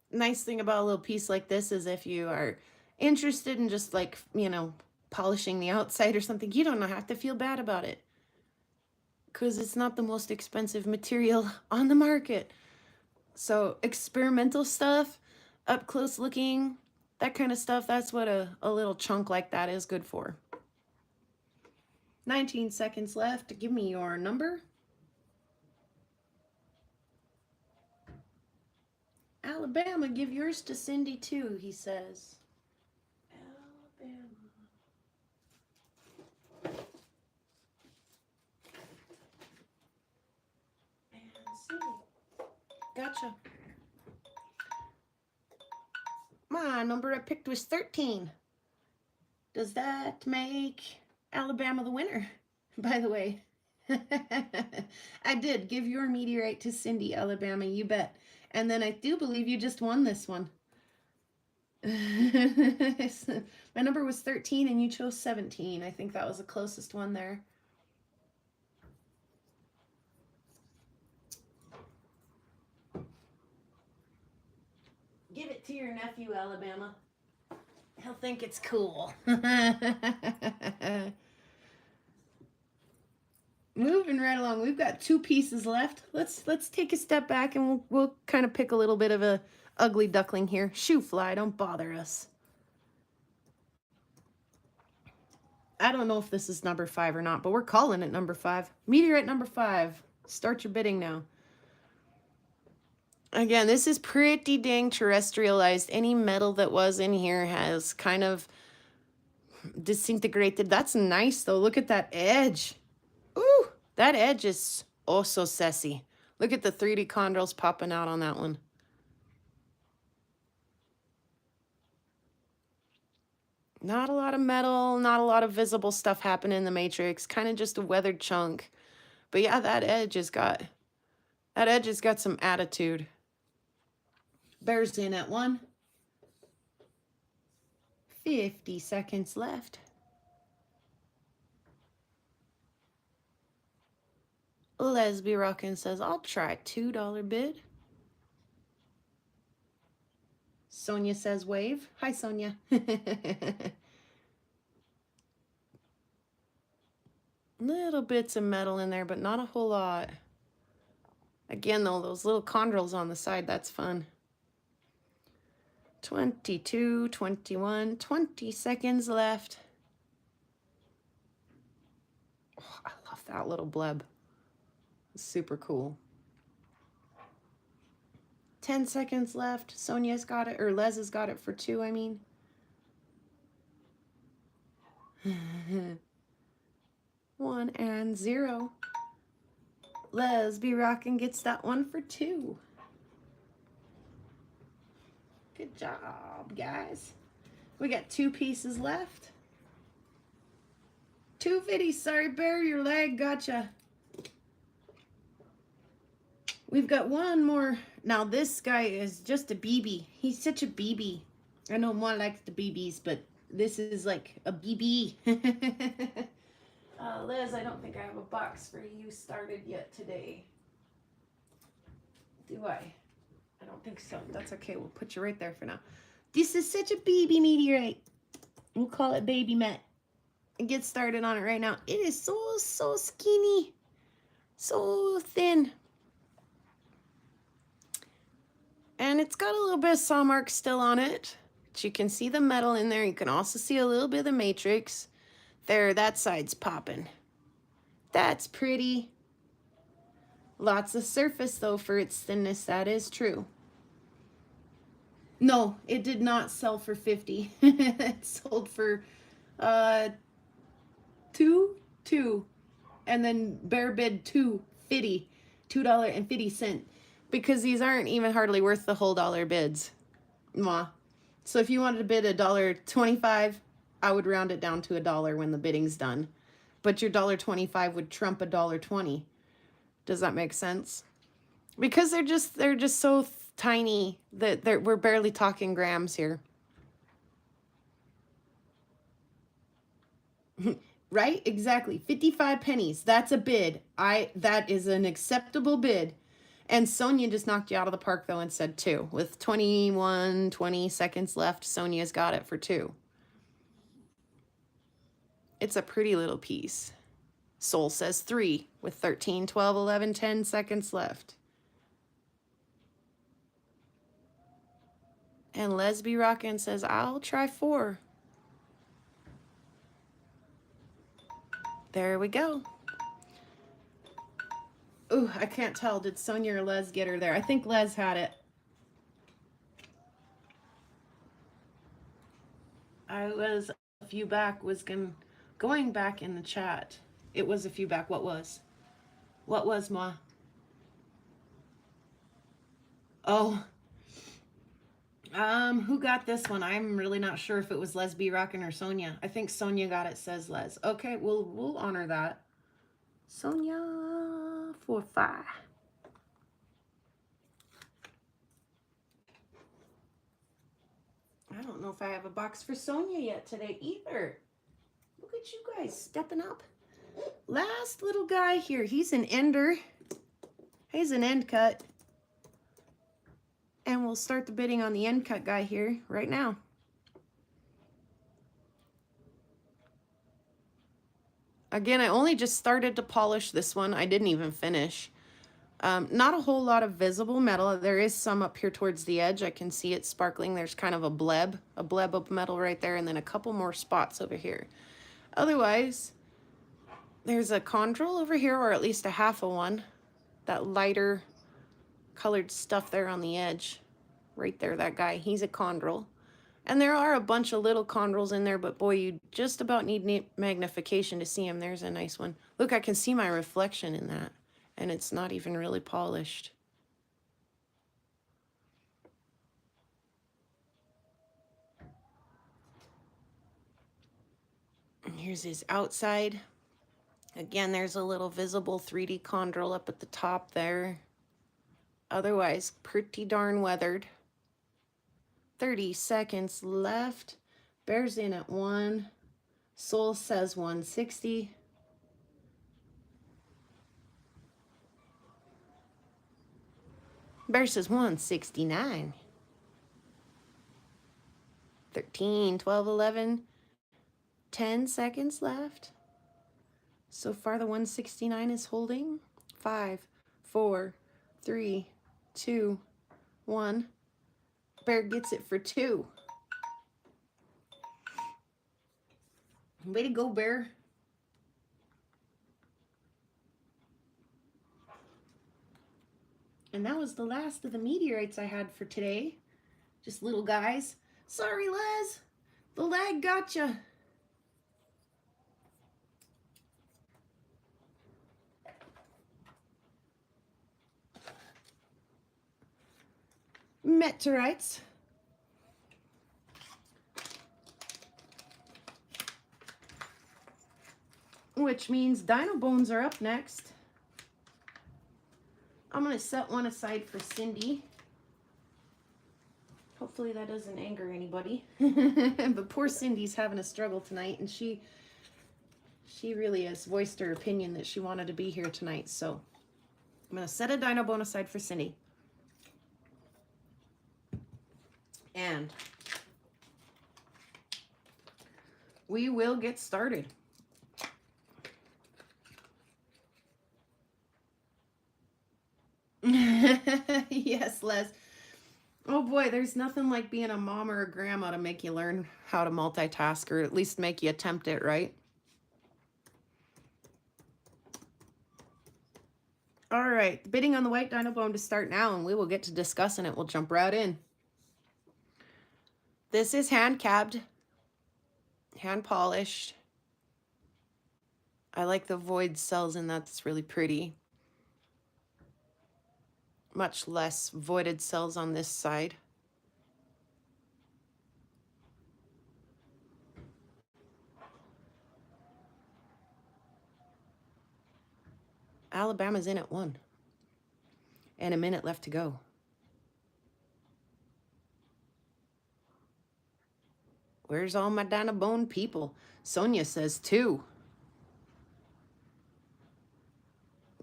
Nice thing about a little piece like this is if you are interested in just like, you know, polishing the outside or something, you don't have to feel bad about it. Because it's not the most expensive material on the market. So experimental stuff, up close looking, that kind of stuff, that's what a little chunk like that is good for. 19 seconds left. Give me your number. Alabama, give yours to Cindy too, he says. Alabama. And Cindy. Gotcha. My number I picked was 13. Does that make Alabama the winner, by the way? I did give your meteorite to Cindy, Alabama, you bet. And then I do believe you just won this one. My number was 13 and you chose 17. I think that was the closest one there. Give it to your nephew, Alabama. He'll think it's cool. Moving right along, we've got 2 pieces left. Let's take a step back and we'll kind of pick a little bit of a ugly duckling here. Shoo fly, don't bother us. I don't know if this is number 5 or not, but we're calling it number 5. Meteorite number 5. Start your bidding now. Again, this is pretty dang terrestrialized. Any metal that was in here has kind of disintegrated. That's nice though. Look at that edge. Ooh, that edge is oh so sassy. Look at the 3D chondrules popping out on that one. Not a lot of metal, not a lot of visible stuff happening in the matrix. Kind of just a weathered chunk. But yeah, that edge has got some attitude. Bears in at 1. 50 seconds left. Lesby Rockin' says, I'll try a $2 bid. Sonia says wave. Hi, Sonia. Little bits of metal in there, but not a whole lot. Again, though, those little chondrules on the side, that's fun. 22, 21, 20 seconds left. Oh, I love that little bleb. It's super cool. 10 seconds left. Sonia's got it, or Les has got it for 2, I mean. 1 and 0. Lesby Rockin' gets that one for 2. Good job, guys. We got 2 pieces left. 250. Sorry, Bear, your leg gotcha. We've got one more. Now, this guy is just a BB. He's such a BB. I know more likes the BBs, but this is like a BB. Liz, I don't think I have a box for you started yet today. Do I? I don't think so. That's okay. We'll put you right there for now. This is such a baby meteorite. We'll call it Baby Met. And get started on it right now. It is so skinny. So thin. And it's got a little bit of saw marks still on it. But you can see the metal in there. You can also see a little bit of the matrix. There, that side's popping. That's pretty. Lots of surface, though, for its thinness. That is true. No, it did not sell for 50. It sold for two. And then Bear bid $2.50. $2.50. Because these aren't even hardly worth the whole dollar bids. Mwah. So if you wanted to bid $1.25, I would round it down to $1 when the bidding's done. But your $1.25 would trump $1.20. Does that make sense? Because they're just so tiny that we're barely talking grams here. Right? Exactly. 55 pennies. That's a bid. That is an acceptable bid. And Sonia just knocked you out of the park, though, and said 2. With 20 seconds left, Sonia's got it for 2. It's a pretty little piece. Soul says 3 with 13, 12, 11, 10 seconds left. And Lesby Rockin' says, I'll try 4. There we go. Ooh, I can't tell. Did Sonia or Les get her there? I think Les had it. I was a few back, going back in the chat. It was a few back. What was? What was, Ma? Oh. Who got this one? I'm really not sure if it was Lesby Rockin' or Sonia. I think Sonia got it, says Les. Okay, we'll honor that. Sonia for 5. I don't know if I have a box for Sonia yet today either. Look at you guys stepping up. Last little guy here. He's an ender. He's an end cut. And we'll start the bidding on the end cut guy here right now. Again, I only just started to polish this one. I didn't even finish. Not a whole lot of visible metal. There is some up here towards the edge. I can see it sparkling. There's kind of a bleb of metal right there, and then a couple more spots over here. Otherwise, there's a chondrule over here, or at least a half of one. That lighter colored stuff there on the edge. Right there, that guy. He's a chondrule. And there are a bunch of little chondrules in there, but boy, you just about need magnification to see him. There's a nice one. Look, I can see my reflection in that, and it's not even really polished. And here's his outside. Again, there's a little visible 3D chondrule up at the top there. Otherwise, pretty darn weathered. 30 seconds left. Bear's in at 1. Soul says 160. Bear says 169. 13, 12, 11, 10 seconds left. So far, the 169 is holding. 5, 4, 3, 2, 1. Bear gets it for 2. Way to go, Bear. And that was the last of the meteorites I had for today. Just little guys. Sorry, Les. The lag gotcha. Meteorites. which means Dino Bones are up next. I'm going to set one aside for Cindy. Hopefully that doesn't anger anybody. But poor Cindy's having a struggle tonight, and she really has voiced her opinion that she wanted to be here tonight. So I'm going to set a Dino Bone aside for Cindy. And we will get started. Yes, Les. Oh boy, there's nothing like being a mom or a grandma to make you learn how to multitask, or at least make you attempt it, right? All right, the bidding on the white Dino Bone to start now, and we will get to discussing it. We'll jump right in. This is hand cabbed, hand polished. I like the void cells in that. That's really pretty. Much less voided cells on this side. Alabama's in at 1. And a minute left to go. Where's all my Dino Bone people? Sonia says 2.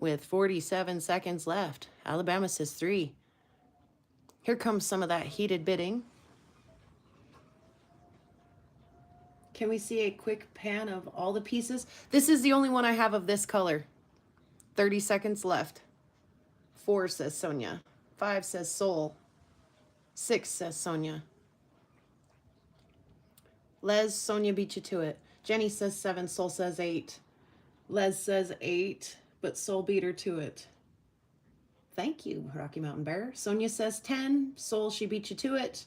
With 47 seconds left. Alabama says 3. Here comes some of that heated bidding. Can we see a quick pan of all the pieces? This is the only one I have of this color. 30 seconds left. 4 says Sonia. 5 says Soul. 6 says Sonia. Les, Sonia beat you to it. Jenny says 7, Soul says 8. Les says 8, but Soul beat her to it. Thank you, Rocky Mountain Bear. Sonia says 10, Soul, she beat you to it.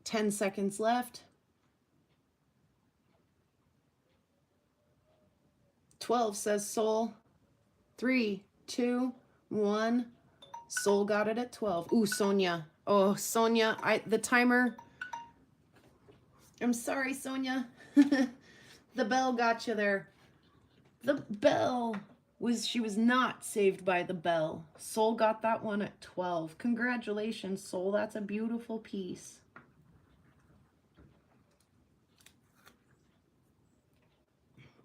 10 seconds left. 12 says Soul. 3, 2, 1. Soul got it at 12. Ooh, Sonia. Oh, Sonia, the timer. I'm sorry, Sonia. The bell got you there. The bell she was not saved by the bell. Soul got that one at 12. Congratulations, Soul. That's a beautiful piece.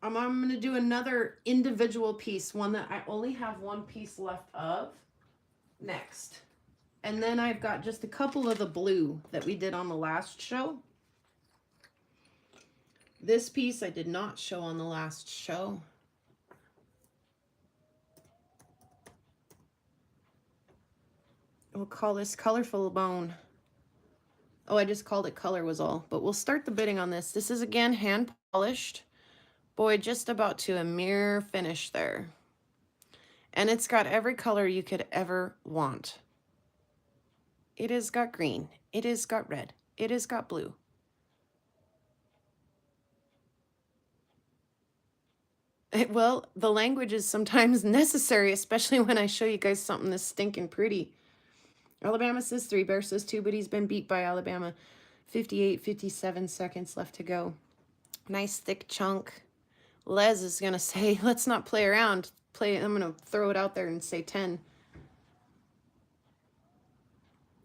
I'm going to do another individual piece, one that I only have one piece left of, next. And then I've got just a couple of the blue that we did on the last show. This piece I did not show on the last show. We'll call this Colorful Bone. Oh, I just called it color was all. But we'll start the bidding on this. This is, again, hand polished. Boy, just about to a mere finish there. And it's got every color you could ever want. It has got green. It has got red. It has got blue. Well, the language is sometimes necessary, especially when I show you guys something this stinking pretty. Alabama says 3, Bear says 2, but he's been beat by Alabama. 58, 57 seconds left to go. Nice thick chunk. Les is going to say, let's not play around. I'm going to throw it out there and say 10.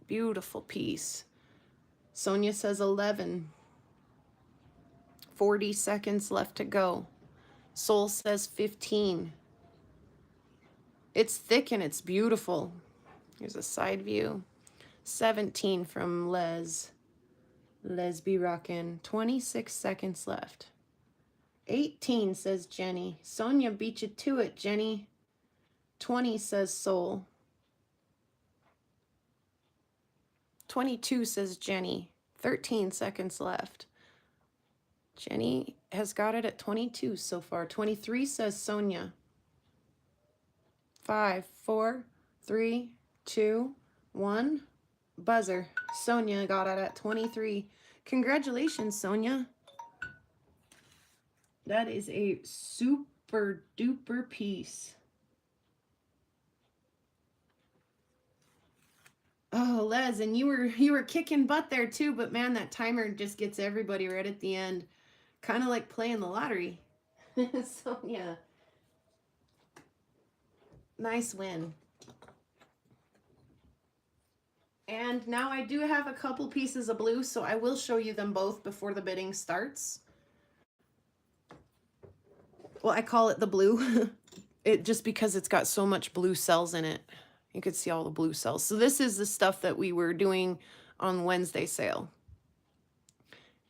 Beautiful piece. Sonia says 11. 40 seconds left to go. Soul says 15. It's thick and it's beautiful. Here's a side view. 17 from Les. Les be rockin'. 26 seconds left. 18 says Jenny. Sonia beat you to it, Jenny. 20 says Soul. 22 says Jenny. 13 seconds left. Jenny has got it at 22 so far. 23 says Sonia. 5, 4, 3, 2, 1. Buzzer. Sonia got it at 23. Congratulations, Sonia. That is a super duper piece. Oh, Les, and you were kicking butt there too, but man, that timer just gets everybody right at the end. Kind of like playing the lottery. So yeah, nice win. And now I do have a couple pieces of blue, so I will show you them both before the bidding starts. Well, I call it the blue. It just because it's got so much blue cells in it. You could see all the blue cells. So this is the stuff that we were doing on Wednesday sale.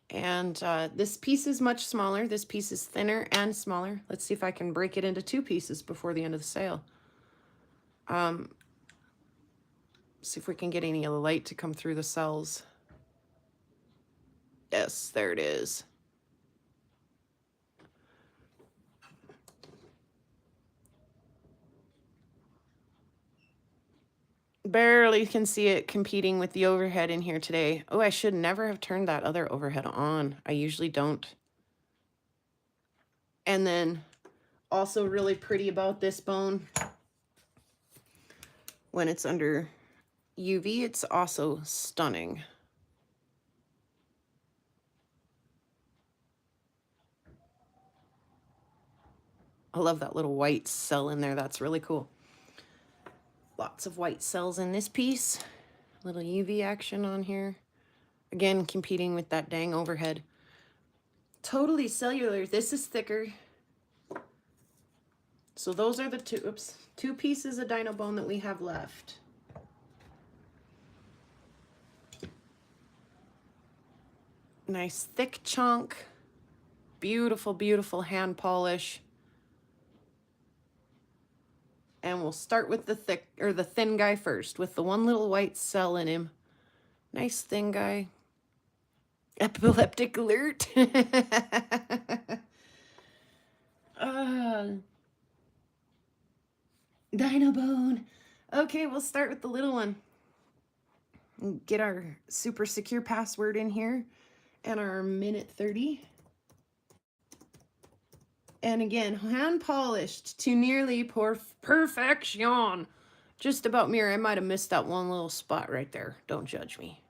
And this piece is much smaller. This piece is thinner and smaller. Let's see if I can break it into 2 pieces before the end of the sale. See if we can get any of the light to come through the cells. Yes, there it is. Barely can see it competing with the overhead in here today. Oh, I should never have turned that other overhead on. I usually don't. And then also really pretty about this bone, when it's under UV, it's also stunning. I love that little white cell in there. That's really cool. Lots of white cells in this piece. Little UV action on here. Again, competing with that dang overhead. Totally cellular. This is thicker. So those are the two pieces of dino bone that we have left. Nice thick chunk. Beautiful, beautiful hand polish. And we'll start with the thin guy first, with the one little white cell in him. Nice thin guy. Epileptic alert. Dino bone. Okay, we'll start with the little one. Get our super secure password in here and our minute 30. And again, hand polished to nearly perfection. Just about mirror. I might have missed that one little spot right there. Don't judge me.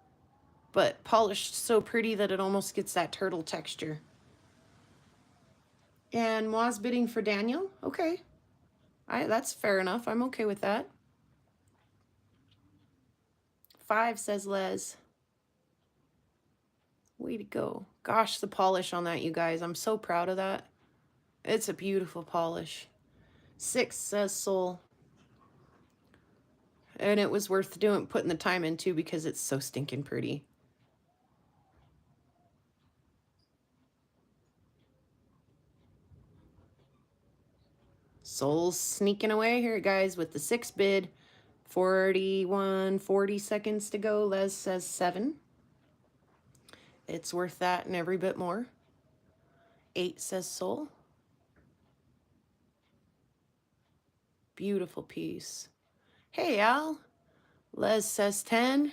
But polished so pretty that it almost gets that turtle texture. And Moa's bidding for Daniel. Okay. That's fair enough. I'm okay with that. 5, says Les. Way to go. Gosh, the polish on that, you guys. I'm so proud of that. It's a beautiful polish. 6, says Soul. And it was worth putting the time into because it's so stinking pretty. Soul's sneaking away here, guys, with the 6 bid. 40 seconds to go. Les says 7. It's worth that and every bit more. 8, says Soul. Beautiful piece. Hey, Al. Les says 10.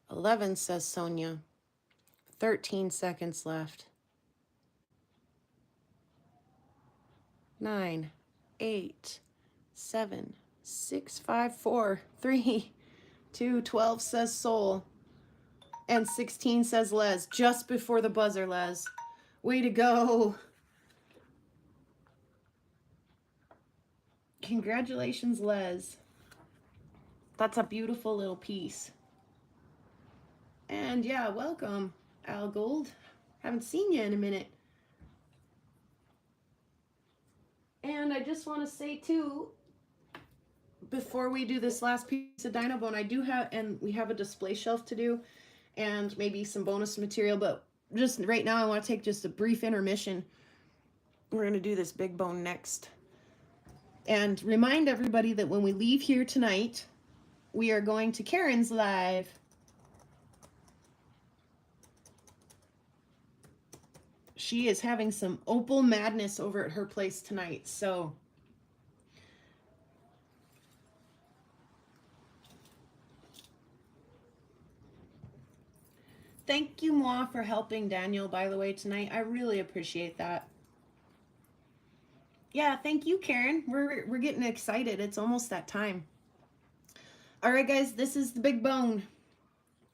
"11, says Sonia. 13 seconds left. 9, 8, 7, 6, 5, 4, 3, 2, 12, says Soul. And 16, says Les. Just before the buzzer, Les. Way to go. Congratulations, Les. That's a beautiful little piece. And yeah, welcome, Al Gold. Haven't seen you in a minute. And I just want to say too, before we do this last piece of Dino Bone, we have a display shelf to do and maybe some bonus material, but just right now I want to take just a brief intermission. We're going to do this big bone next. And remind everybody that when we leave here tonight, we are going to Karen's live. She is having some opal madness over at her place tonight, so thank you, Moi, for helping Daniel, by the way, tonight. I really appreciate that. Yeah, thank you, Karen. We're getting excited. It's almost that time. All right, guys, this is the big bone.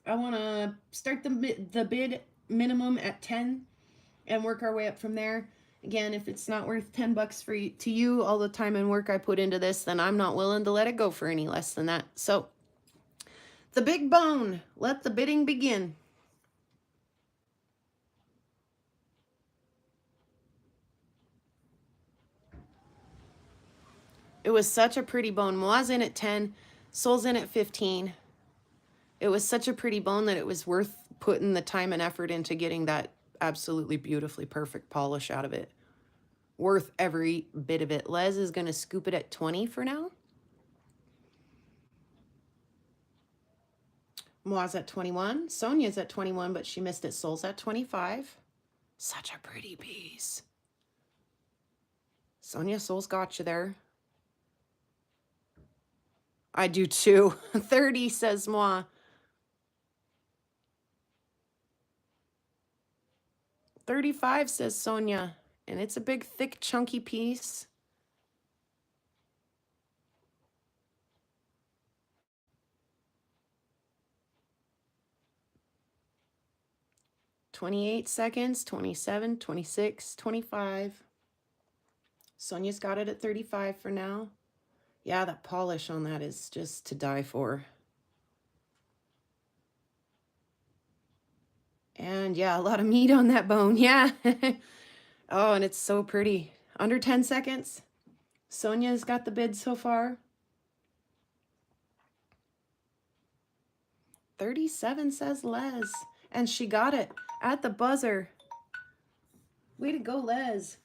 I want to start the bid minimum at 10 and work our way up from there. Again, if it's not worth 10 bucks for you, to you, all the time and work I put into this, then I'm not willing to let it go for any less than that. So the big bone, let the bidding begin. It was such a pretty bone. Moa's in at 10, Soul's in at 15. It was such a pretty bone that it was worth putting the time and effort into getting that absolutely beautifully perfect polish out of it. Worth every bit of it. Les is going to scoop it at 20 for now. Moa's at 21. Sonia's at 21, but she missed it. Soul's at 25. Such a pretty piece. Sonia, Soul's got you there. I do too. 30, says Moa. 35, says Sonia. And it's a big, thick, chunky piece. "28 seconds, 27, 26, 25. Sonia's got it at 35 for now. Yeah, that polish on that is just to die for. And yeah, a lot of meat on that bone. Yeah. Oh, and it's so pretty. Under 10 seconds. Sonia's got the bid so far. 37, says Les. And she got it at the buzzer. Way to go, Les.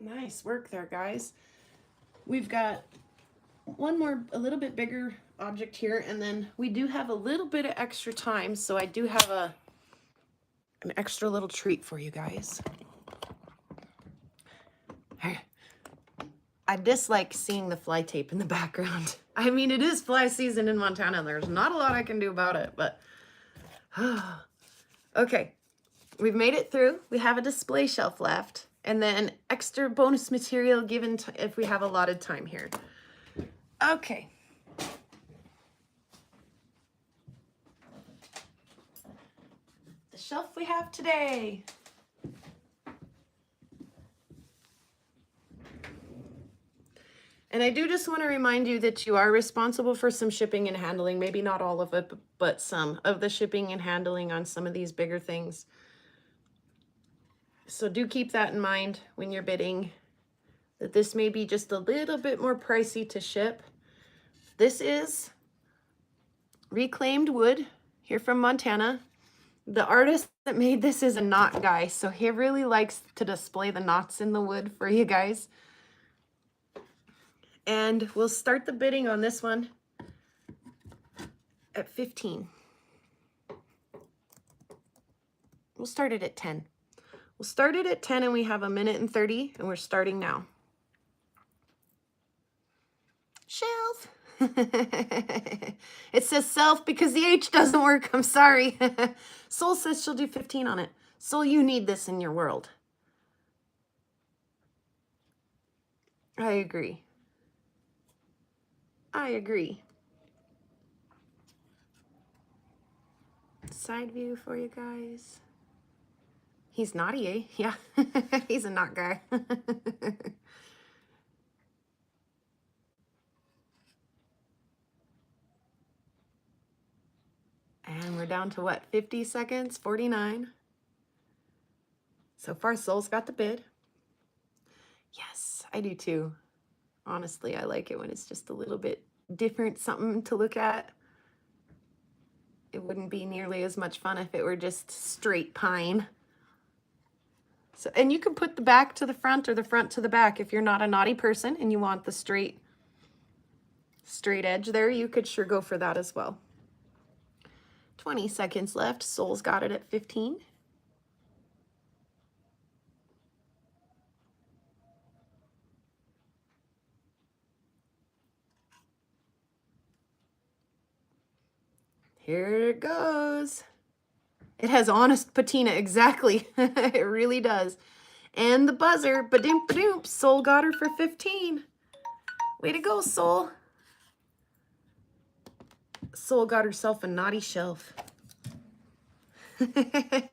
Nice work there, guys. We've got one more, a little bit bigger object here, and then we do have a little bit of extra time, so I do have an extra little treat for you guys. I dislike seeing the fly tape in the background. I mean, it is fly season in Montana. There's not a lot I can do about it, but okay. We've made it through. We have a display shelf left, and then extra bonus material given if we have allotted time here. Okay. The shelf we have today. And I do just want to remind you that you are responsible for some shipping and handling, maybe not all of it, but some of the shipping and handling on some of these bigger things. So do keep that in mind when you're bidding, that this may be just a little bit more pricey to ship. This is reclaimed wood here from Montana. The artist that made this is a knot guy, so he really likes to display the knots in the wood for you guys. And we'll start the bidding on this one at 15. We'll start it at 10. We'll start it at 10 and we have 1 minute and 30 and we're starting now. Shelf. It says self because the H doesn't work. I'm sorry. Soul says she'll do 15 on it. Soul, you need this in your world. I agree. I agree. Side view for you guys. He's naughty, eh? Yeah, he's a knot guy. And we're down to what, 50 seconds, 49. So far, Soul's got the bid. Yes, I do too. Honestly, I like it when it's just a little bit different, something to look at. It wouldn't be nearly as much fun if it were just straight pine. So, and you can put the back to the front or the front to the back. If you're not a naughty person and you want the straight edge there, you could sure go for that as well. 20 seconds left. Soul's got it at 15. Here it goes. It has honest patina, exactly. It really does. And the buzzer, ba-doom, ba-doom. Soul got her for 15. Way to go, Soul. Soul got herself a naughty shelf. I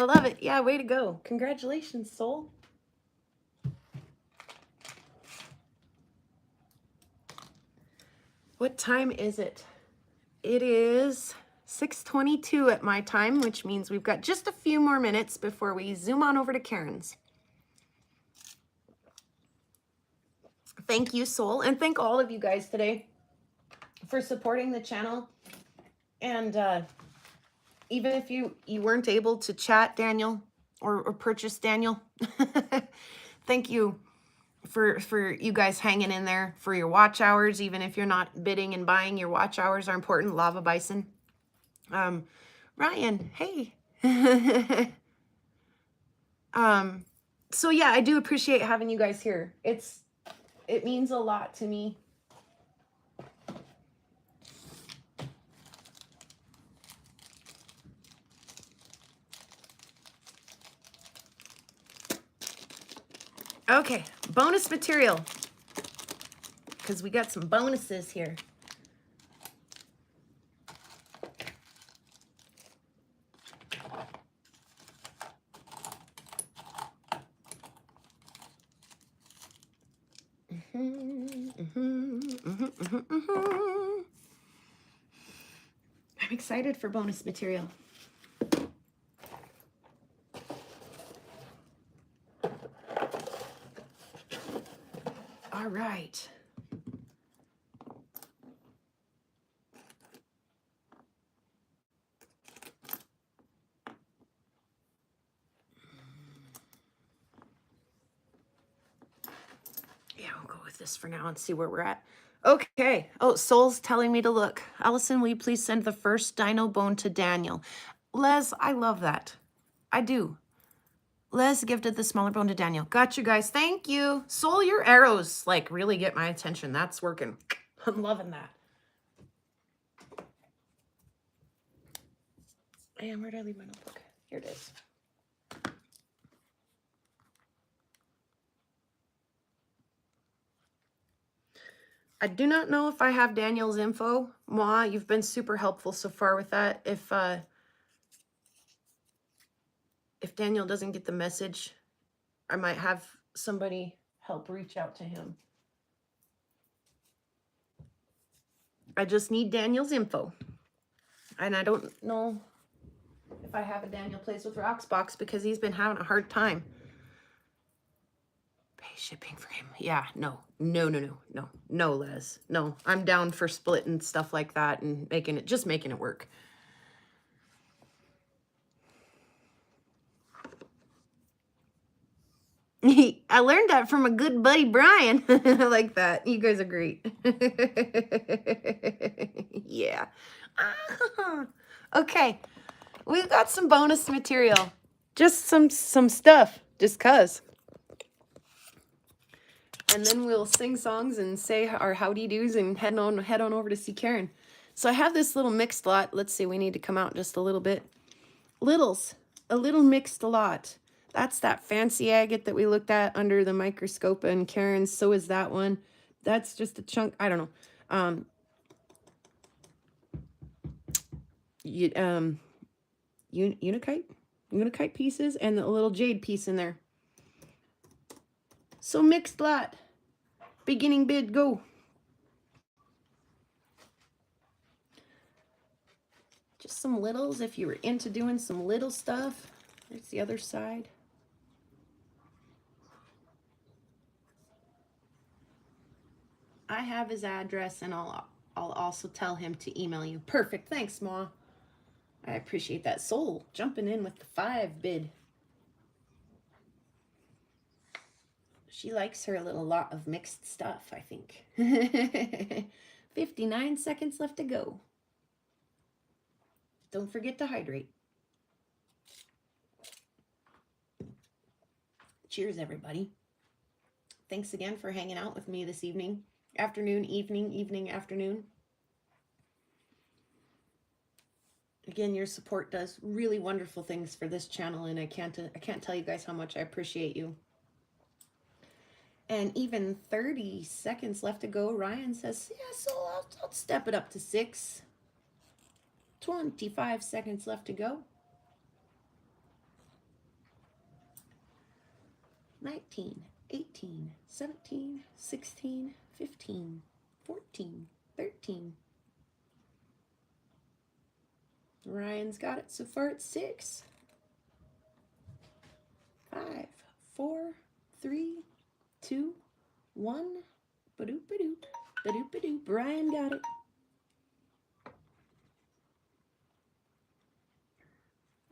love it. Yeah, way to go. Congratulations, Soul. What time is it? It is 6:22 at my time, which means we've got just a few more minutes before we zoom on over to Karen's. Thank you, Soul, and thank all of you guys today for supporting the channel. And even if you weren't able to chat Daniel or purchase Daniel, thank you for you guys hanging in there for your watch hours. Even if you're not bidding and buying, your watch hours are important. Lava Bison. Ryan, hey. So yeah, I do appreciate having you guys here. It means a lot to me. Okay, bonus material, because we got some bonuses here. I'm excited for bonus material. All right. Yeah, we'll go with this for now and see where we're at. Okay. Oh, Soul's telling me to look. Allison, will you please send the first dino bone to Daniel? Les, I love that. I do. Les gifted the smaller bone to Daniel. Got you guys. Thank you. Soul, your arrows like really get my attention. That's working. I'm loving that. And where did I leave my notebook? Here it is. I do not know if I have Daniel's info. Ma, you've been super helpful so far with that. If Daniel doesn't get the message, I might have somebody help reach out to him. I just need Daniel's info. And I don't know if I have a Daniel Plays with Rocks box because he's been having a hard time. Pay shipping for him. Yeah, no, Les. No, I'm down for split and stuff like that and making it work. I learned that from a good buddy, Brian. I like that. You guys are great. Yeah. Okay. We've got some bonus material. Just some stuff. Just cuz. And then we'll sing songs and say our howdy doos and head on over to see Karen. So I have this little mixed lot. Let's see, we need to come out just a little bit. Littles. A little mixed lot. That's that fancy agate that we looked at under the microscope, and Karen's, so is that one. That's just a chunk, I don't know. Unikite pieces, and a little jade piece in there. So mixed lot. Beginning bid, go. Just some littles if you were into doing some little stuff. There's the other side. I have his address, and I'll also tell him to email you. Perfect. Thanks, Ma. I appreciate that. Soul jumping in with the 5 bid. She likes her little lot of mixed stuff, I think. 59 seconds left to go. Don't forget to hydrate. Cheers, everybody. Thanks again for hanging out with me this evening. Afternoon, evening, afternoon. Again, your support does really wonderful things for this channel, and I can't tell you guys how much I appreciate you. And even 30 seconds left to go. Ryan says, yeah, so I'll step it up to 6. 25 seconds left to go. 19, 18, 17, 16, 15, 14, 13. Ryan's got it so far at 6. 5, 4, 3, 2, 1. Ba-doop, ba-doop, ba-doop, ba-doop. Ryan got it.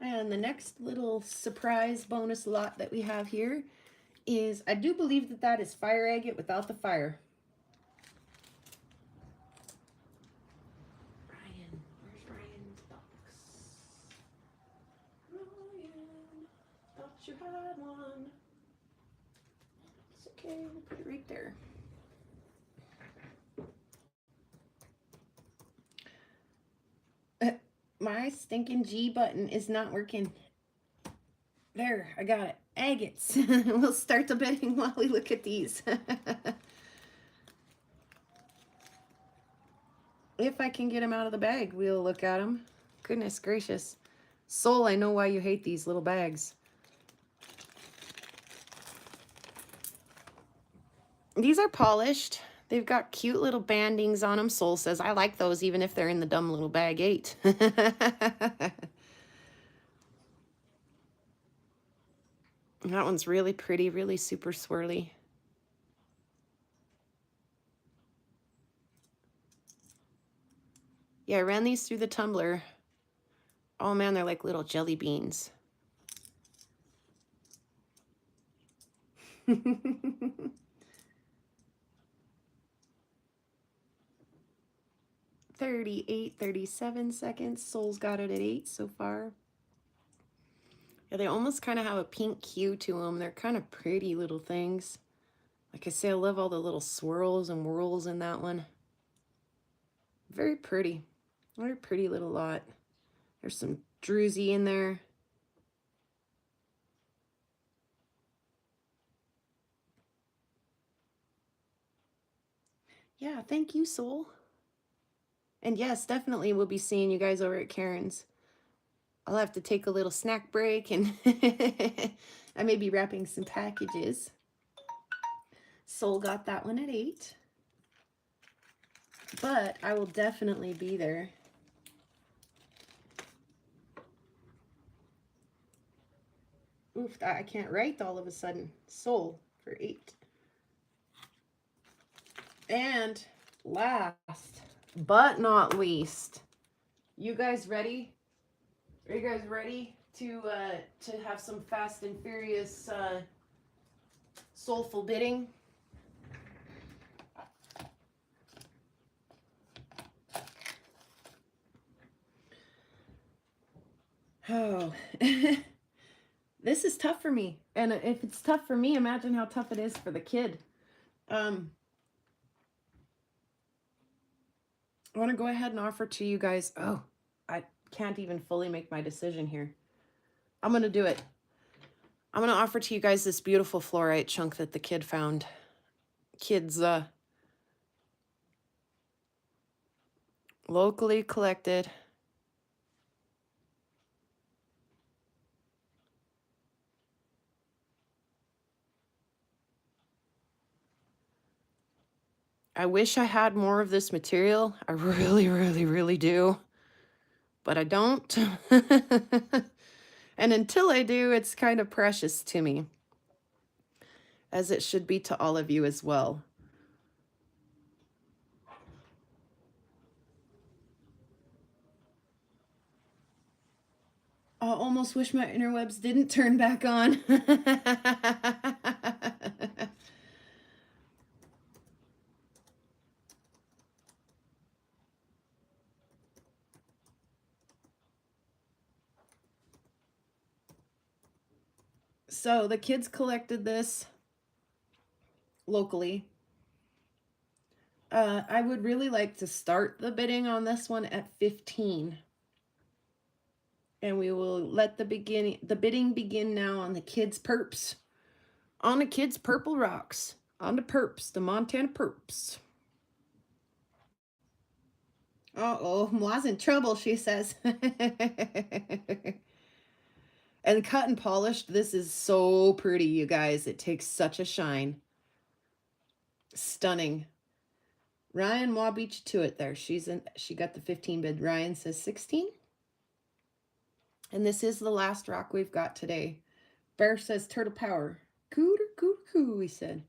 And the next little surprise bonus lot that we have here is, I do believe that that is fire agate without the fire. Ryan, where's Ryan's box? Ryan, thought you had one. It's okay, we'll put it right there. My stinking G button is not working. There, I got it. Agates. We'll start the bidding while we look at these. If I can get them out of the bag, we'll look at them. Goodness gracious. Soul, I know why you hate these little bags. These are polished. They've got cute little bandings on them. Soul says, I like those even if they're in the dumb little bag 8. That one's really pretty, really super swirly. Yeah, I ran these through the tumbler. Oh man, they're like little jelly beans. 38, 37 seconds. Soul's got it at 8 so far. Yeah, they almost kind of have a pink hue to them. They're kind of pretty little things. Like I say, I love all the little swirls and whirls in that one. Very pretty. Very pretty little lot. There's some druzy in there. Yeah, thank you, Soul. And yes, definitely we'll be seeing you guys over at Karen's. I'll have to take a little snack break and I may be wrapping some packages. Soul got that one at 8. But I will definitely be there. Oof, I can't write all of a sudden. Soul for 8. And last but not least, you guys ready? Are you guys ready to have some fast and furious soulful bidding? Oh, this is tough for me. And if it's tough for me, imagine how tough it is for the kid. I want to go ahead and offer to you guys, oh, I can't even fully make my decision here. I'm going to do it. I'm going to offer to you guys this beautiful fluorite chunk that the kid found. Kids, locally collected. I wish I had more of this material. I really, really, really do. But I don't. And until I do, it's kind of precious to me. As it should be to all of you as well. I almost wish my interwebs didn't turn back on. So the kids collected this locally. I would really like to start the bidding on this one at 15. And we will let the bidding begin now on the kids' perps. On the kids' purple rocks. On the perps, the Montana perps. Uh-oh, Ma's in trouble, she says. And cut and polished, this is so pretty, you guys. It takes such a shine. Stunning. Ryan, Ma beat you to it there. She got the 15 bid. Ryan says 16. And this is the last rock we've got today. Bear says turtle power. Cooter, cooter, coo, he said.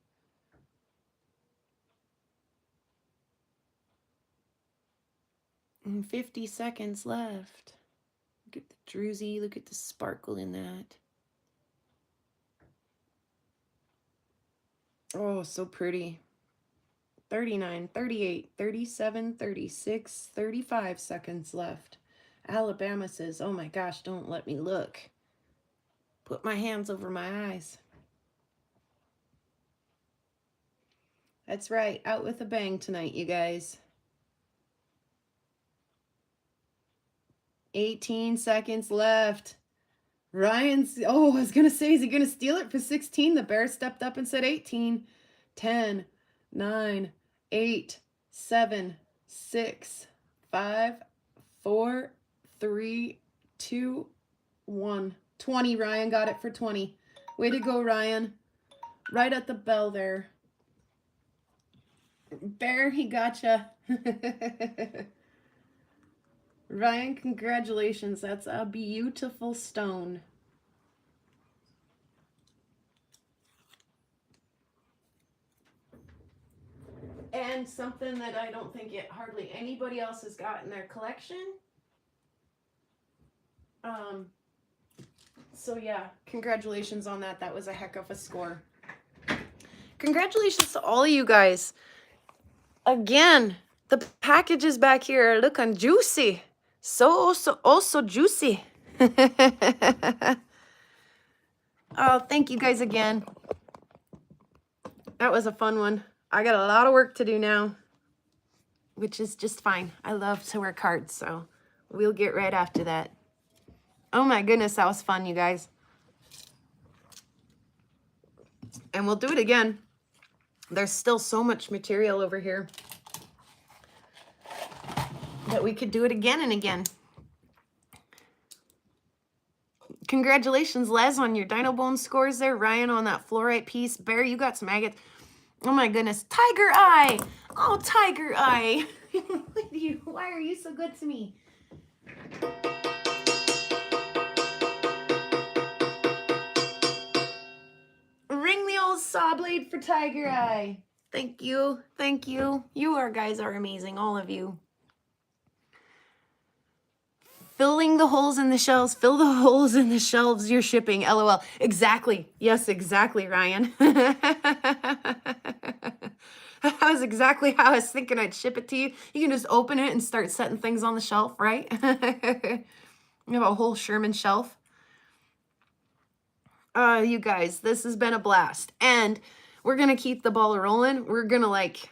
And 50 seconds left. Look at the druzy. Look at the sparkle in that. Oh, so pretty. 39, 38, 37, 36, 35 seconds left. Alabama says, oh my gosh, don't let me look. Put my hands over my eyes. That's right, out with a bang tonight, you guys. 18 seconds left. Ryan's, oh, I was going to say, is he going to steal it for 16? The Bear stepped up and said 18. 10, 9, 8, 7, 6, 5, 4, 3, 2, 1. 20, Ryan got it for 20. Way to go, Ryan. Right at the bell there. Bear, he gotcha. Ryan, congratulations. That's a beautiful stone. And something that I don't think hardly anybody else has got in their collection. So yeah, congratulations on that. That was a heck of a score. Congratulations to all of you guys. Again, the packages back here are looking juicy. So juicy. Oh, thank you guys again. That was a fun one. I got a lot of work to do now, which is just fine. I love to work hard, so we'll get right after that. Oh my goodness, that was fun, you guys. And we'll do it again. There's still so much material over here that we could do it again and again. Congratulations, Les, on your Dino Bone scores there. Ryan on that fluorite piece. Bear, you got some agates. Oh my goodness. Tiger Eye. Oh, Tiger Eye. Why are you so good to me? Ring the old saw blade for Tiger Eye. Thank you. Thank you. You guys are amazing, all of you. Filling the holes in the shelves. Fill the holes in the shelves you're shipping. LOL. Exactly. Yes, exactly, Ryan. That was exactly how I was thinking I'd ship it to you. You can just open it and start setting things on the shelf, right? You have a whole Sherman shelf. You guys, this has been a blast. And we're going to keep the ball rolling. We're going to like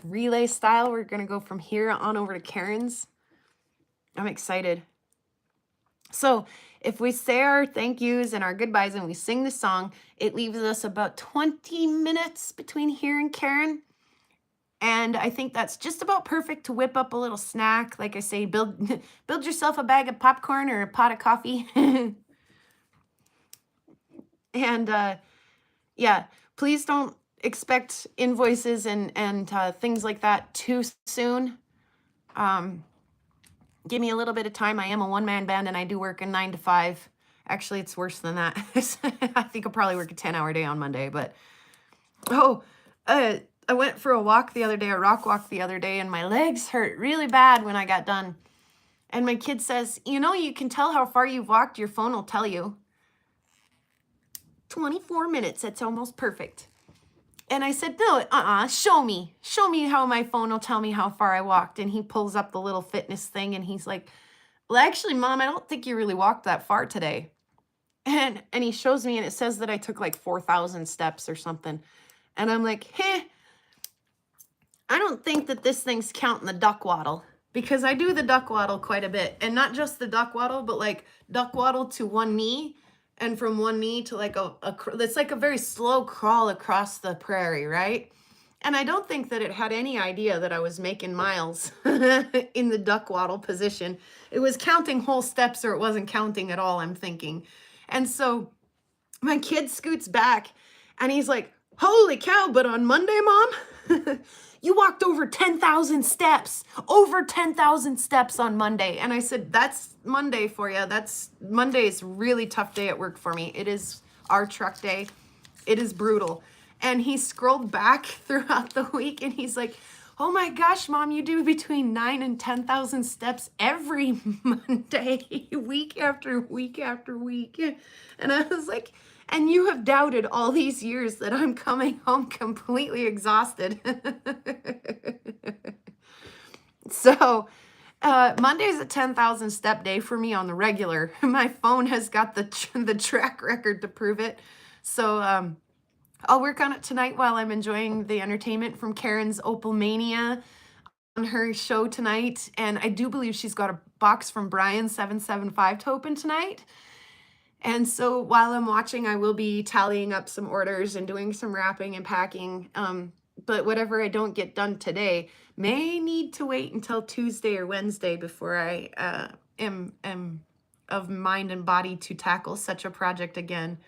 relay style. We're going to go from here on over to Karen's. I'm excited. So if we say our thank yous and our goodbyes and we sing the song, it leaves us about 20 minutes between here and Karen. And I think that's just about perfect to whip up a little snack. Like I say, build yourself a bag of popcorn or a pot of coffee. And yeah, please don't expect invoices and things like that too soon. Give me a little bit of time. I am a one-man band and I do work a 9 to 5. Actually, it's worse than that. I think I'll probably work a 10-hour day on Monday, but I went for a walk the other day, a rock walk the other day, and my legs hurt really bad when I got done. And my kid says, you know, you can tell how far you've walked. Your phone will tell you. 24 minutes. That's almost perfect. And I said, no, show me. Show me how my phone will tell me how far I walked. And he pulls up the little fitness thing and he's like, well, actually, Mom, I don't think you really walked that far today. And he shows me and it says that I took like 4,000 steps or something. And I'm like, I don't think that this thing's counting the duck waddle, because I do the duck waddle quite a bit, and not just the duck waddle, but like duck waddle to one knee, and from one knee to like it's like a very slow crawl across the prairie, right? And I don't think that it had any idea that I was making miles in the duck waddle position. It was counting whole steps, or it wasn't counting at all, I'm thinking. And so my kid scoots back and he's like, "Holy cow, but on Monday, Mom, you walked over 10,000 steps, over 10,000 steps on Monday." And I said, "That's Monday for you. Monday is a really tough day at work for me. It is our truck day. It is brutal." And he scrolled back throughout the week and he's like, "Oh my gosh, Mom, you do between 9 and 10,000 steps every Monday, week after week after week." And I was like, "And you have doubted all these years that I'm coming home completely exhausted." So Monday is a 10,000 step day for me on the regular. My phone has got the track record to prove it. So I'll work on it tonight while I'm enjoying the entertainment from Karen's Opal Mania on her show tonight. And I do believe she's got a box from Brian 775 to open tonight. And so while I'm watching, I will be tallying up some orders and doing some wrapping and packing. But whatever I don't get done today may need to wait until Tuesday or Wednesday before I am of mind and body to tackle such a project again.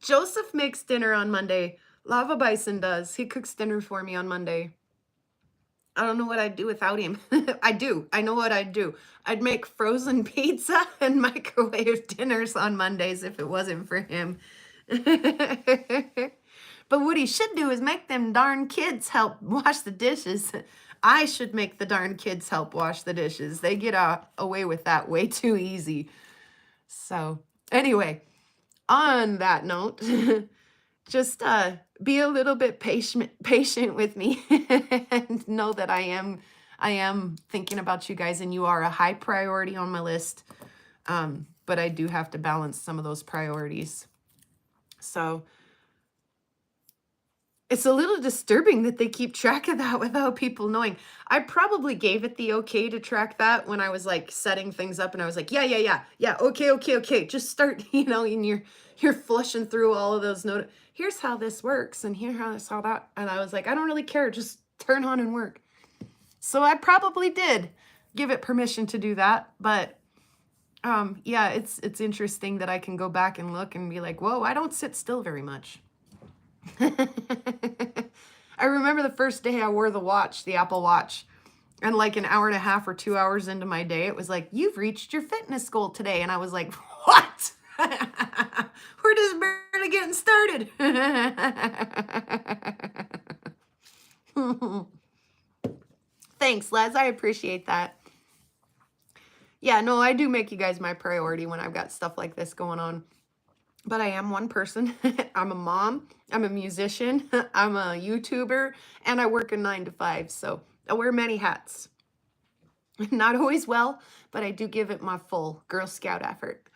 Joseph makes dinner on Monday. Lava Bison does. He cooks dinner for me on Monday. I don't know what I'd do without him. I do. I know what I'd do. I'd make frozen pizza and microwave dinners on Mondays if it wasn't for him. But what he should do is make them darn kids help wash the dishes. I should make the darn kids help wash the dishes. They get away with that way too easy. So anyway, on that note, just be a little bit patient with me and know that I am thinking about you guys, and you are a high priority on my list. But I do have to balance some of those priorities. So it's a little disturbing that they keep track of that without people knowing. I probably gave it the okay to track that when I was like setting things up, and I was like, yeah, okay. Just start, and you're flushing through all of those notes. Here's how this works, and here's how that. And I was like, I don't really care. Just turn on and work. So I probably did give it permission to do that, but yeah, it's interesting that I can go back and look and be like, whoa, I don't sit still very much. I remember the first day I wore the Apple Watch, and like an hour and a half or 2 hours into my day, it was like, "You've reached your fitness goal today." And I was like, "What?" We're just barely getting started. Thanks, Les. I appreciate that. Yeah, no, I do make you guys my priority when I've got stuff like this going on. But I am one person. I'm a mom, I'm a musician, I'm a YouTuber, and I work a 9 to 5. So I wear many hats. Not always well, but I do give it my full Girl Scout effort.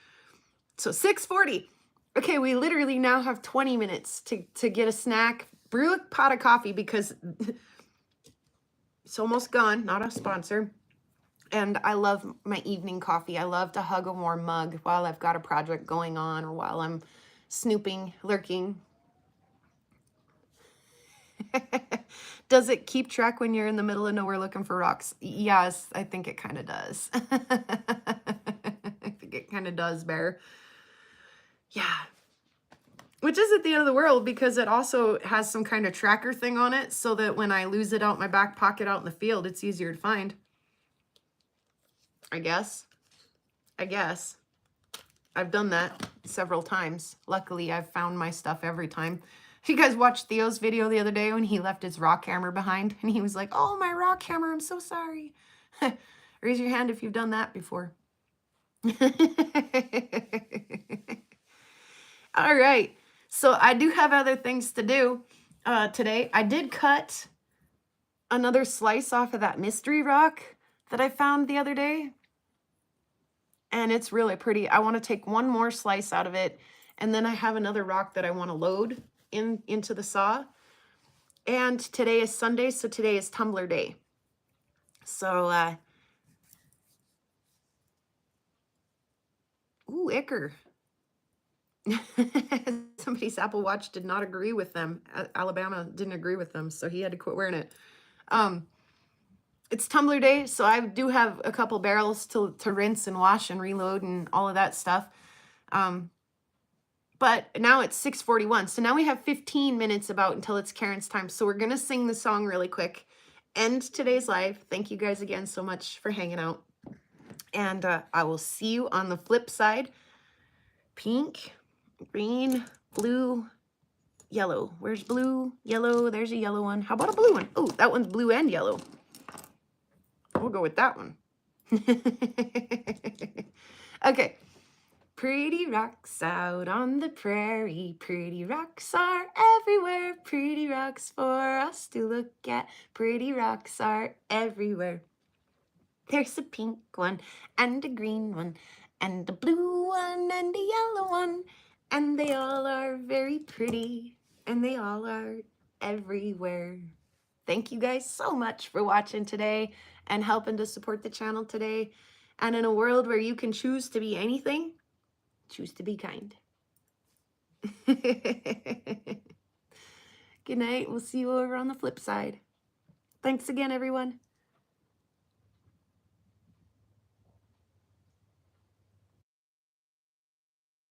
So 6:40. Okay, we literally now have 20 minutes to get a snack, brew a pot of coffee, because it's almost gone, not a sponsor. And I love my evening coffee. I love to hug a warm mug while I've got a project going on, or while I'm snooping, lurking. Does it keep track when you're in the middle of nowhere looking for rocks? Yes, I think it kind of does. I think it kind of does, Bear. Yeah. Which isn't the end of the world, because it also has some kind of tracker thing on it, so that when I lose it out my back pocket out in the field, it's easier to find. I guess. I've done that several times. Luckily, I've found my stuff every time. You guys watched Theo's video the other day when he left his rock hammer behind, and he was like, "Oh, my rock hammer, I'm so sorry." Raise your hand if you've done that before. All right. So I do have other things to do today. I did cut another slice off of that mystery rock that I found the other day. and it's really pretty. I want to take one more slice out of it, and then I have another rock that I want to load into the saw. And today is Sunday, so today is tumbler day. So, ooh, icker. Somebody's Apple Watch did not agree with them. Alabama didn't agree with them, so he had to quit wearing it. It's tumbler day, so I do have a couple barrels to rinse and wash and reload and all of that stuff. But now it's 6:41, so now we have 15 minutes about until it's Karen's time. So we're gonna sing the song really quick. End today's live. Thank you guys again so much for hanging out. And I will see you on the flip side. Pink, green, blue, yellow. Where's blue? Yellow. There's a yellow one. How about a blue one? Oh, that one's blue and yellow. We'll go with that one. Okay. Pretty rocks out on the prairie. Pretty rocks are everywhere. Pretty rocks for us to look at. Pretty rocks are everywhere. There's a pink one and a green one and a blue one and a yellow one. And they all are very pretty. And they all are everywhere. Thank you guys so much for watching today and helping to support the channel today. And in a world where you can choose to be anything, choose to be kind. Good night. We'll see you over on the flip side. Thanks again, everyone.